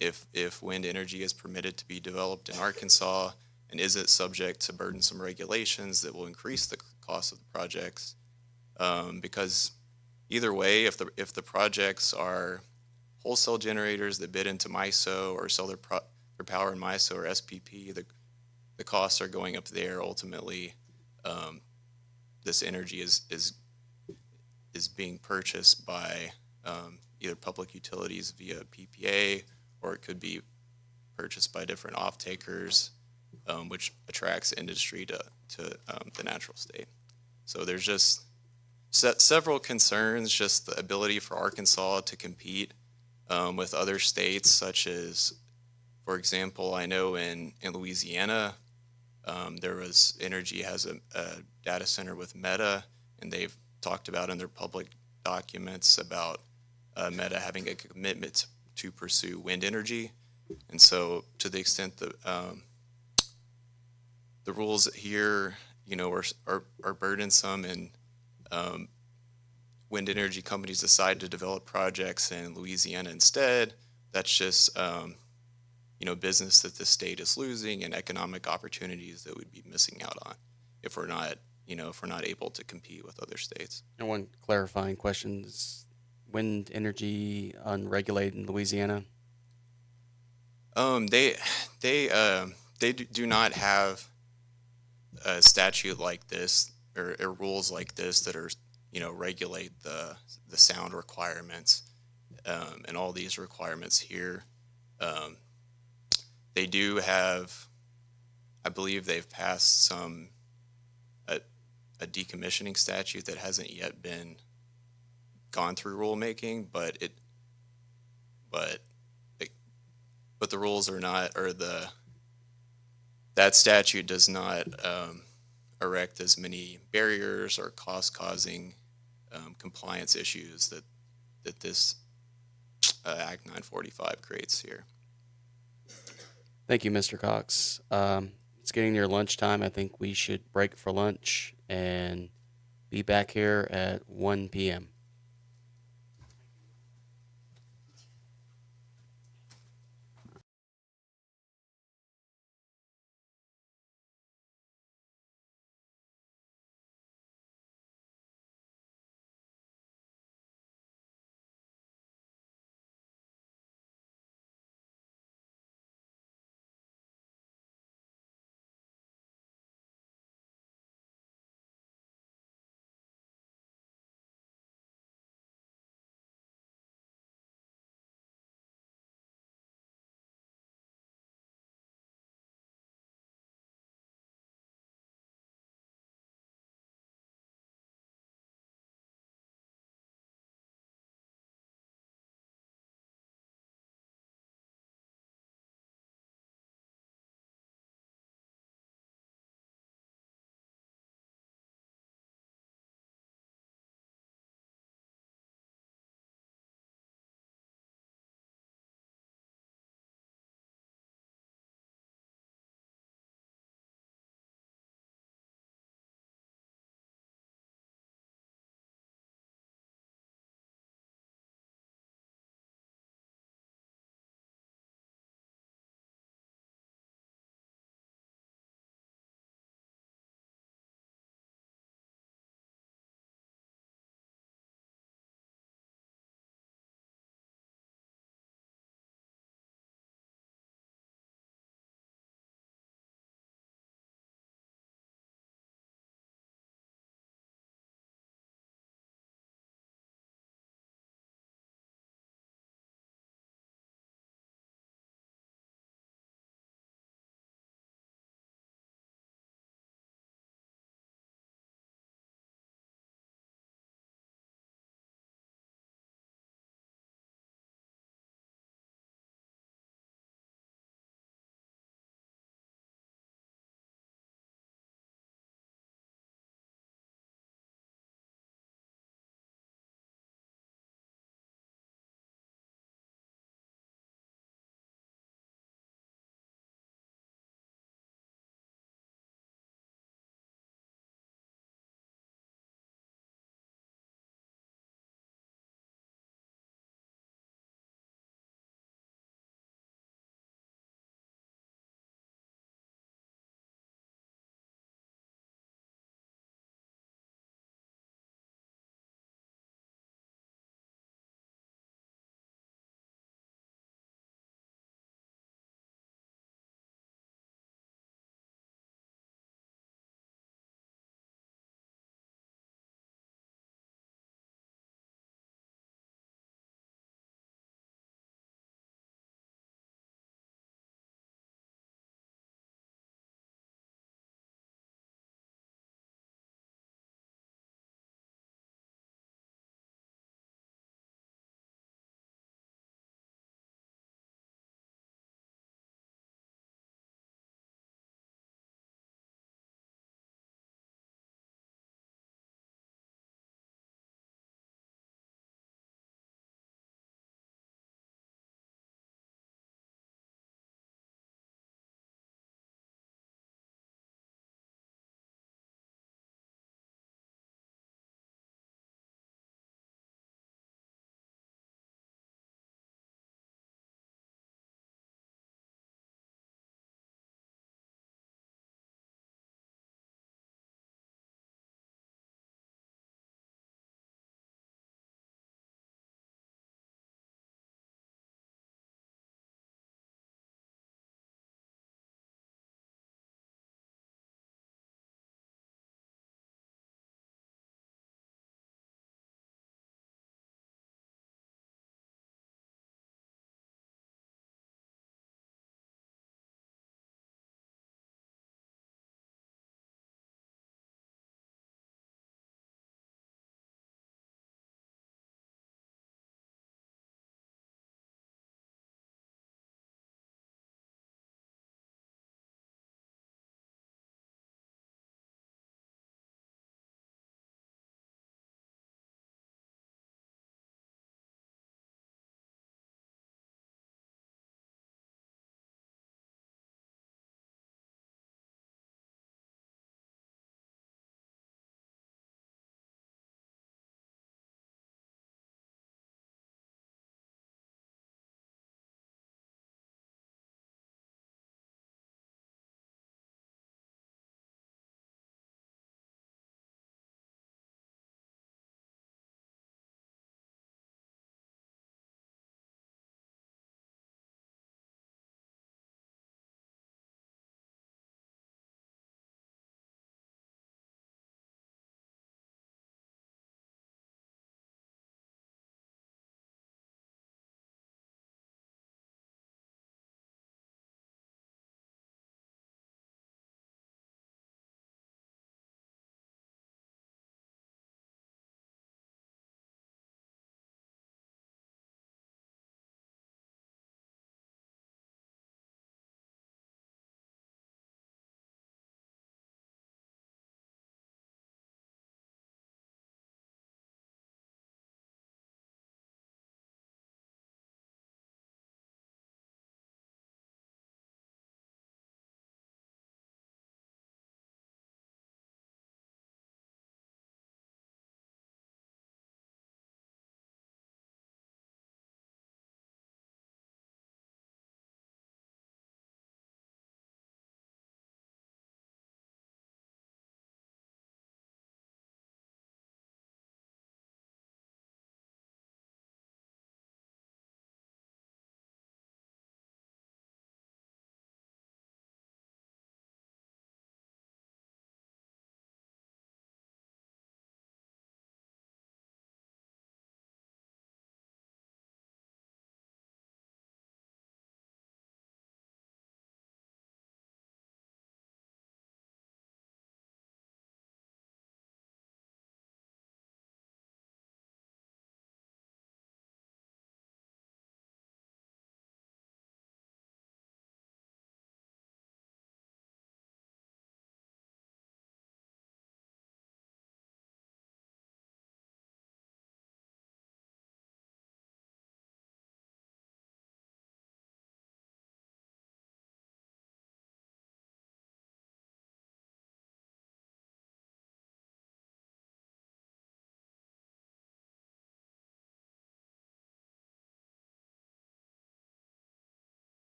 [SPEAKER 8] If wind energy is permitted to be developed in Arkansas and isn't subject to burdensome regulations that will increase the cost of the projects, because either way, if the projects are wholesale generators that bid into MISO or sell their power in MISO or SPP, the costs are going up there. Ultimately, this energy is being purchased by either public utilities via PPA, or it could be purchased by different off-takers, which attracts industry to the natural state. So there's just several concerns, just the ability for Arkansas to compete with other states, such as, for example, I know in Louisiana, Energy has a data center with Meta, and they've talked about in their public documents about Meta having a commitment to pursue wind energy. And so to the extent that the rules here, are burdensome, and wind energy companies decide to develop projects in Louisiana instead, that's just business that the state is losing and economic opportunities that we'd be missing out on if we're not able to compete with other states.
[SPEAKER 1] And one clarifying question: is wind energy unregulated in Louisiana?
[SPEAKER 8] They do not have a statute like this or rules like this that are regulate the sound requirements and all these requirements here. They do have, I believe they've passed some a decommissioning statute that hasn't yet been gone through rulemaking, but the rules are not, or that statute does not erect as many barriers or cost-causing compliance issues that this Act 945 creates here.
[SPEAKER 1] Thank you, Mr. Cox. It's getting near lunchtime. I think we should break for lunch and be back here at 1 p.m.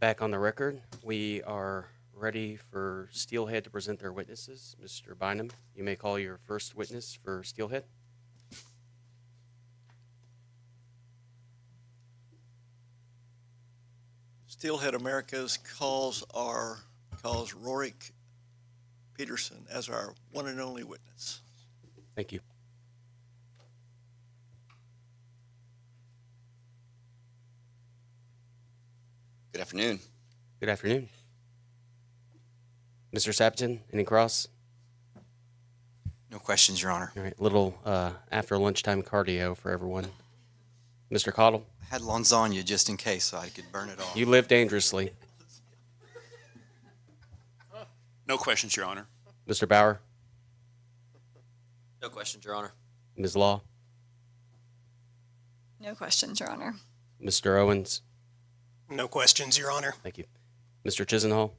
[SPEAKER 1] Back on the record, we are ready for Steelhead to present their witnesses. Mr. Bynum, you may call your first witness for Steelhead.
[SPEAKER 9] Steelhead Americas calls Rorik Peterson as our one and only witness.
[SPEAKER 1] Thank you.
[SPEAKER 21] Good afternoon.
[SPEAKER 1] Good afternoon. Mr. Sabaton, any cross?
[SPEAKER 21] No questions, Your Honor.
[SPEAKER 1] All right, little after lunchtime cardio for everyone. Mr. Cottle?
[SPEAKER 2] I had lasagna just in case so I could burn it off.
[SPEAKER 1] You live dangerously.
[SPEAKER 3] No questions, Your Honor.
[SPEAKER 1] Mr. Bauer?
[SPEAKER 4] No questions, Your Honor.
[SPEAKER 1] Ms. Law?
[SPEAKER 5] No questions, Your Honor.
[SPEAKER 1] Mr. Owens?
[SPEAKER 6] No questions, Your Honor.
[SPEAKER 1] Thank you. Mr. Chisenhall?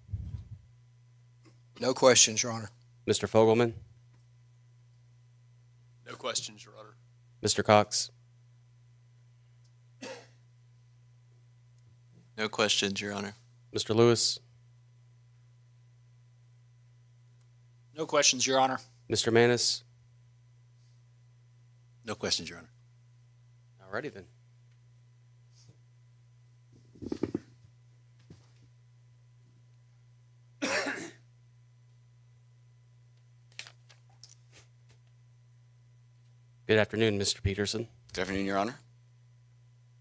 [SPEAKER 7] No questions, Your Honor.
[SPEAKER 1] Mr. Fogelman?
[SPEAKER 12] No questions, Your Honor.
[SPEAKER 1] Mr. Cox?
[SPEAKER 8] No questions, Your Honor.
[SPEAKER 1] Mr. Lewis?
[SPEAKER 11] No questions, Your Honor.
[SPEAKER 1] Mr. Manis?
[SPEAKER 10] No questions, Your Honor.
[SPEAKER 1] Alrighty then. Good afternoon, Mr. Peterson.
[SPEAKER 21] Good afternoon, Your Honor.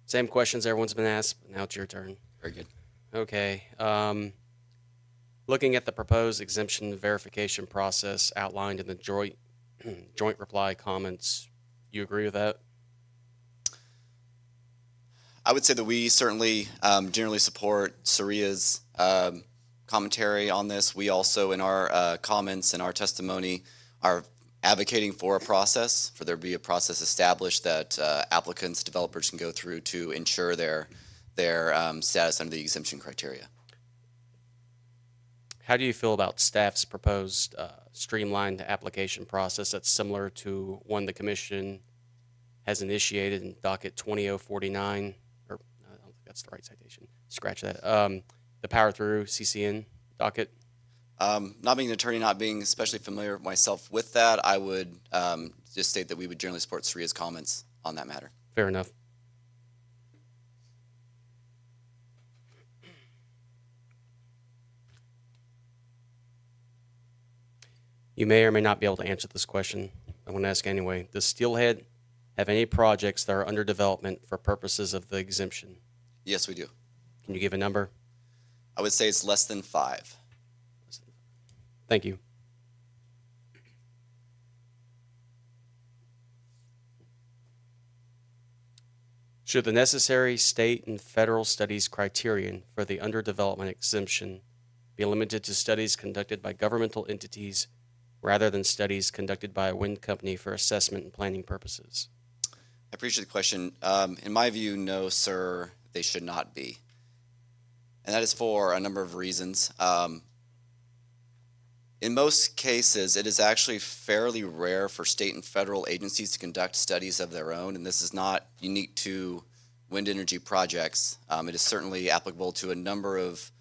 [SPEAKER 1] Same questions everyone's been asked, but now it's your turn.
[SPEAKER 21] Very good.
[SPEAKER 1] Okay. Looking at the proposed exemption verification process outlined in the joint reply comments, you agree with that?
[SPEAKER 21] I would say that we certainly generally support Saria's commentary on this. We also, in our comments and our testimony, are advocating for a process, for there to be a process established that applicants, developers can go through to ensure their status under the exemption criteria.
[SPEAKER 1] How do you feel about staff's proposed streamlined application process that's similar to one the commission has initiated in docket 20049, or I don't think that's the right citation. Scratch that. The power through CCN docket.
[SPEAKER 21] Not being an attorney, not being especially familiar myself with that, I would just state that we would generally support Saria's comments on that matter.
[SPEAKER 1] Fair enough. You may or may not be able to answer this question. I want to ask anyway. Does Steelhead have any projects that are under development for purposes of the exemption?
[SPEAKER 21] Yes, we do.
[SPEAKER 1] Can you give a number?
[SPEAKER 21] I would say it's less than 5.
[SPEAKER 1] Thank you. Should the necessary state and federal studies criterion for the underdevelopment exemption be limited to studies conducted by governmental entities rather than studies conducted by a wind company for assessment and planning purposes?
[SPEAKER 21] I appreciate the question. In my view, no, sir, they should not be. And that is for a number of reasons. In most cases, it is actually fairly rare for state and federal agencies to conduct studies of their own, and this is not unique to wind energy projects. It is certainly applicable to a number of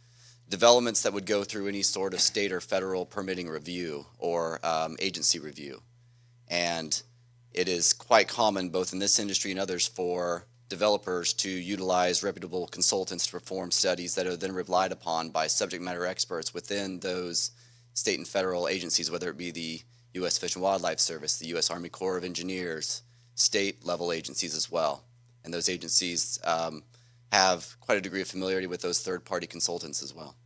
[SPEAKER 21] developments that would go through any sort of state or federal permitting review or agency review. And it is quite common, both in this industry and others, for developers to utilize reputable consultants to perform studies that are then relied upon by subject matter experts within those state and federal agencies, whether it be the U.S. Fish and Wildlife Service, the U.S. Army Corps of Engineers, state-level agencies as well. And those agencies have quite a degree of familiarity with those third-party consultants as well.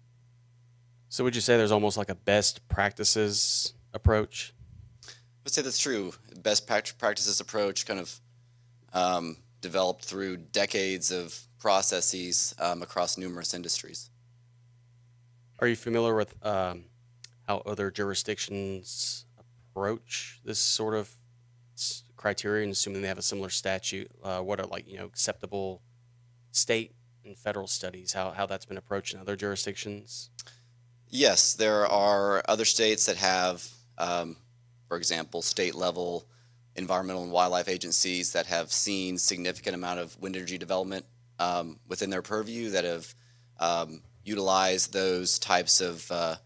[SPEAKER 1] So would you say there's almost like a best practices approach?
[SPEAKER 21] I would say that's true. Best practices approach kind of developed through decades of processes across numerous industries.
[SPEAKER 1] Are you familiar with how other jurisdictions approach this sort of criterion, assuming they have a similar statute? What are acceptable state and federal studies? How that's been approached in other jurisdictions?
[SPEAKER 21] Yes, there are other states that have, for example, state-level environmental and wildlife agencies that have seen significant amount of wind energy development within their purview that have utilize those types of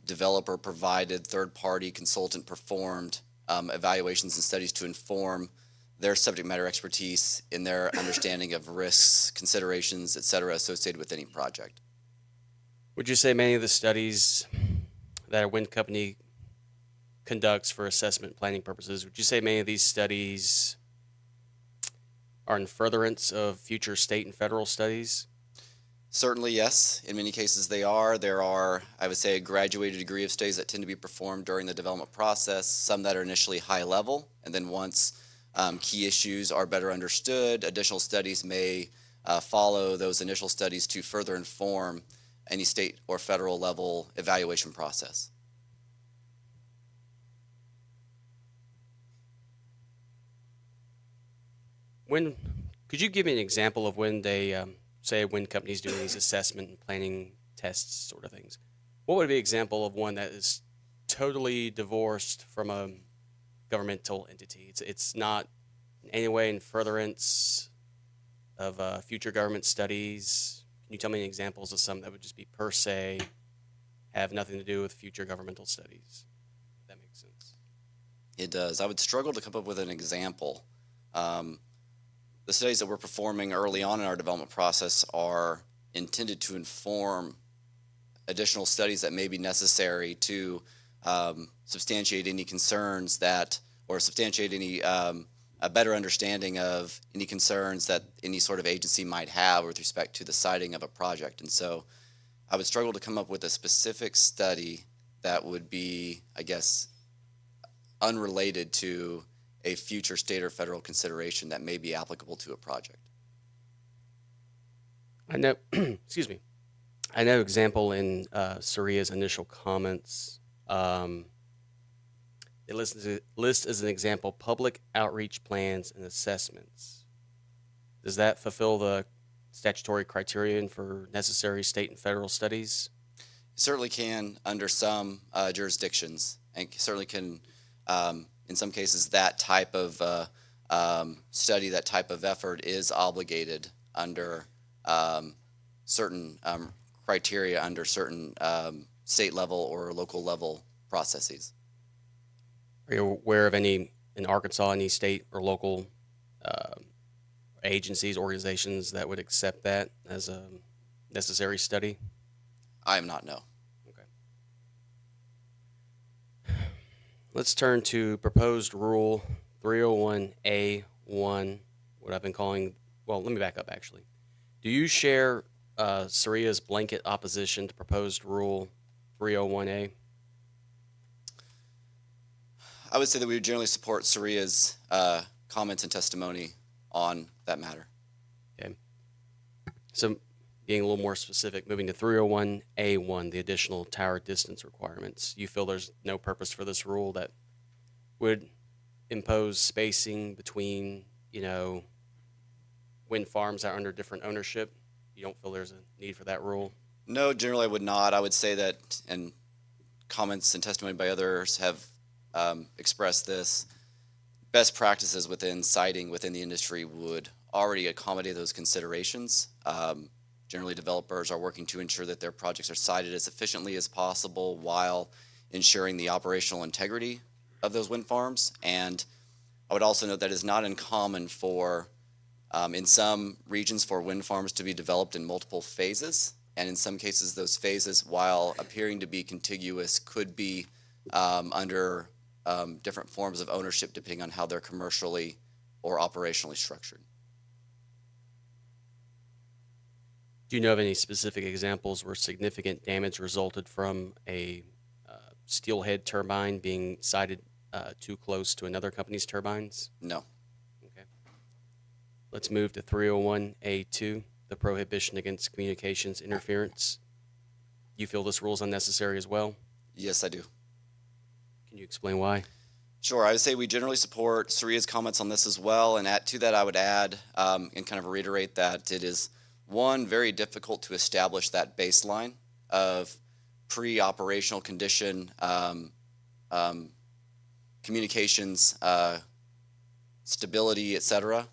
[SPEAKER 21] developer-provided, third-party, consultant-performed evaluations and studies to inform their subject matter expertise in their understanding of risks, considerations, et cetera, associated with any project.
[SPEAKER 1] Would you say many of the studies that a wind company conducts for assessment planning purposes, would you say many of these studies are in furtherance of future state and federal studies?
[SPEAKER 21] Certainly, yes. In many cases, they are. There are, I would say, a graduated degree of studies that tend to be performed during the development process, some that are initially high level, and then once key issues are better understood, additional studies may follow those initial studies to further inform any state or federal level evaluation process.
[SPEAKER 1] When could you give me an example of when they say a wind company's doing these assessment and planning tests sort of things? What would be an example of one that is totally divorced from a governmental entity? It's not in any way in furtherance of future government studies. Can you tell me any examples of some that would just be per se, have nothing to do with future governmental studies? If that makes sense.
[SPEAKER 21] It does. I would struggle to come up with an example. The studies that we're performing early on in our development process are intended to inform additional studies that may be necessary to substantiate any concerns that, or substantiate any a better understanding of any concerns that any sort of agency might have with respect to the siting of a project. And so I would struggle to come up with a specific study that would be, I guess, unrelated to a future state or federal consideration that may be applicable to a project.
[SPEAKER 1] I know, excuse me. I know example in Saria's initial comments. It lists as an example public outreach plans and assessments. Does that fulfill the statutory criterion for necessary state and federal studies?
[SPEAKER 21] It certainly can under some jurisdictions, and certainly can, in some cases, that type of study, that type of effort is obligated under certain criteria, under certain state level or local level processes.
[SPEAKER 1] Are you aware of any, in Arkansas, any state or local agencies, organizations that would accept that as a necessary study?
[SPEAKER 21] I am not, no.
[SPEAKER 1] Okay. Let's turn to proposed rule 301A1, what I've been calling, well, let me back up actually. Do you share Saria's blanket opposition to proposed rule 301A?
[SPEAKER 21] I would say that we would generally support Saria's comments and testimony on that matter.
[SPEAKER 1] Okay. So being a little more specific, moving to 301A1, the additional tower distance requirements, you feel there's no purpose for this rule that would impose spacing between, wind farms that are under different ownership? You don't feel there's a need for that rule?
[SPEAKER 21] No, generally I would not. I would say that, and comments and testimony by others have expressed this, best practices within siting within the industry would already accommodate those considerations. Generally, developers are working to ensure that their projects are sited as efficiently as possible while ensuring the operational integrity of those wind farms. And I would also note that it's not uncommon for, in some regions, for wind farms to be developed in multiple phases. And in some cases, those phases, while appearing to be contiguous, could be under different forms of ownership depending on how they're commercially or operationally structured.
[SPEAKER 1] Do you know of any specific examples where significant damage resulted from a steelhead turbine being sited too close to another company's turbines?
[SPEAKER 21] No.
[SPEAKER 1] Okay. Let's move to 301A2, the prohibition against communications interference. You feel this rule is unnecessary as well?
[SPEAKER 21] Yes, I do.
[SPEAKER 1] Can you explain why?
[SPEAKER 21] Sure. I would say we generally support Saria's comments on this as well. And to that, I would add and kind of reiterate that it is, one, very difficult to establish that baseline of pre-operational condition communications, stability, et cetera.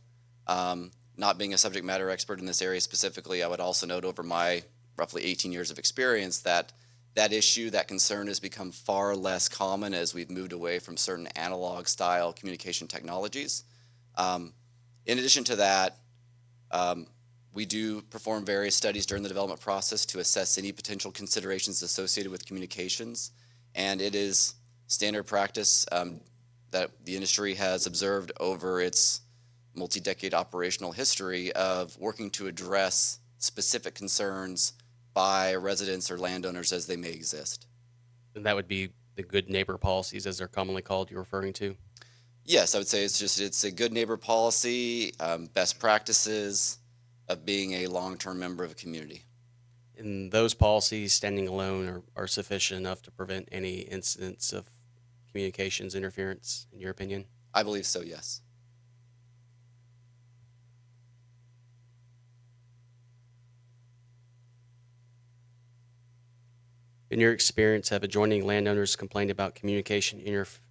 [SPEAKER 21] Not being a subject matter expert in this area specifically, I would also note over my roughly 18 years of experience, that issue, that concern has become far less common as we've moved away from certain analog style communication technologies. In addition to that, we do perform various studies during the development process to assess any potential considerations associated with communications. And it is standard practice that the industry has observed over its multi-decade operational history of working to address specific concerns by residents or landowners as they may exist.
[SPEAKER 1] And that would be the good neighbor policies, as they're commonly called, you're referring to?
[SPEAKER 21] Yes, I would say it's a good neighbor policy, best practices of being a long-term member of a community.
[SPEAKER 1] And those policies, standing alone, are sufficient enough to prevent any incidents of communications interference, in your opinion?
[SPEAKER 21] I believe so, yes.
[SPEAKER 1] In your experience, have adjoining landowners complained about communication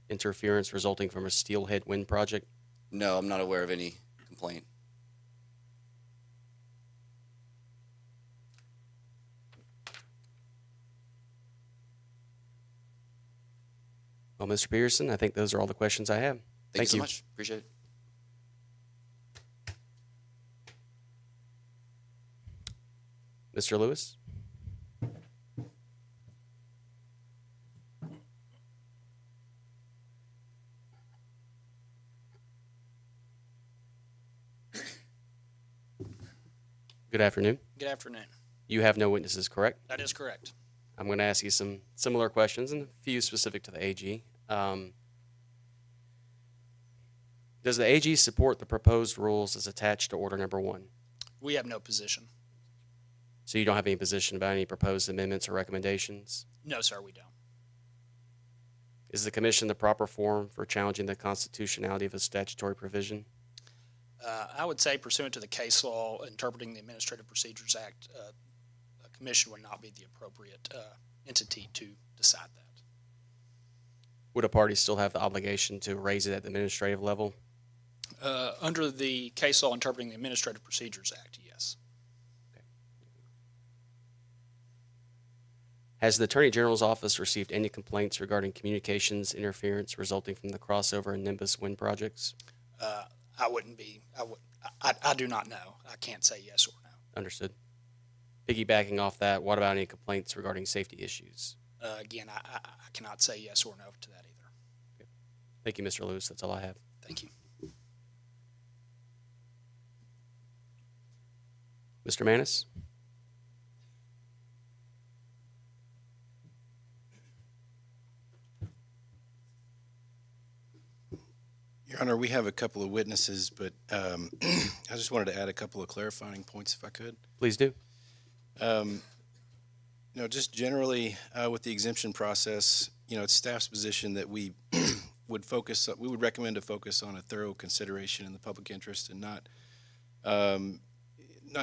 [SPEAKER 1] interference resulting from a Steelhead wind project?
[SPEAKER 21] No, I'm not aware of any complaint.
[SPEAKER 1] Well, Mr. Peterson, I think those are all the questions I have.
[SPEAKER 21] Thank you so much. Appreciate it.
[SPEAKER 1] Mr. Lewis? Good afternoon.
[SPEAKER 11] Good afternoon.
[SPEAKER 1] You have no witnesses, correct?
[SPEAKER 11] That is correct.
[SPEAKER 1] I'm going to ask you some similar questions and a few specific to the AG. Does the AG support the proposed rules as attached to order number 1?
[SPEAKER 11] We have no position.
[SPEAKER 1] So you don't have any position about any proposed amendments or recommendations?
[SPEAKER 11] No, sir, we don't.
[SPEAKER 1] Is the commission the proper forum for challenging the constitutionality of a statutory provision?
[SPEAKER 11] I would say pursuant to the case law interpreting the Administrative Procedures Act, a commission would not be the appropriate entity to decide that.
[SPEAKER 1] Would a party still have the obligation to raise it at the administrative level?
[SPEAKER 11] Under the case law interpreting the Administrative Procedures Act, yes.
[SPEAKER 1] Has the Attorney General's office received any complaints regarding communications interference resulting from the crossover and Nimbus wind projects?
[SPEAKER 11] I do not know. I can't say yes or no.
[SPEAKER 1] Understood. Piggybacking off that, what about any complaints regarding safety issues?
[SPEAKER 11] Again, I cannot say yes or no to that either.
[SPEAKER 1] Okay. Thank you, Mr. Lewis. That's all I have.
[SPEAKER 11] Thank you.
[SPEAKER 1] Mr. Manis?
[SPEAKER 10] Your Honor, we have a couple of witnesses, but I just wanted to add a couple of clarifying points if I could.
[SPEAKER 1] Please do.
[SPEAKER 10] Just generally with the exemption process, it's staff's position that we would recommend to focus on a thorough consideration in the public interest and not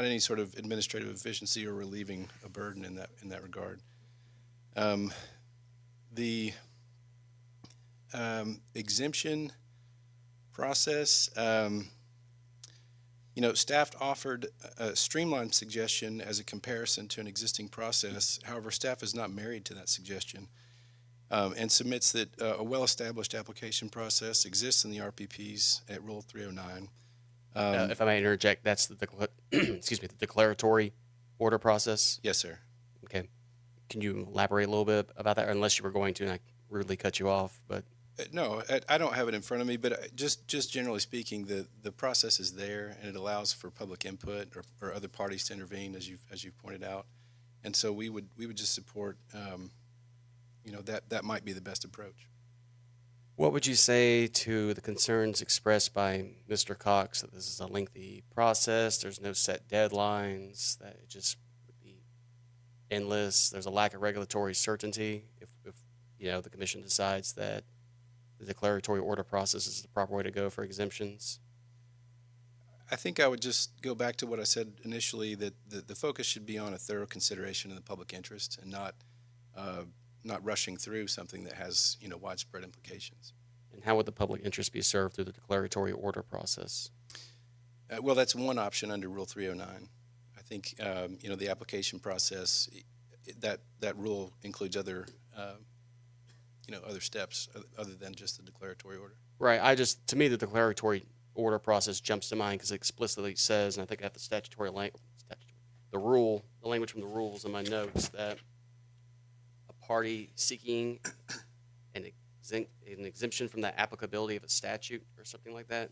[SPEAKER 10] any sort of administrative efficiency or relieving a burden in that regard. The exemption process, staff offered a streamlined suggestion as a comparison to an existing process. However, staff is not married to that suggestion and submits that a well-established application process exists in the RPPs at Rule 309.
[SPEAKER 1] If I may interject, that's the the declaratory order process?
[SPEAKER 10] Yes, sir.
[SPEAKER 1] Okay. Can you elaborate a little bit about that, unless you were going to, and I rudely cut you off, but...
[SPEAKER 10] No, I don't have it in front of me, but just generally speaking, the process is there, and it allows for public input or other parties to intervene, as you've pointed out, and so we would just support, that might be the best approach.
[SPEAKER 1] What would you say to the concerns expressed by Mr. Cox that this is a lengthy process, there's no set deadlines, that it just would be endless, there's a lack of regulatory certainty if the commission decides that the declaratory order process is the proper way to go for exemptions?
[SPEAKER 10] I think I would just go back to what I said initially, that the focus should be on a thorough consideration of the public interest and not rushing through something that has widespread implications.
[SPEAKER 1] And how would the public interest be served through the declaratory order process?
[SPEAKER 10] Well, that's one option under Rule 309. I think, the application process, that rule includes other, other steps other than just the declaratory order.
[SPEAKER 1] Right. To me, the declaratory order process jumps to mind because it explicitly says, and I think I have the the language from the rules in my notes, that a party seeking an exemption from the applicability of a statute or something like that.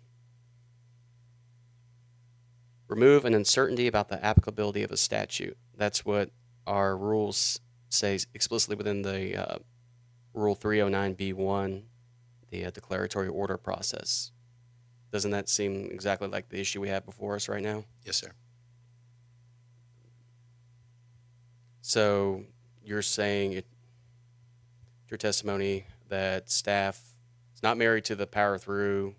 [SPEAKER 1] Remove an uncertainty about the applicability of a statute. That's what our rules say explicitly within the Rule 309B1, the declaratory order process. Doesn't that seem exactly like the issue we have before us right now?
[SPEAKER 10] Yes, sir.
[SPEAKER 1] So you're saying your testimony that staff is not married to the power through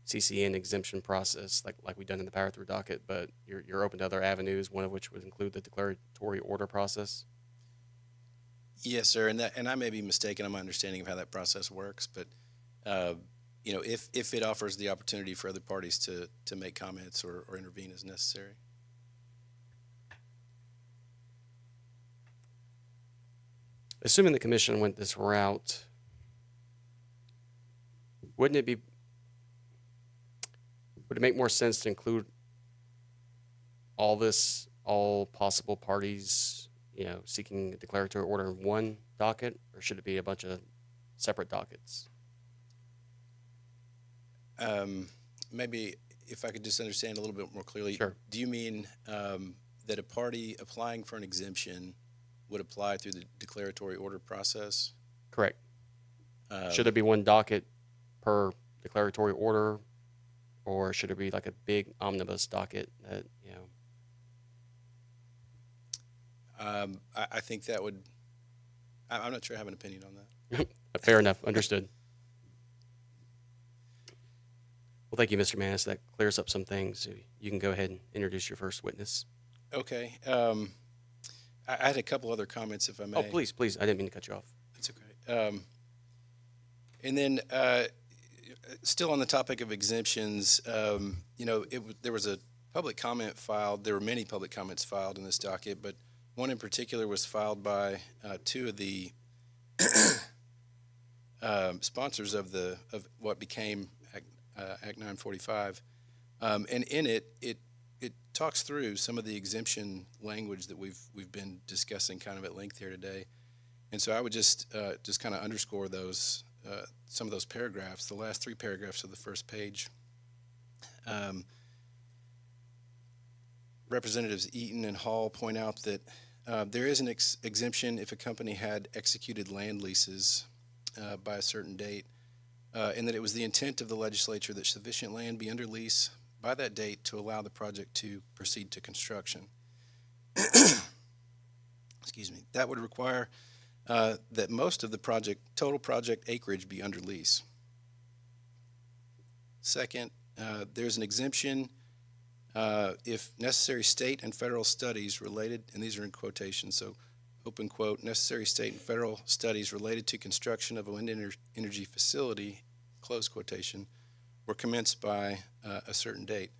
[SPEAKER 1] CCN exemption process like we've done in the power through docket, but you're open to other avenues, one of which would include the declaratory order process?
[SPEAKER 10] Yes, sir, and I may be mistaken on my understanding of how that process works, but if it offers the opportunity for other parties to make comments or intervene as necessary.
[SPEAKER 1] Assuming the commission went this route, would it make more sense to include all possible parties, seeking a declaratory order in one docket, or should it be a bunch of separate dockets?
[SPEAKER 10] Maybe if I could just understand a little bit more clearly.
[SPEAKER 1] Sure.
[SPEAKER 10] Do you mean that a party applying for an exemption would apply through the declaratory order process?
[SPEAKER 1] Correct. Should there be one docket per declaratory order, or should it be like a big omnibus docket that,
[SPEAKER 10] I think that would. I'm not sure I have an opinion on that.
[SPEAKER 1] Fair enough. Understood. Well, thank you, Mr. Manis. That clears up some things. You can go ahead and introduce your first witness.
[SPEAKER 10] Okay. I had a couple other comments, if I may.
[SPEAKER 1] Oh, please. I didn't mean to cut you off.
[SPEAKER 10] That's okay. And then, still on the topic of exemptions, there was a public comment filed. There were many public comments filed in this docket, but one in particular was filed by two of the sponsors of what became Act 945, and in it talks through some of the exemption language that we've been discussing kind of at length here today, and so I would just kind of underscore those some of those paragraphs, the last three paragraphs of the first page. Representatives Eaton and Hall point out that there is an exemption if a company had executed land leases by a certain date, and that it was the intent of the legislature that sufficient land be under lease by that date to allow the project to proceed to construction. Excuse me. That would require that most of the total project acreage be under lease. Second, there's an exemption if necessary state and federal studies related, and these are in quotation, so open quote, necessary state and federal studies related to construction of a wind energy facility, close quotation, were commenced by a certain date.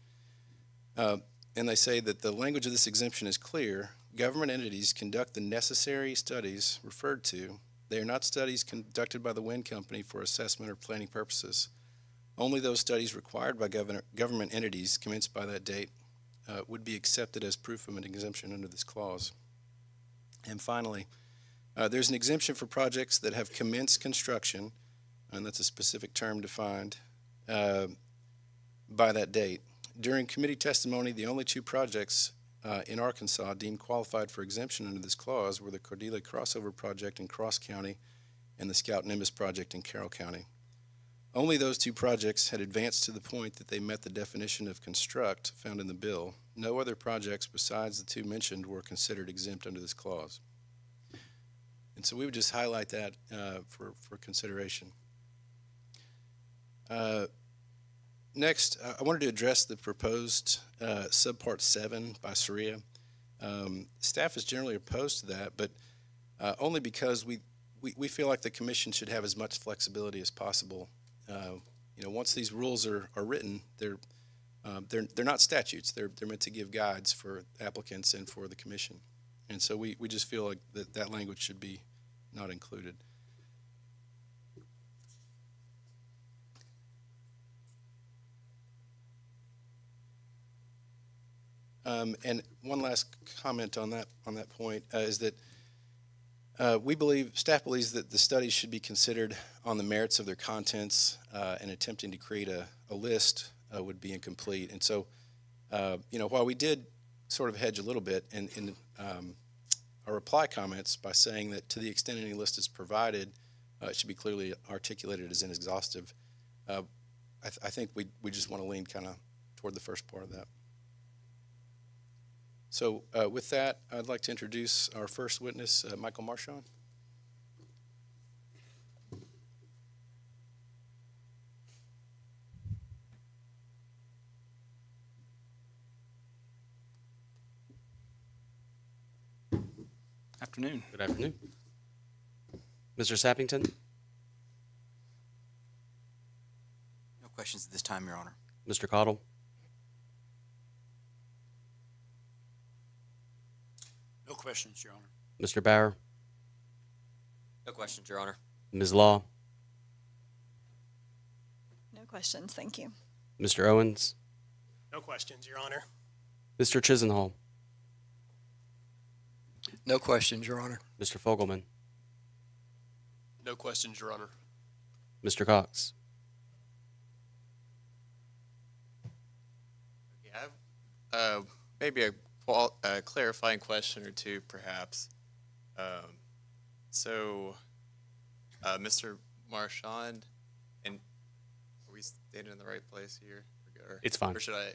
[SPEAKER 10] And they say that the language of this exemption is clear. Government entities conduct the necessary studies referred to. They are not studies conducted by the wind company for assessment or planning purposes. Only those studies required by government entities commenced by that date would be accepted as proof of an exemption under this clause. And finally, there's an exemption for projects that have commenced construction, and that's a specific term defined, by that date. During committee testimony, the only two projects in Arkansas deemed qualified for exemption under this clause were the Cordelia Crossover Project in Cross County and the Scout Nimbus Project in Carroll County. Only those two projects had advanced to the point that they met the definition of construct found in the bill. No other projects besides the two mentioned were considered exempt under this clause. And so we would just highlight that for consideration. Next, I wanted to address the proposed subpart 7 by SREA. Staff is generally opposed to that, but only because we feel like the commission should have as much flexibility as possible. Once these rules are written, they're not statutes. They're meant to give guides for applicants and for the commission. And so we just feel like that language should be not included. And one last comment on that point is that staff believes that the studies should be considered on the merits of their contents, and attempting to create a list would be incomplete. And so, while we did sort of hedge a little bit in our reply comments by saying that to the extent any list is provided, it should be clearly articulated as inexhaustive, I think we just want to lean kind of toward the first part of that. So with that, I'd like to introduce our first witness, Michael Marchand.
[SPEAKER 13] Afternoon.
[SPEAKER 1] Good afternoon. Mr. Sappington?
[SPEAKER 2] No questions at this time, Your Honor.
[SPEAKER 1] Mr. Cottle?
[SPEAKER 3] No questions, Your Honor.
[SPEAKER 1] Mr. Bauer?
[SPEAKER 4] No questions, Your Honor.
[SPEAKER 1] Ms. Law?
[SPEAKER 5] No questions, thank you.
[SPEAKER 1] Mr. Owens?
[SPEAKER 6] No questions, Your Honor.
[SPEAKER 1] Mr. Chisenhall?
[SPEAKER 13] No questions, Your Honor.
[SPEAKER 1] Mr. Fogelman?
[SPEAKER 12] No questions, Your Honor.
[SPEAKER 1] Mr. Cox?
[SPEAKER 8] Yeah, maybe a clarifying question or two, perhaps. Mr. Marchand, and are we standing in the right place here?
[SPEAKER 1] It's fine.
[SPEAKER 8] Or should I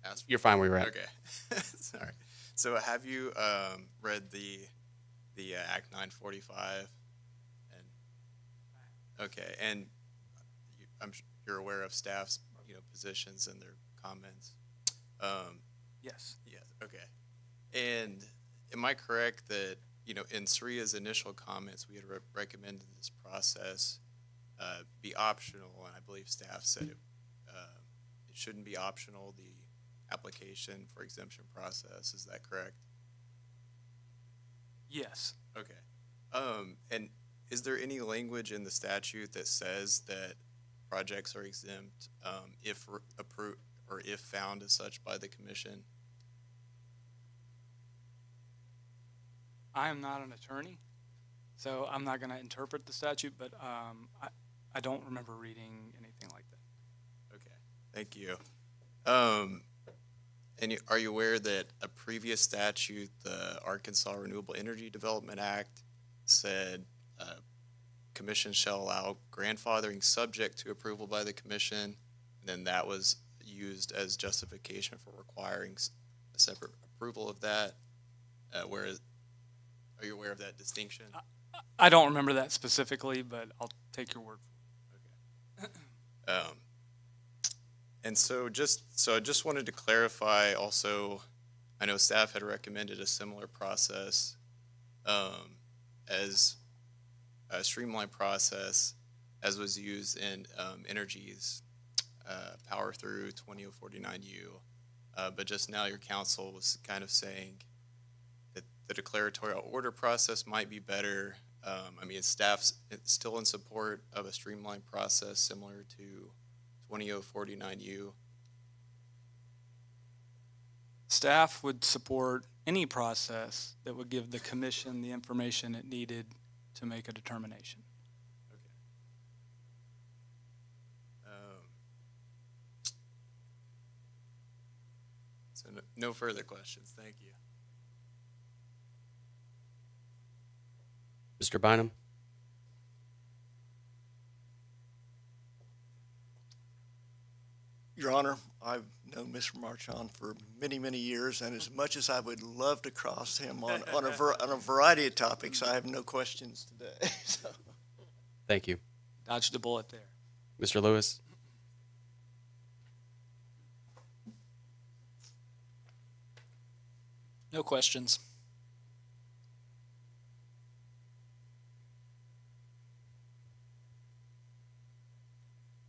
[SPEAKER 8] ask?
[SPEAKER 1] You're fine where you're at.
[SPEAKER 8] Okay. Sorry. So have you read the Act 945? Okay, and you're aware of staff's positions and their comments.
[SPEAKER 13] Yes.
[SPEAKER 8] Yes. Okay. And am I correct that in Sriya's initial comments we had recommended this process be optional, and I believe staff said it shouldn't be optional, the application for exemption process. Is that correct?
[SPEAKER 13] Yes.
[SPEAKER 8] Okay. And is there any language in the statute that says that projects are exempt if approved or if found as such by the commission?
[SPEAKER 13] I am not an attorney, so I'm not going to interpret the statute, but I don't remember reading anything like that.
[SPEAKER 8] Okay, thank you. And are you aware that a previous statute, the Arkansas Renewable Energy Development Act, said commission shall allow grandfathering subject to approval by the commission, and then that was used as justification for requiring a separate approval of that? Whereas, are you aware of that distinction?
[SPEAKER 13] I don't remember that specifically, but I'll take your word for it.
[SPEAKER 8] And so I just wanted to clarify also, I know staff had recommended a similar process as a streamlined process as was used in Energy's Power Through 20049U. But just now your counsel was kind of saying that the declaratory order process might be better. I mean, staff's still in support of a streamlined process similar to 20049U.
[SPEAKER 13] Staff would support any process that would give the commission the information it needed to make a determination.
[SPEAKER 8] So no further questions. Thank you.
[SPEAKER 1] Mr. Bynum?
[SPEAKER 9] Your Honor, I've known Mr. Marchand for many, many years, and as much as I would love to cross him on a variety of topics, I have no questions today. So.
[SPEAKER 1] Thank you.
[SPEAKER 13] Dodged a bullet there.
[SPEAKER 1] Mr. Lewis?
[SPEAKER 11] No questions.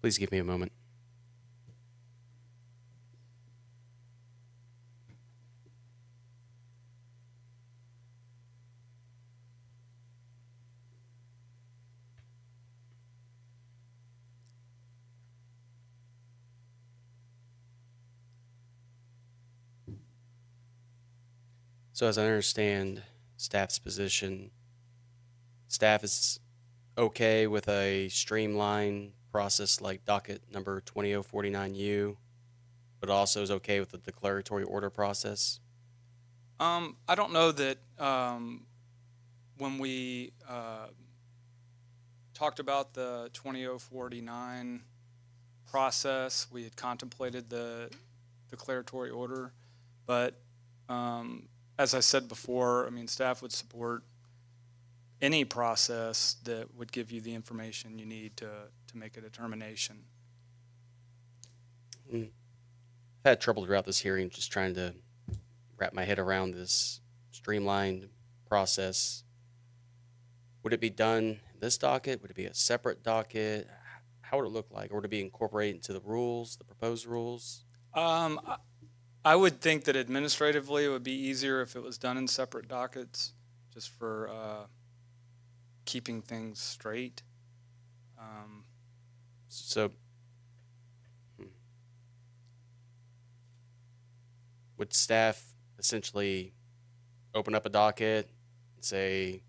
[SPEAKER 1] Please give me a moment. So as I understand staff's position, staff is okay with a streamlined process like docket number 20049U, but also is okay with the declaratory order process?
[SPEAKER 13] I don't know that when we talked about the 20049 process, we had contemplated the declaratory order, but as I said before, I mean, staff would support any process that would give you the information you need to make a determination.
[SPEAKER 1] I've had trouble throughout this hearing just trying to wrap my head around this streamlined process. Would it be done in this docket? Would it be a separate docket? How would it look like? Or would it be incorporated into the rules, the proposed rules?
[SPEAKER 13] I would think that administratively it would be easier if it was done in separate dockets, just for keeping things straight.
[SPEAKER 1] So, would staff essentially open up a docket and say,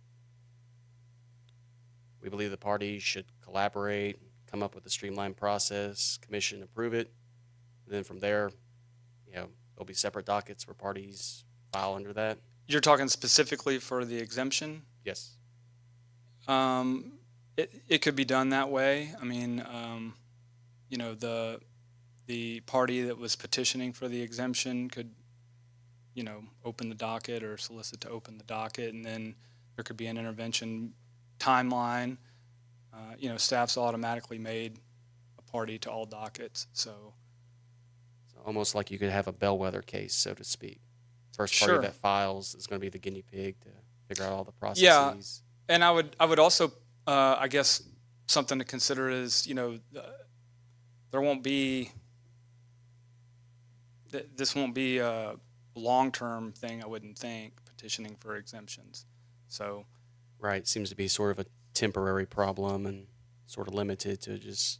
[SPEAKER 1] we believe the parties should collaborate, come up with a streamlined process, commission approve it, and then from there, there'll be separate dockets where parties file under that?
[SPEAKER 13] You're talking specifically for the exemption?
[SPEAKER 1] Yes.
[SPEAKER 13] It could be done that way. I mean, the party that was petitioning for the exemption could, open the docket or solicit to open the docket, and then there could be an intervention timeline. Staff's automatically made a party to all dockets, so.
[SPEAKER 1] Almost like you could have a bellwether case, so to speak. First party
[SPEAKER 13] Sure.
[SPEAKER 1] that files is going to be the guinea pig to figure out all the processes.
[SPEAKER 13] Yeah, and I would also, I guess, something to consider is, there won't be, this won't be a long-term thing, I wouldn't think, petitioning for exemptions. So.
[SPEAKER 1] Right, seems to be sort of a temporary problem and sort of limited to just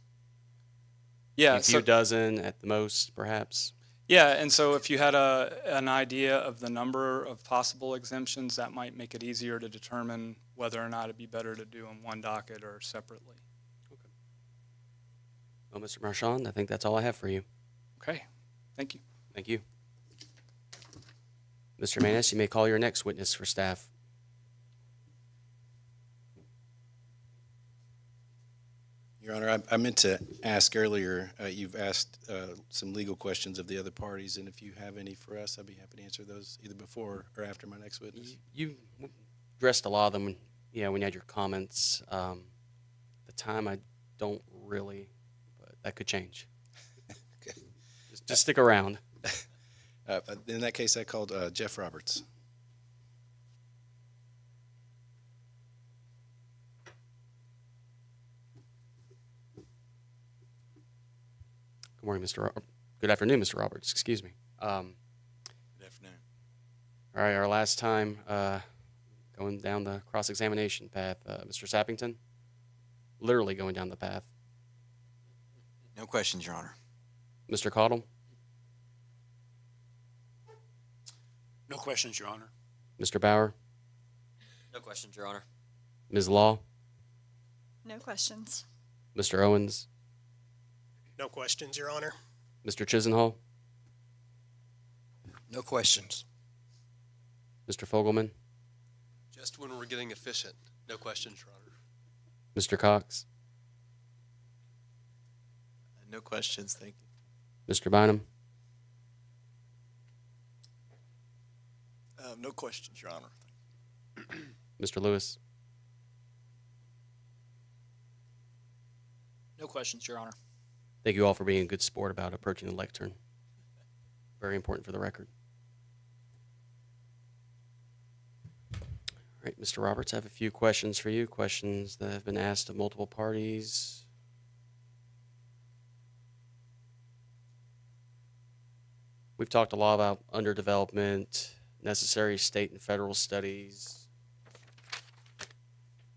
[SPEAKER 1] a few dozen at the most, perhaps.
[SPEAKER 13] Yeah, and so if you had an idea of the number of possible exemptions, that might make it easier to determine whether or not it'd be better to do in one docket or separately.
[SPEAKER 1] Okay. Well, Mr. Marchand, I think that's all I have for you.
[SPEAKER 13] Okay, thank you.
[SPEAKER 1] Thank you. Mr. Manis, you may call your next witness for staff.
[SPEAKER 10] Your Honor, I meant to ask earlier, you've asked some legal questions of the other parties, and if you have any for us, I'd be happy to answer those either before or after my next witness.
[SPEAKER 1] You addressed a lot of them when you had your comments. At the time, I don't really, but that could change.
[SPEAKER 10] Okay.
[SPEAKER 1] Just stick around.
[SPEAKER 10] In that case, I called Jeff Roberts.
[SPEAKER 1] Good morning, Good afternoon, Mr. Roberts. Excuse me.
[SPEAKER 14] Good afternoon.
[SPEAKER 1] All right, our last time going down the cross-examination path, Mr. Sappington, literally going down the path.
[SPEAKER 21] No questions, Your Honor.
[SPEAKER 1] Mr. Cottle,
[SPEAKER 3] No questions, Your Honor.
[SPEAKER 1] Mr. Bauer,
[SPEAKER 4] No questions, Your Honor.
[SPEAKER 1] Ms. Law,
[SPEAKER 5] No questions.
[SPEAKER 1] Mr. Owens,
[SPEAKER 6] No questions, Your Honor.
[SPEAKER 1] Mr. Chisenhall,
[SPEAKER 14] No questions.
[SPEAKER 1] Mr. Fogelman,
[SPEAKER 12] Just when we're getting efficient. No questions, Your Honor.
[SPEAKER 1] Mr. Cox,
[SPEAKER 21] No questions, thank you.
[SPEAKER 1] Mr. Bynum,
[SPEAKER 9] No questions, Your Honor.
[SPEAKER 1] Mr. Lewis.
[SPEAKER 11] No questions, Your Honor.
[SPEAKER 1] Thank you all for being a good sport about approaching the lectern. Very important for the record. All right, Mr. Roberts, I have a few questions for you, questions that have been asked of multiple parties. We've talked a lot about underdevelopment, necessary state and federal studies.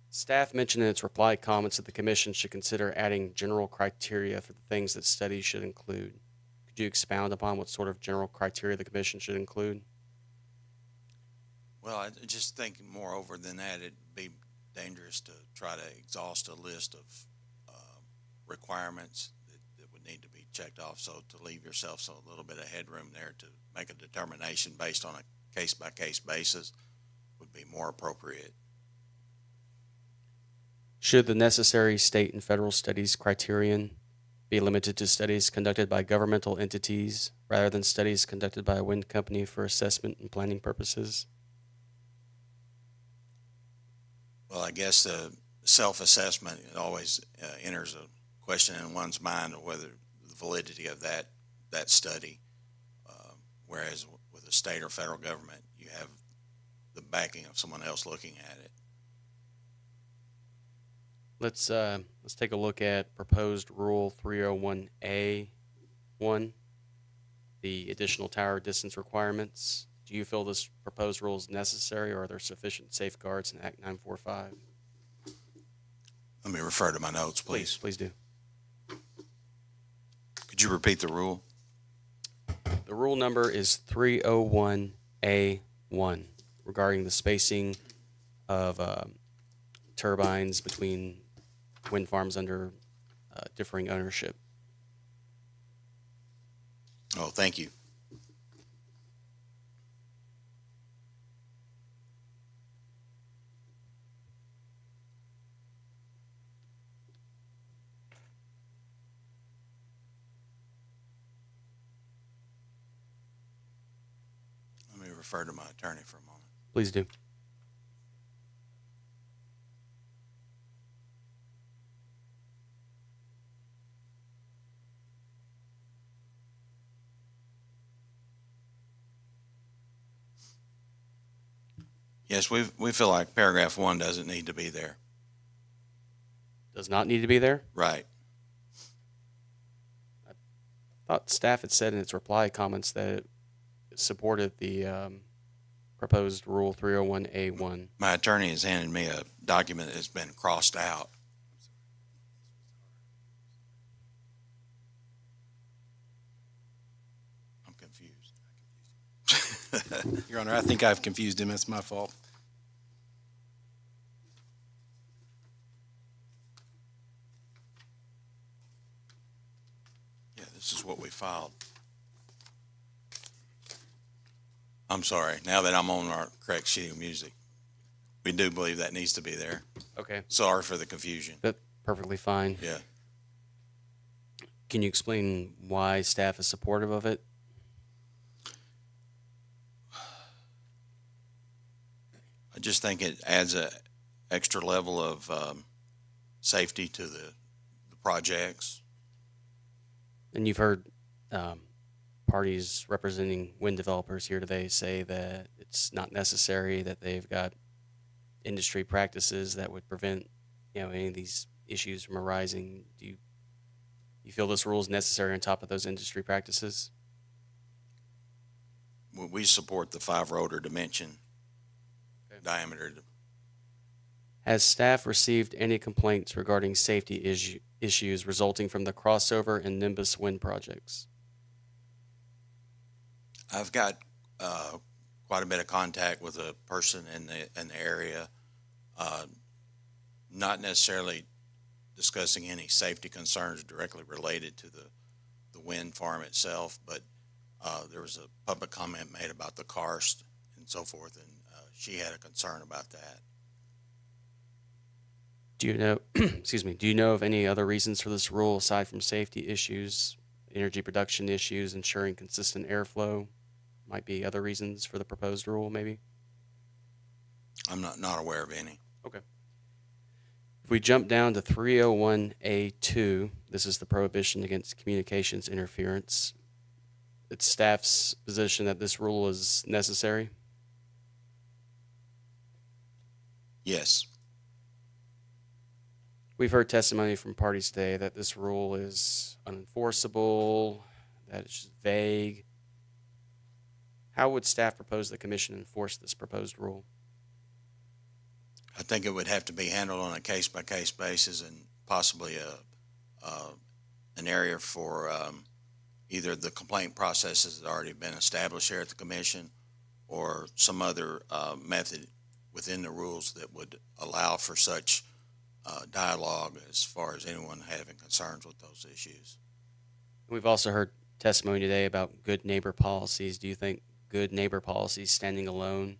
[SPEAKER 1] Staff mentioned in its reply comments that the commission should consider adding general criteria for the things that studies should include. Could you expound upon what sort of general criteria the commission should include?
[SPEAKER 14] Well, I just think moreover than that, it'd be dangerous to try to exhaust a list of requirements that would need to be checked off. So to leave yourself a little bit of headroom there to make a determination based on a case-by-case basis would be more appropriate.
[SPEAKER 1] Should the necessary state and federal studies criterion be limited to studies conducted by governmental entities rather than studies conducted by a wind company for assessment and planning purposes?
[SPEAKER 14] Well, I guess the self-assessment always enters a question in one's mind of whether the validity of that study, whereas with the state or federal government, you have the backing of someone else looking at it.
[SPEAKER 1] Let's take a look at proposed Rule 301A1, the additional tower distance requirements. Do you feel this proposed rule is necessary, or are there sufficient safeguards in Act 945?
[SPEAKER 14] Let me refer to my notes, please.
[SPEAKER 1] Please do.
[SPEAKER 14] Could you repeat the rule?
[SPEAKER 1] The rule number is 301A1 regarding the spacing of turbines between wind farms under differing ownership.
[SPEAKER 14] Oh, thank you. Let me refer to my attorney for a moment.
[SPEAKER 1] Please do.
[SPEAKER 14] Yes, we feel like paragraph 1 doesn't need to be there.
[SPEAKER 1] Does not need to be there?
[SPEAKER 14] Right.
[SPEAKER 1] I thought staff had said in its reply comments that it supported the proposed Rule 301A1.
[SPEAKER 14] My attorney has handed me a document that's been crossed out. I'm confused.
[SPEAKER 10] Your Honor, I think I've confused him. It's my fault.
[SPEAKER 14] Yeah, this is what we filed. I'm sorry. Now that I'm on our correct sheet of music, we do believe that needs to be there.
[SPEAKER 1] Okay.
[SPEAKER 14] Sorry for the confusion.
[SPEAKER 1] That's perfectly fine.
[SPEAKER 14] Yeah.
[SPEAKER 1] Can you explain why staff is supportive of it?
[SPEAKER 14] I just think it adds a extra level of safety to the projects.
[SPEAKER 1] And you've heard parties representing wind developers here today say that it's not necessary, that they've got industry practices that would prevent, any of these issues from arising. Do you feel this rule is necessary on top of those industry practices?
[SPEAKER 14] We support the 5-rotor dimension diameter.
[SPEAKER 1] Has staff received any complaints regarding safety issues resulting from the crossover and Nimbus wind projects?
[SPEAKER 14] I've got quite a bit of contact with a person in the area, not necessarily discussing any safety concerns directly related to the wind farm itself, but there was a public comment made about the karst and so forth, and she had a concern about that.
[SPEAKER 1] Do you know, do you know of any other reasons for this rule aside from safety issues, energy production issues, ensuring consistent airflow? Might be other reasons for the proposed rule, maybe?
[SPEAKER 14] I'm not aware of any.
[SPEAKER 1] Okay. If we jump down to 301A2, this is the prohibition against communications interference. It's staff's position that this rule is necessary?
[SPEAKER 14] Yes.
[SPEAKER 1] We've heard testimony from parties today that this rule is unenforceable, that it's just vague. How would staff propose the commission enforce this proposed rule?
[SPEAKER 14] I think it would have to be handled on a case-by-case basis, and possibly an area for either the complaint process has already been established here at the commission, or some other method within the rules that would allow for such dialogue as far as anyone having concerns with those issues.
[SPEAKER 1] We've also heard testimony today about good neighbor policies. Do you think good neighbor policies standing alone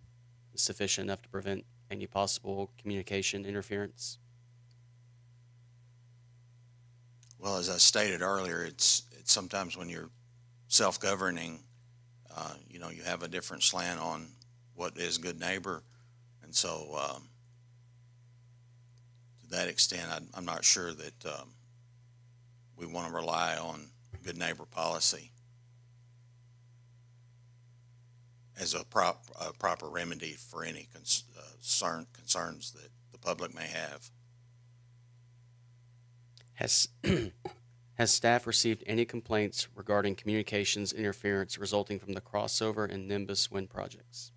[SPEAKER 1] is sufficient enough to prevent any possible communication interference?
[SPEAKER 14] Well, as I stated earlier, it's sometimes when you're self-governing, you have a different slant on what is good neighbor. And so to that extent, I'm not sure that we want to rely on good neighbor policy as a proper remedy for any concerns that the public may have.
[SPEAKER 1] Has staff received any complaints regarding communications interference resulting from the crossover and Nimbus wind projects?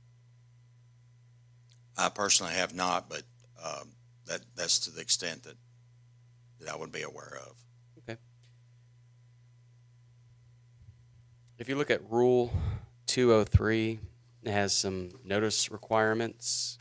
[SPEAKER 14] I personally have not, but that's to the extent that I would be aware of.
[SPEAKER 1] Okay. If you look at Rule 203, it has some notice requirements.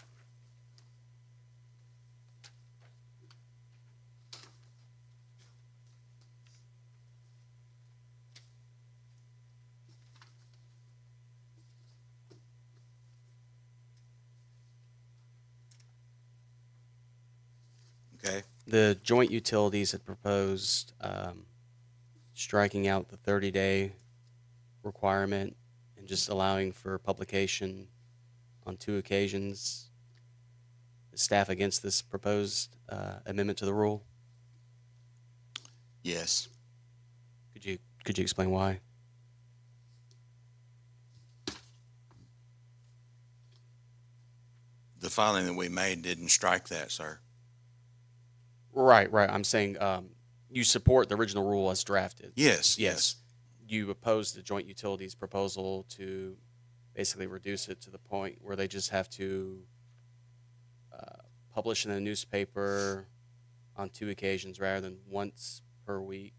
[SPEAKER 14] Okay.
[SPEAKER 1] The joint utilities had proposed striking out the 30-day requirement and just allowing for publication on 2 occasions. Is staff against this proposed amendment to the rule?
[SPEAKER 14] Yes.
[SPEAKER 1] Could you explain why?
[SPEAKER 14] The filing that we made didn't strike that, sir.
[SPEAKER 1] Right. I'm saying you support the original rule as drafted.
[SPEAKER 14] Yes.
[SPEAKER 1] You oppose the joint utilities proposal to basically reduce it to the point where they just have to publish in the newspaper on 2 occasions rather than once per week.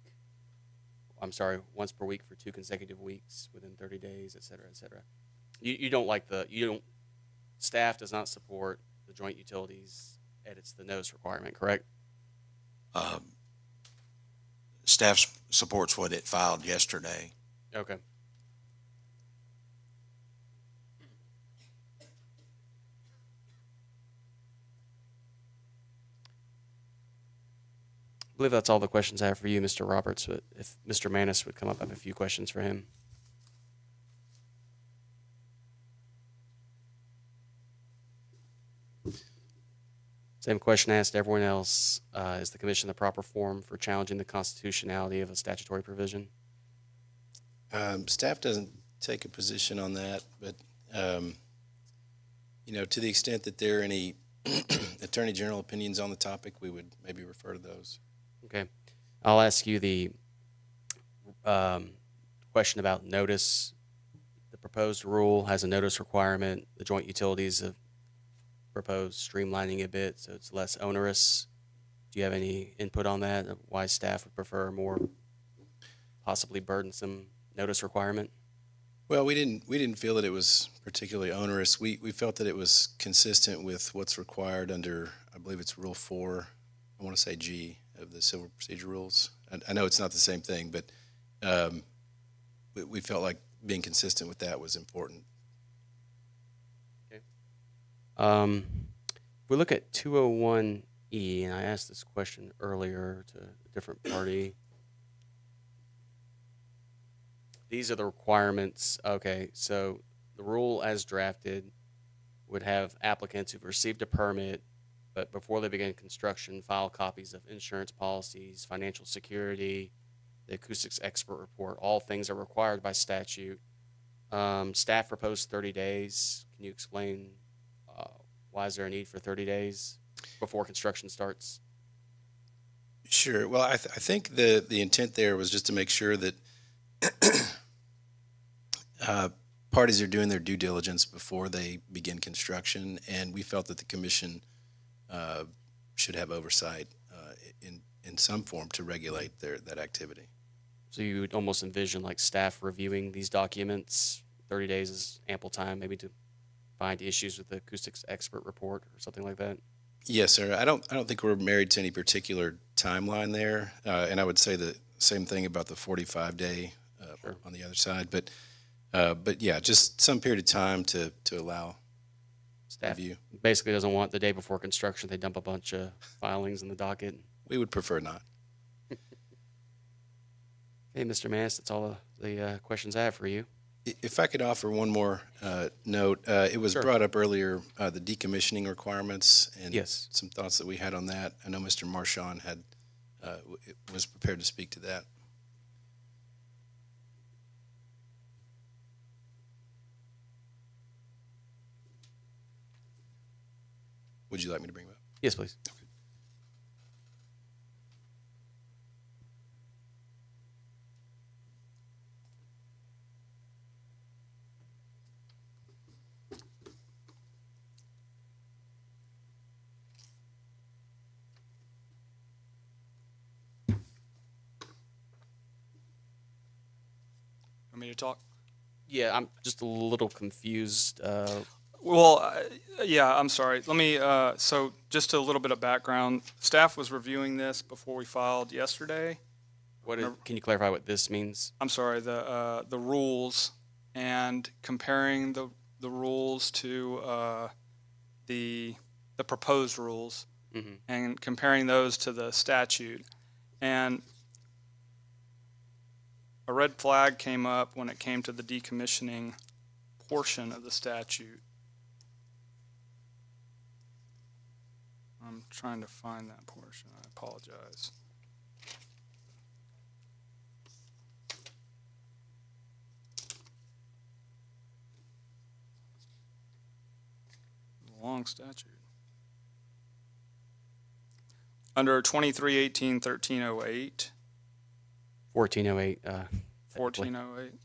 [SPEAKER 1] Once per week for 2 consecutive weeks within 30 days, et cetera, et cetera. Staff does not support the joint utilities edits the notice requirement, correct?
[SPEAKER 14] Staff supports what it filed yesterday.
[SPEAKER 1] Okay. I believe that's all the questions I have for you, Mr. Roberts, but if Mr. Manis would come up, I have a few questions for him. Same question I asked everyone else. Is the commission the proper forum for challenging the constitutionality of a statutory provision?
[SPEAKER 10] Staff doesn't take a position on that, but, to the extent that there are any Attorney General opinions on the topic, we would maybe refer to those.
[SPEAKER 1] Okay. I'll ask you the question about notice. The proposed rule has a notice requirement. The joint utilities have proposed streamlining a bit so it's less onerous. Do you have any input on that? Why staff would prefer a more possibly burdensome notice requirement?
[SPEAKER 10] Well, we didn't feel that it was particularly onerous. We felt that it was consistent with what's required under, I believe it's Rule 4, I want to say G, of the Civil Procedure Rules. I know it's not the same thing, but we felt like being consistent with that was important.
[SPEAKER 1] Okay. If we look at 201E, and I asked this question earlier to a different party. These are the requirements. Okay, so the rule as drafted would have applicants who've received a permit, but before they begin construction, file copies of insurance policies, financial security, the acoustics expert report. All things are required by statute. Staff proposed 30 days. Can you explain why is there a need for 30 days before construction starts?
[SPEAKER 10] Sure. Well, I think the intent there was just to make sure that parties are doing their due diligence before they begin construction, and we felt that the commission should have oversight in some form to regulate that activity.
[SPEAKER 1] So you would almost envision like staff reviewing these documents. 30 days is ample time maybe to find issues with the acoustics expert report or something like that?
[SPEAKER 10] Yes, sir. I don't think we're married to any particular timeline there, and I would say the same thing about the 45-day on the other side. But yeah, just some period of time to allow
[SPEAKER 1] Staff
[SPEAKER 10] review.
[SPEAKER 1] basically doesn't want the day before construction, they dump a bunch of filings in the docket.
[SPEAKER 10] We would prefer not.
[SPEAKER 1] Okay, Mr. Mass, that's all the questions I have for you.
[SPEAKER 10] If I could offer one more note, it was
[SPEAKER 1] Sure.
[SPEAKER 10] brought up earlier, the decommissioning requirements and
[SPEAKER 1] Yes.
[SPEAKER 10] some thoughts that we had on that. I know Mr. Marchand was prepared to speak to that. Would you like me to bring him up?
[SPEAKER 1] Yes, please.
[SPEAKER 13] Want me to talk?
[SPEAKER 1] Yeah, I'm just a little confused.
[SPEAKER 13] Well, yeah, I'm sorry. Let me, so just a little bit of background. Staff was reviewing this before we filed yesterday.
[SPEAKER 1] Can you clarify what this means?
[SPEAKER 13] I'm sorry, the rules and comparing the rules to the proposed rules and comparing those to the statute. And a red flag came up when it came to the decommissioning portion of the statute. I'm trying to find that portion. I apologize. Long statute. Under 2318-1308.
[SPEAKER 1] 1408.
[SPEAKER 13] 1408. Am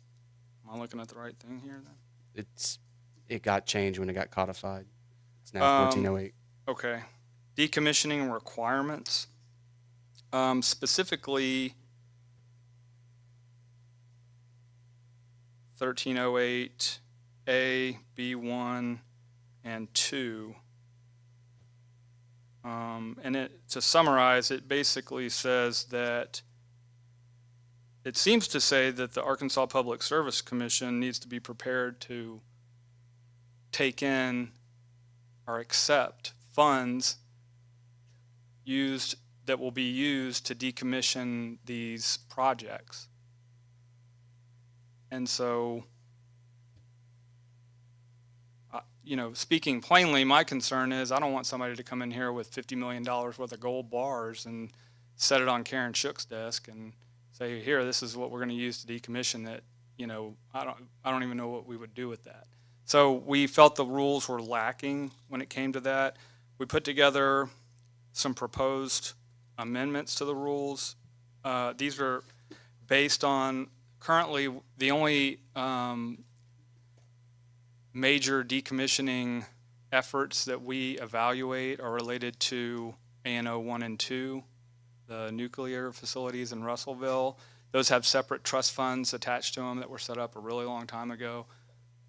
[SPEAKER 13] I looking at the right thing here then?
[SPEAKER 1] It got changed when it got codified. It's now 1408.
[SPEAKER 13] Okay. Decommissioning requirements. Specifically, 1308A, B1, and 2. And to summarize, it basically says that it seems to say that the Arkansas Public Service Commission needs to be prepared to take in or accept funds that will be used to decommission these projects. And so, speaking plainly, my concern is I don't want somebody to come in here with $50 million worth of gold bars and set it on Karen Shook's desk and say, here, this is what we're going to use to decommission it. I don't even know what we would do with that. So we felt the rules were lacking when it came to that. We put together some proposed amendments to the rules. These are based on currently the only major decommissioning efforts that we evaluate are related to ANO 1 and 2, the nuclear facilities in Russellville. Those have separate trust funds attached to them that were set up a really long time ago.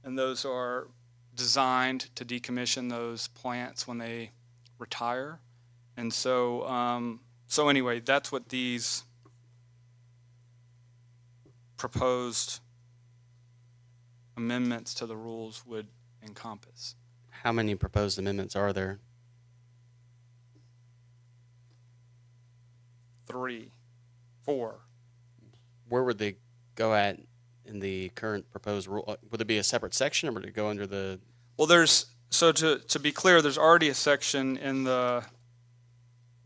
[SPEAKER 13] And those are designed to decommission those plants when they retire. And so, anyway, that's what these proposed amendments to the rules would encompass.
[SPEAKER 1] How many proposed amendments are there?
[SPEAKER 13] 3, 4.
[SPEAKER 1] Where would they go at in the current proposed rule? Would there be a separate section, or would it go under the?
[SPEAKER 13] Well, to be clear, there's already a section in the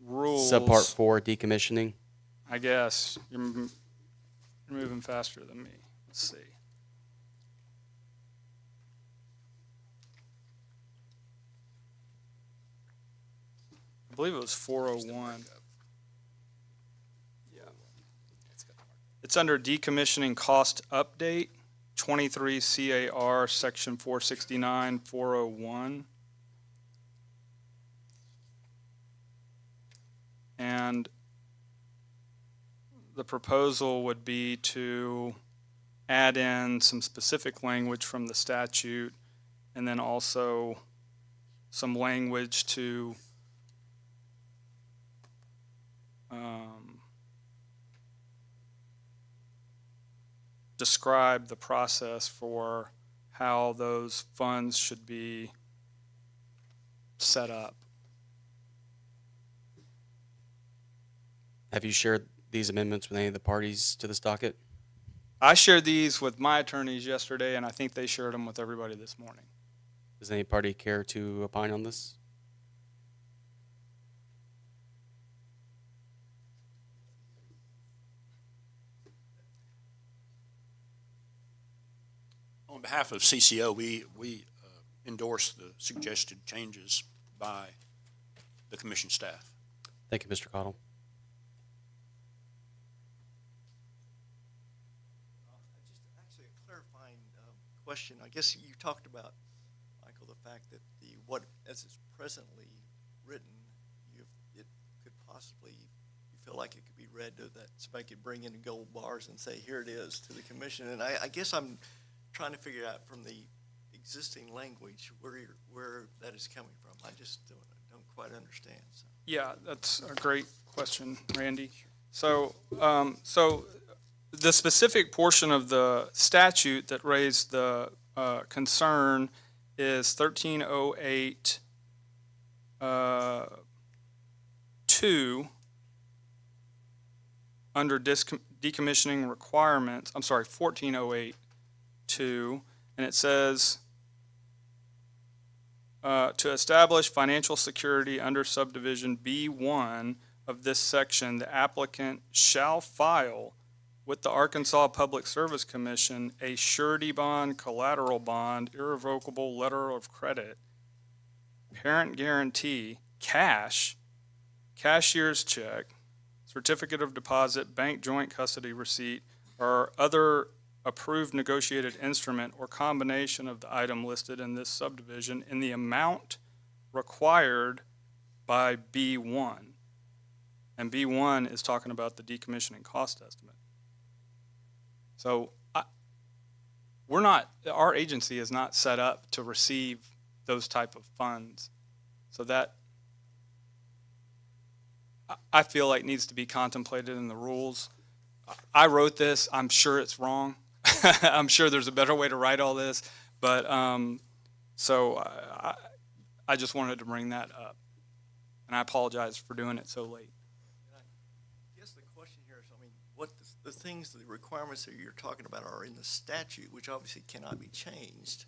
[SPEAKER 13] rules.
[SPEAKER 1] Subpart 4, decommissioning.
[SPEAKER 13] I guess you're moving faster than me. Let's see. I believe it was 401. Yeah. It's under decommissioning cost update, 23 CAR section 469, 401. And the proposal would be to add in some specific language from the statute and then also some language to describe the process for how those funds should be set up.
[SPEAKER 1] Have you shared these amendments with any of the parties to this docket?
[SPEAKER 13] I shared these with my attorneys yesterday, and I think they shared them with everybody this morning.
[SPEAKER 1] Does any party care to opine on this?
[SPEAKER 3] On behalf of CCO, we endorse the suggested changes by the commission staff.
[SPEAKER 1] Thank you, Mr. Cottle.
[SPEAKER 9] Just actually a clarifying question. I guess you talked about, Michael, the fact that what as it's presently written, it could possibly, you feel like it could be read to that somebody could bring in gold bars and say, here it is to the commission. And I guess I'm trying to figure out from the existing language where that is coming from. I just don't quite understand. So.
[SPEAKER 13] Yeah, that's a great question, Randy. So, the specific portion of the statute that raised the concern is 1308 2 under decommissioning requirements. I'm sorry, 1408 2, and it says to establish financial security under subdivision B1 of this section, the applicant shall file with the Arkansas Public Service Commission a surety bond, collateral bond, irrevocable letter of credit, parent guarantee, cash, cashier's check, certificate of deposit, bank joint custody receipt, or other approved negotiated instrument or combination of the item listed in this subdivision in the amount required by B1. And B1 is talking about the decommissioning cost estimate. So our agency is not set up to receive those type of funds. So that I feel like needs to be contemplated in the rules. I wrote this, I'm sure it's wrong. I'm sure there's a better way to write all this, but so I just wanted to bring that up, and I apologize for doing it so late.
[SPEAKER 9] I guess the question here is, I mean, what the things, the requirements that you're talking about are in the statute, which obviously cannot be changed.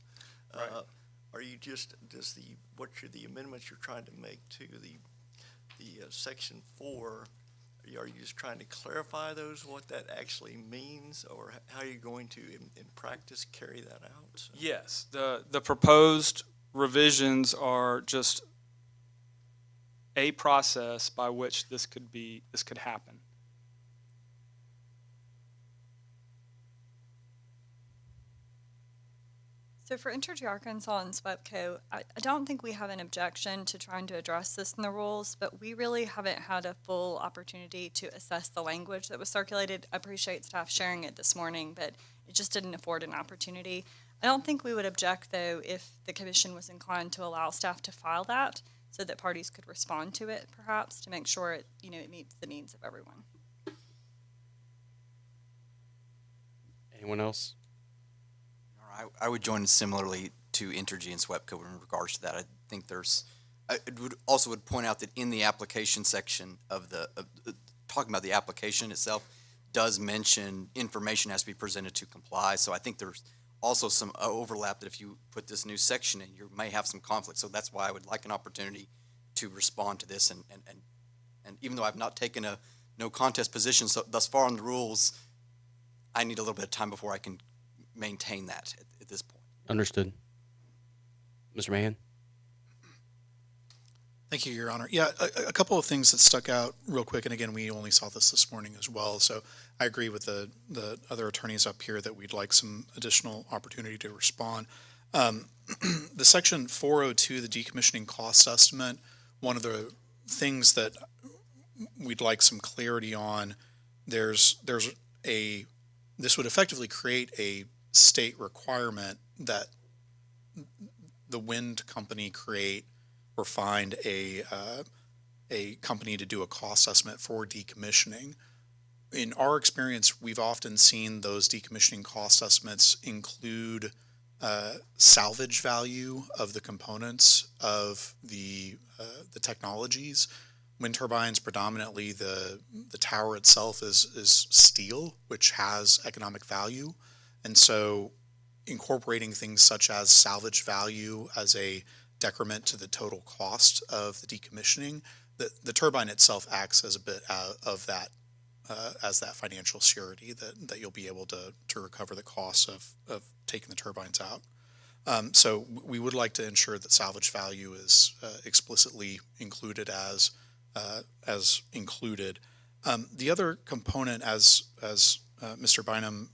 [SPEAKER 13] Right.
[SPEAKER 9] Are you just the amendments you're trying to make to the section 4? Are you just trying to clarify what that actually means, or how are you going to, in practice, carry that out? So.
[SPEAKER 13] Yes, the proposed revisions are just a process by which this could happen.
[SPEAKER 5] So for Entergy Arkansas and SWEPCO, I don't think we have an objection to trying to address this in the rules, but we really haven't had a full opportunity to assess the language that was circulated. I appreciate staff sharing it this morning, but it just didn't afford an opportunity. I don't think we would object, though, if the commission was inclined to allow staff to file that so that parties could respond to it, perhaps, to make sure it meets the needs of everyone.
[SPEAKER 1] Anyone else?
[SPEAKER 2] I would join similarly to Entergy and SWEPCO in regards to that. I think I would point out that in the application section of talking about the application itself does mention information has to be presented to comply. So I think there's also some overlap that if you put this new section in, you may have some conflict. So that's why I would like an opportunity to respond to this. And even though I've not taken a no contest position thus far on the rules, I need a little bit of time before I can maintain that at this point.
[SPEAKER 1] Understood. Mr. Mahan?
[SPEAKER 20] Thank you, Your Honor. Yeah, a couple of things that stuck out real quick, and again, we only saw this morning as well, so I agree with the other attorneys up here that we'd like some additional opportunity to respond. The section 402, the decommissioning cost estimate, one of the things that we'd like some clarity on, this would effectively create a state requirement that the wind company create or find a company to do a cost estimate for decommissioning. In our experience, we've often seen those decommissioning cost estimates include salvage value of the components of the technologies. Wind turbines, predominantly the tower itself is steel, which has economic value. And so incorporating things such as salvage value as a decrement to the total cost of the decommissioning, the turbine itself acts as a bit of that, as that financial surety that you'll be able to recover the costs of taking the turbines out. So we would like to ensure that salvage value is explicitly included as included. The other component, as Mr. Bynum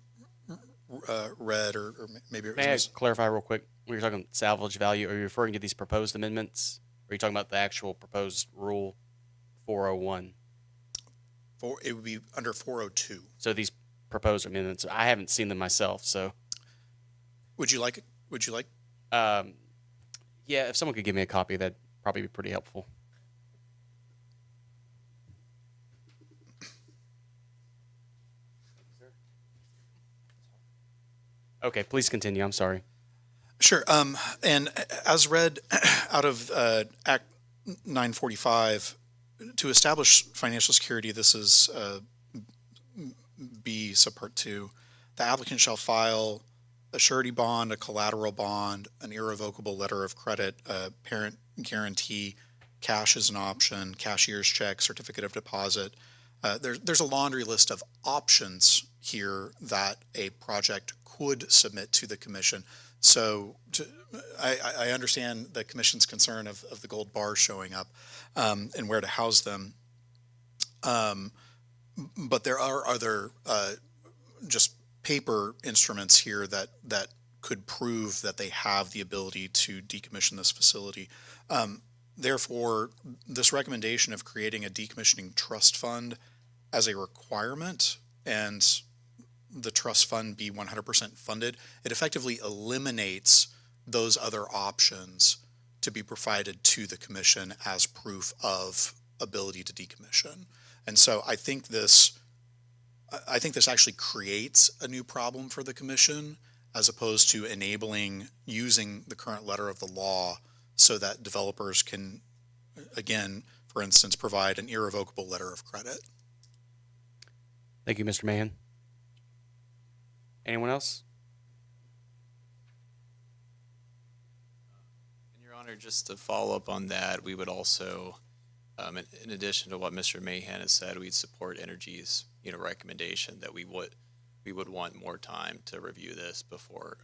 [SPEAKER 20] read, or maybe it was
[SPEAKER 1] May I clarify real quick? When you're talking salvage value, are you referring to these proposed amendments? Or are you talking about the actual proposed rule 401?
[SPEAKER 20] It would be under 402.
[SPEAKER 1] So these proposed amendments, I haven't seen them myself, so.
[SPEAKER 20] Would you like it? Would you like?
[SPEAKER 1] Yeah, if someone could give me a copy, that'd probably be pretty helpful. Okay, please continue. I'm sorry.
[SPEAKER 20] Sure. And as read out of Act 945, to establish financial security, this is B subpart 2. The applicant shall file a surety bond, a collateral bond, an irrevocable letter of credit, a parent guarantee, cash is an option, cashier's check, certificate of deposit. There's a laundry list of options here that a project could submit to the commission. So I understand the commission's concern of the gold bars showing up and where to house them. But there are other just paper instruments here that could prove that they have the ability to decommission this facility. Therefore, this recommendation of creating a decommissioning trust fund as a requirement and the trust fund be 100% funded, it effectively eliminates those other options to be provided to the commission as proof of ability to decommission. And so I think this actually creates a new problem for the commission as opposed to enabling using the current letter of the law so that developers can, again, for instance, provide an irrevocable letter of credit.
[SPEAKER 1] Thank you, Mr. Mahan. Anyone else?
[SPEAKER 8] And Your Honor, just to follow up on that, we would also, in addition to what Mr. Mahan has said, we'd support Energy's recommendation that we would want more time to review this before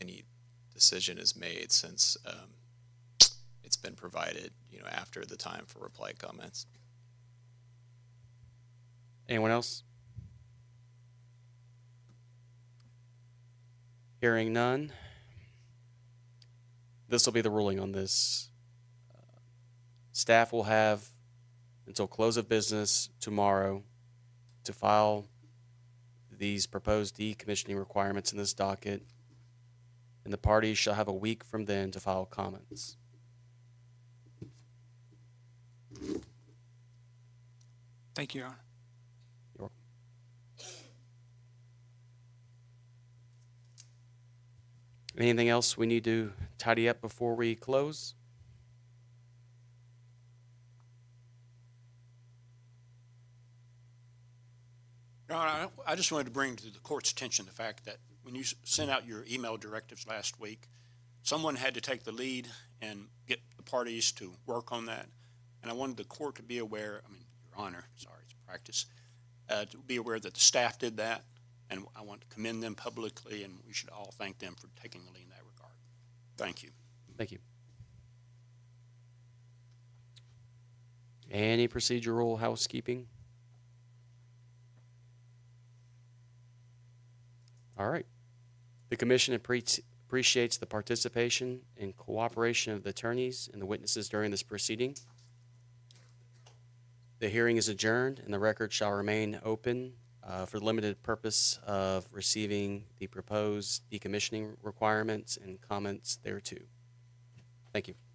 [SPEAKER 8] any decision is made, since it's been provided after the time for reply comments.
[SPEAKER 1] Anyone else? Hearing none. This will be the ruling on this. Staff will have until close of business tomorrow to file these proposed decommissioning requirements in this docket, and the parties shall have a week from then to file comments.
[SPEAKER 13] Thank you, Your Honor.
[SPEAKER 1] You're welcome. Anything else we need to tidy up before we close?
[SPEAKER 3] Your Honor, I just wanted to bring to the court's attention the fact that when you sent out your email directives last week, someone had to take the lead and get the parties to work on that. And I wanted the court to be aware, Your Honor, sorry, it's practice, to be aware that the staff did that. And I want to commend them publicly, and we should all thank them for taking the lead in that regard. Thank you.
[SPEAKER 1] Thank you. Any procedural housekeeping? All right. The commission appreciates the participation and cooperation of the attorneys and the witnesses during this proceeding. The hearing is adjourned, and the record shall remain open for the limited purpose of receiving the proposed decommissioning requirements and comments thereto. Thank you.